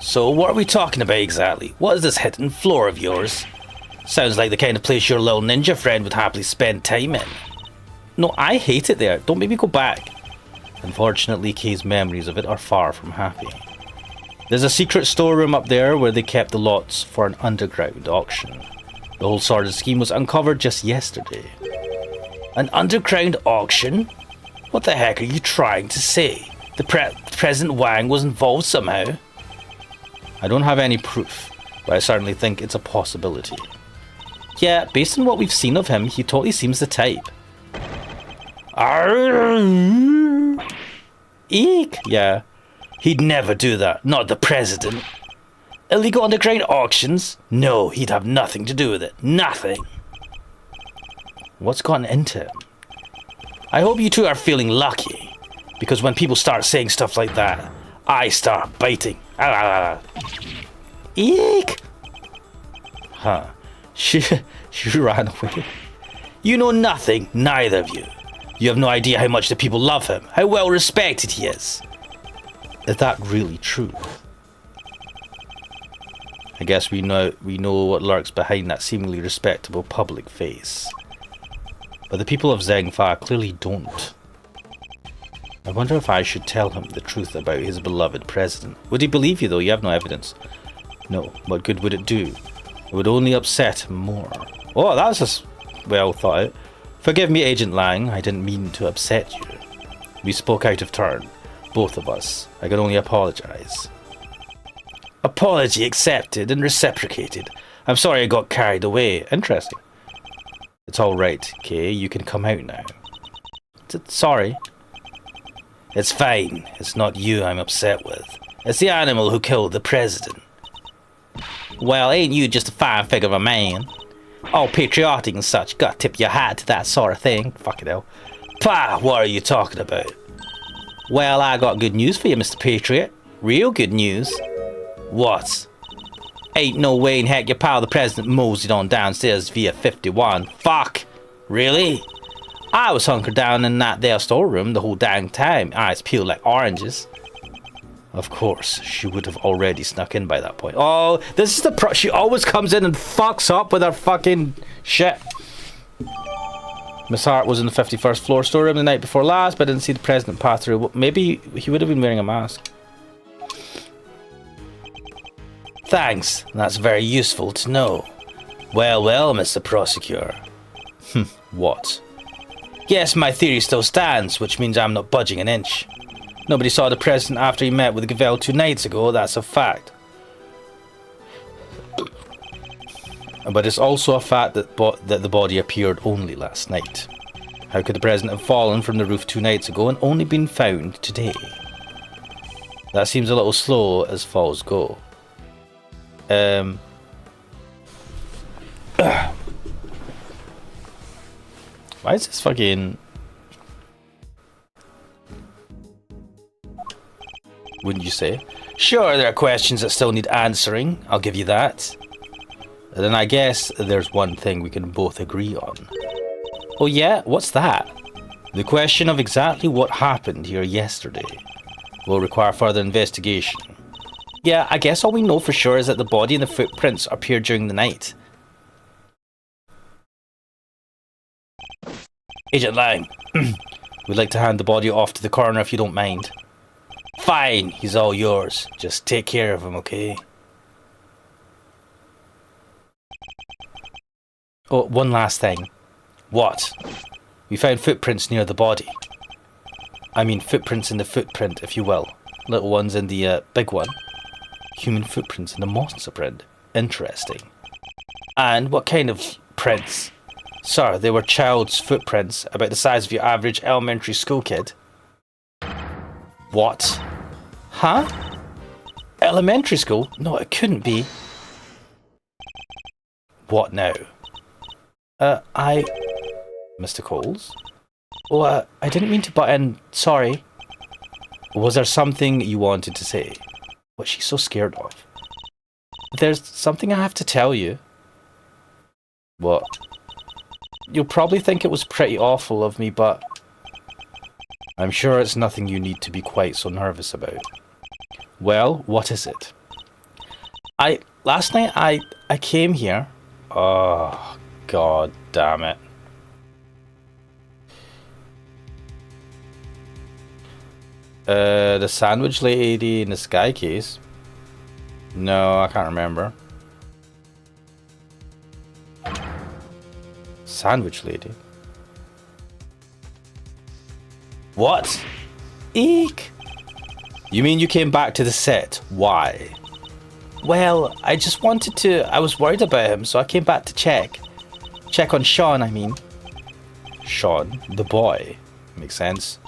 So what are we talking about exactly? What is this hidden floor of yours? Sounds like the kind of place your little ninja friend would happily spend time in. No, I hate it there. Don't make me go back. Unfortunately, Kay's memories of it are far from happy. There's a secret storeroom up there where they kept the lots for an underground auction. The whole sordid scheme was uncovered just yesterday. An underground auction? What the heck are you trying to say? The President Wang was involved somehow? I don't have any proof, but I certainly think it's a possibility. Yeah, based on what we've seen of him, he totally seems the type. Eek! Yeah, he'd never do that, not the president. Illegal underground auctions? No, he'd have nothing to do with it. Nothing. What's gotten into him? I hope you two are feeling lucky, because when people start saying stuff like that, I start biting. Eek! Huh. She ran away. You know nothing, neither of you. You have no idea how much the people love him, how well respected he is. Is that really true? I guess we know what lurks behind that seemingly respectable public face. But the people of Zhengfa clearly don't. I wonder if I should tell him the truth about his beloved president. Would he believe you though? You have no evidence. No, what good would it do? It would only upset him more. Oh, that was just well thought out. Forgive me, Agent Lang, I didn't mean to upset you. We spoke out of turn. Both of us. I can only apologize. Apology accepted and reciprocated. I'm sorry I got carried away. Interesting. It's alright, okay? You can come out now. Sorry. It's fine. It's not you I'm upset with. It's the animal who killed the president. Well, ain't you just a fine figure of a man? All patriotic and such. Gotta tip your hat to that sort of thing. Fucking hell. Pah, what are you talking about? Well, I got good news for you, Mr. Patriot. Real good news. What? Ain't no way in heck your pal the president moseyed on downstairs via 51. Fuck! Really? I was hunkered down in that there storeroom the whole dang time, eyes peeled like oranges. Of course, she would have already snuck in by that point. Oh, this is the she always comes in and fucks up with her fucking shit. Miss Hart was in the 51st floor storeroom the night before last, but didn't see the president pass through. Maybe he would have been wearing a mask. Thanks, that's very useful to know. Well, well, Mr. Prosecutor. What? Yes, my theory still stands, which means I'm not budging an inch. Nobody saw the president after he met with Gavel 2 nights ago, that's a fact. But it's also a fact that the body appeared only last night. How could the president have fallen from the roof 2 nights ago and only been found today? That seems a little slow as falls go. Why is this fucking... Wouldn't you say? Sure, there are questions that still need answering. I'll give you that. And then I guess there's one thing we can both agree on. Oh yeah? What's that? The question of exactly what happened here yesterday will require further investigation. Yeah, I guess all we know for sure is that the body and the footprints appeared during the night. Agent Lang, we'd like to hand the body off to the coroner if you don't mind. Fine, he's all yours. Just take care of him, okay? Oh, one last thing. What? We found footprints near the body. I mean footprints in the footprint, if you will. Little ones in the big one. Human footprints in the monster print. Interesting. And what kind of prints? Sir, they were child's footprints, about the size of your average elementary school kid. What? Huh? Elementary school? No, it couldn't be. What now? Mr. Coles? Oh, I didn't mean to butt in. Sorry. Was there something you wanted to say? What's she so scared of? There's something I have to tell you. What? You'll probably think it was pretty awful of me, but I'm sure it's nothing you need to be quite so nervous about. Well, what is it? Last night I came here. Oh, god damn it. The sandwich lady in the sky case? No, I can't remember. Sandwich lady? What? Eek! You mean you came back to the set? Why? Well, I just wanted to... I was worried about him, so I came back to check. Check on Sean, I mean. Sean? The boy? Makes sense.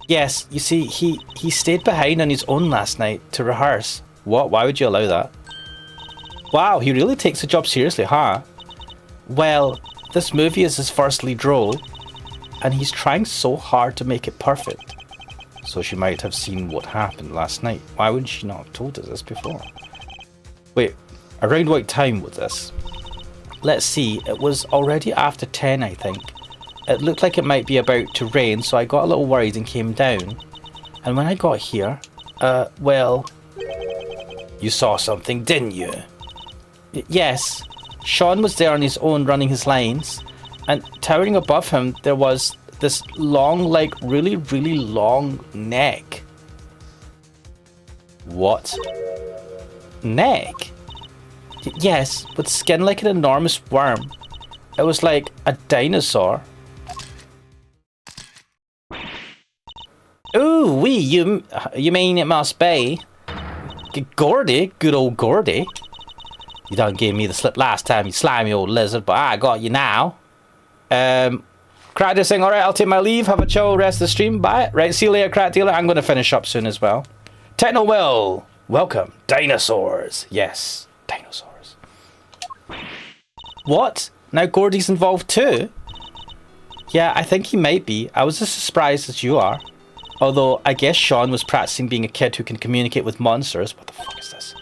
Yes, you see, he stayed behind on his own last night to rehearse. What? Why would you allow that? Wow, he really takes the job seriously, huh? Well, this movie is his first lead role, and he's trying so hard to make it perfect. So she might have seen what happened last night. Why wouldn't she not have told us this before? Wait, around what time was this? Let's see, it was already after 10, I think. It looked like it might be about to rain, so I got a little worried and came down. And when I got here, well... You saw something, didn't you? Yes. Sean was there on his own running his lines, and towering above him there was this long, like really, really long neck. What? Neck? Yes, with skin like an enormous worm. It was like a dinosaur. Ooh, you mean it must be Gordy, good old Gordy. You done gave me the slip last time, you slimy old lizard, but I got you now. Crack saying, alright, I'll take my leave, have a chill rest of the stream, bye. Right, see you later, Crack Dealer. I'm going to finish up soon as well. Techno Will, welcome. Dinosaurs, yes, dinosaurs. What? Now Gordy's involved too? Yeah, I think he might be. I was as surprised as you are. Although, I guess Sean was practicing being a kid who can communicate with monsters. What the fuck is this?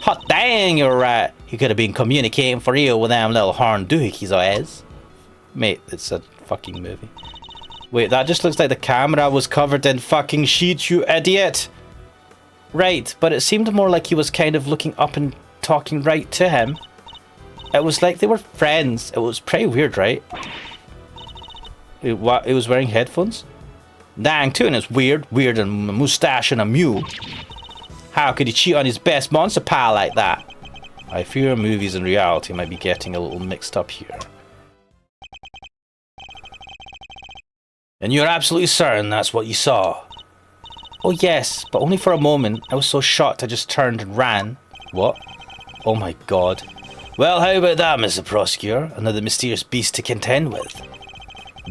Hot dang, you're right. He could have been communicating for real with them little horn doohickeys of his. Mate, it's a fucking movie. Wait, that just looks like the camera was covered in fucking sheets, you idiot. Right, but it seemed more like he was kind of looking up and talking right to him. It was like they were friends. It was pretty weird, right? He was wearing headphones? Dang, too, and it's weird and a moustache and a mule. How could he cheat on his best monster pal like that? I fear movies and reality might be getting a little mixed up here. And you're absolutely certain that's what you saw? Oh yes, but only for a moment. I was so shocked I just turned and ran. What? Oh my god. Well, how about that, Mr. Prosecutor? Another mysterious beast to contend with.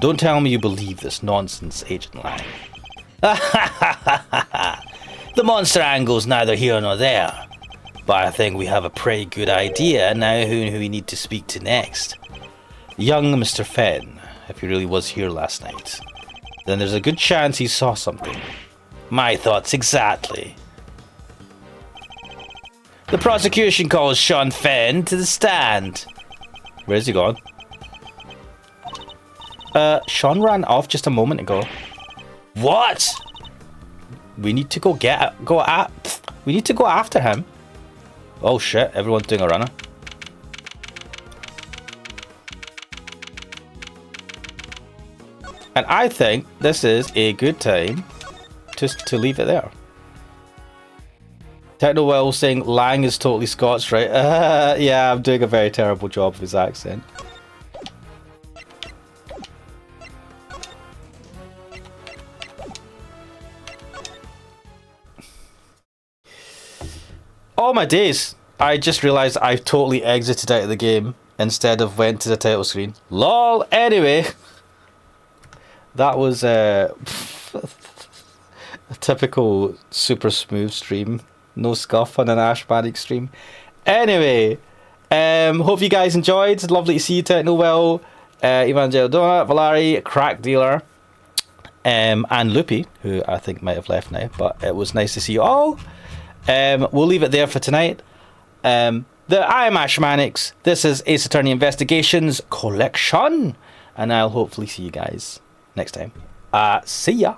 Don't tell me you believe this nonsense, Agent Lang. The monster angle's neither here nor there. But I think we have a pretty good idea now who we need to speak to next. Young Mr. Fenn, if he really was here last night. Then there's a good chance he saw something. My thoughts exactly. The prosecution calls Sean Fenn to the stand. Where's he gone? Sean ran off just a moment ago. What? We need to go after him. Oh shit, everyone's doing a runner. And I think this is a good time just to leave it there. Techno Will saying Lang is totally Scots, right? Yeah, I'm doing a very terrible job of his accent. Oh my days! I just realised I totally exited out of the game instead of went to the title screen. LOL! Anyway, that was a typical super smooth stream. No scuff on an Ash Panic stream. Anyway, hope you guys enjoyed. Lovely to see you, Techno Will, Evangel Donut, Valari, Crack Dealer, and Loopy, who I think might have left now, but it was nice to see you all. We'll leave it there for tonight. I am Ash Manix. This is Ace Attorney Investigations Collection, and I'll hopefully see you guys next time. See ya.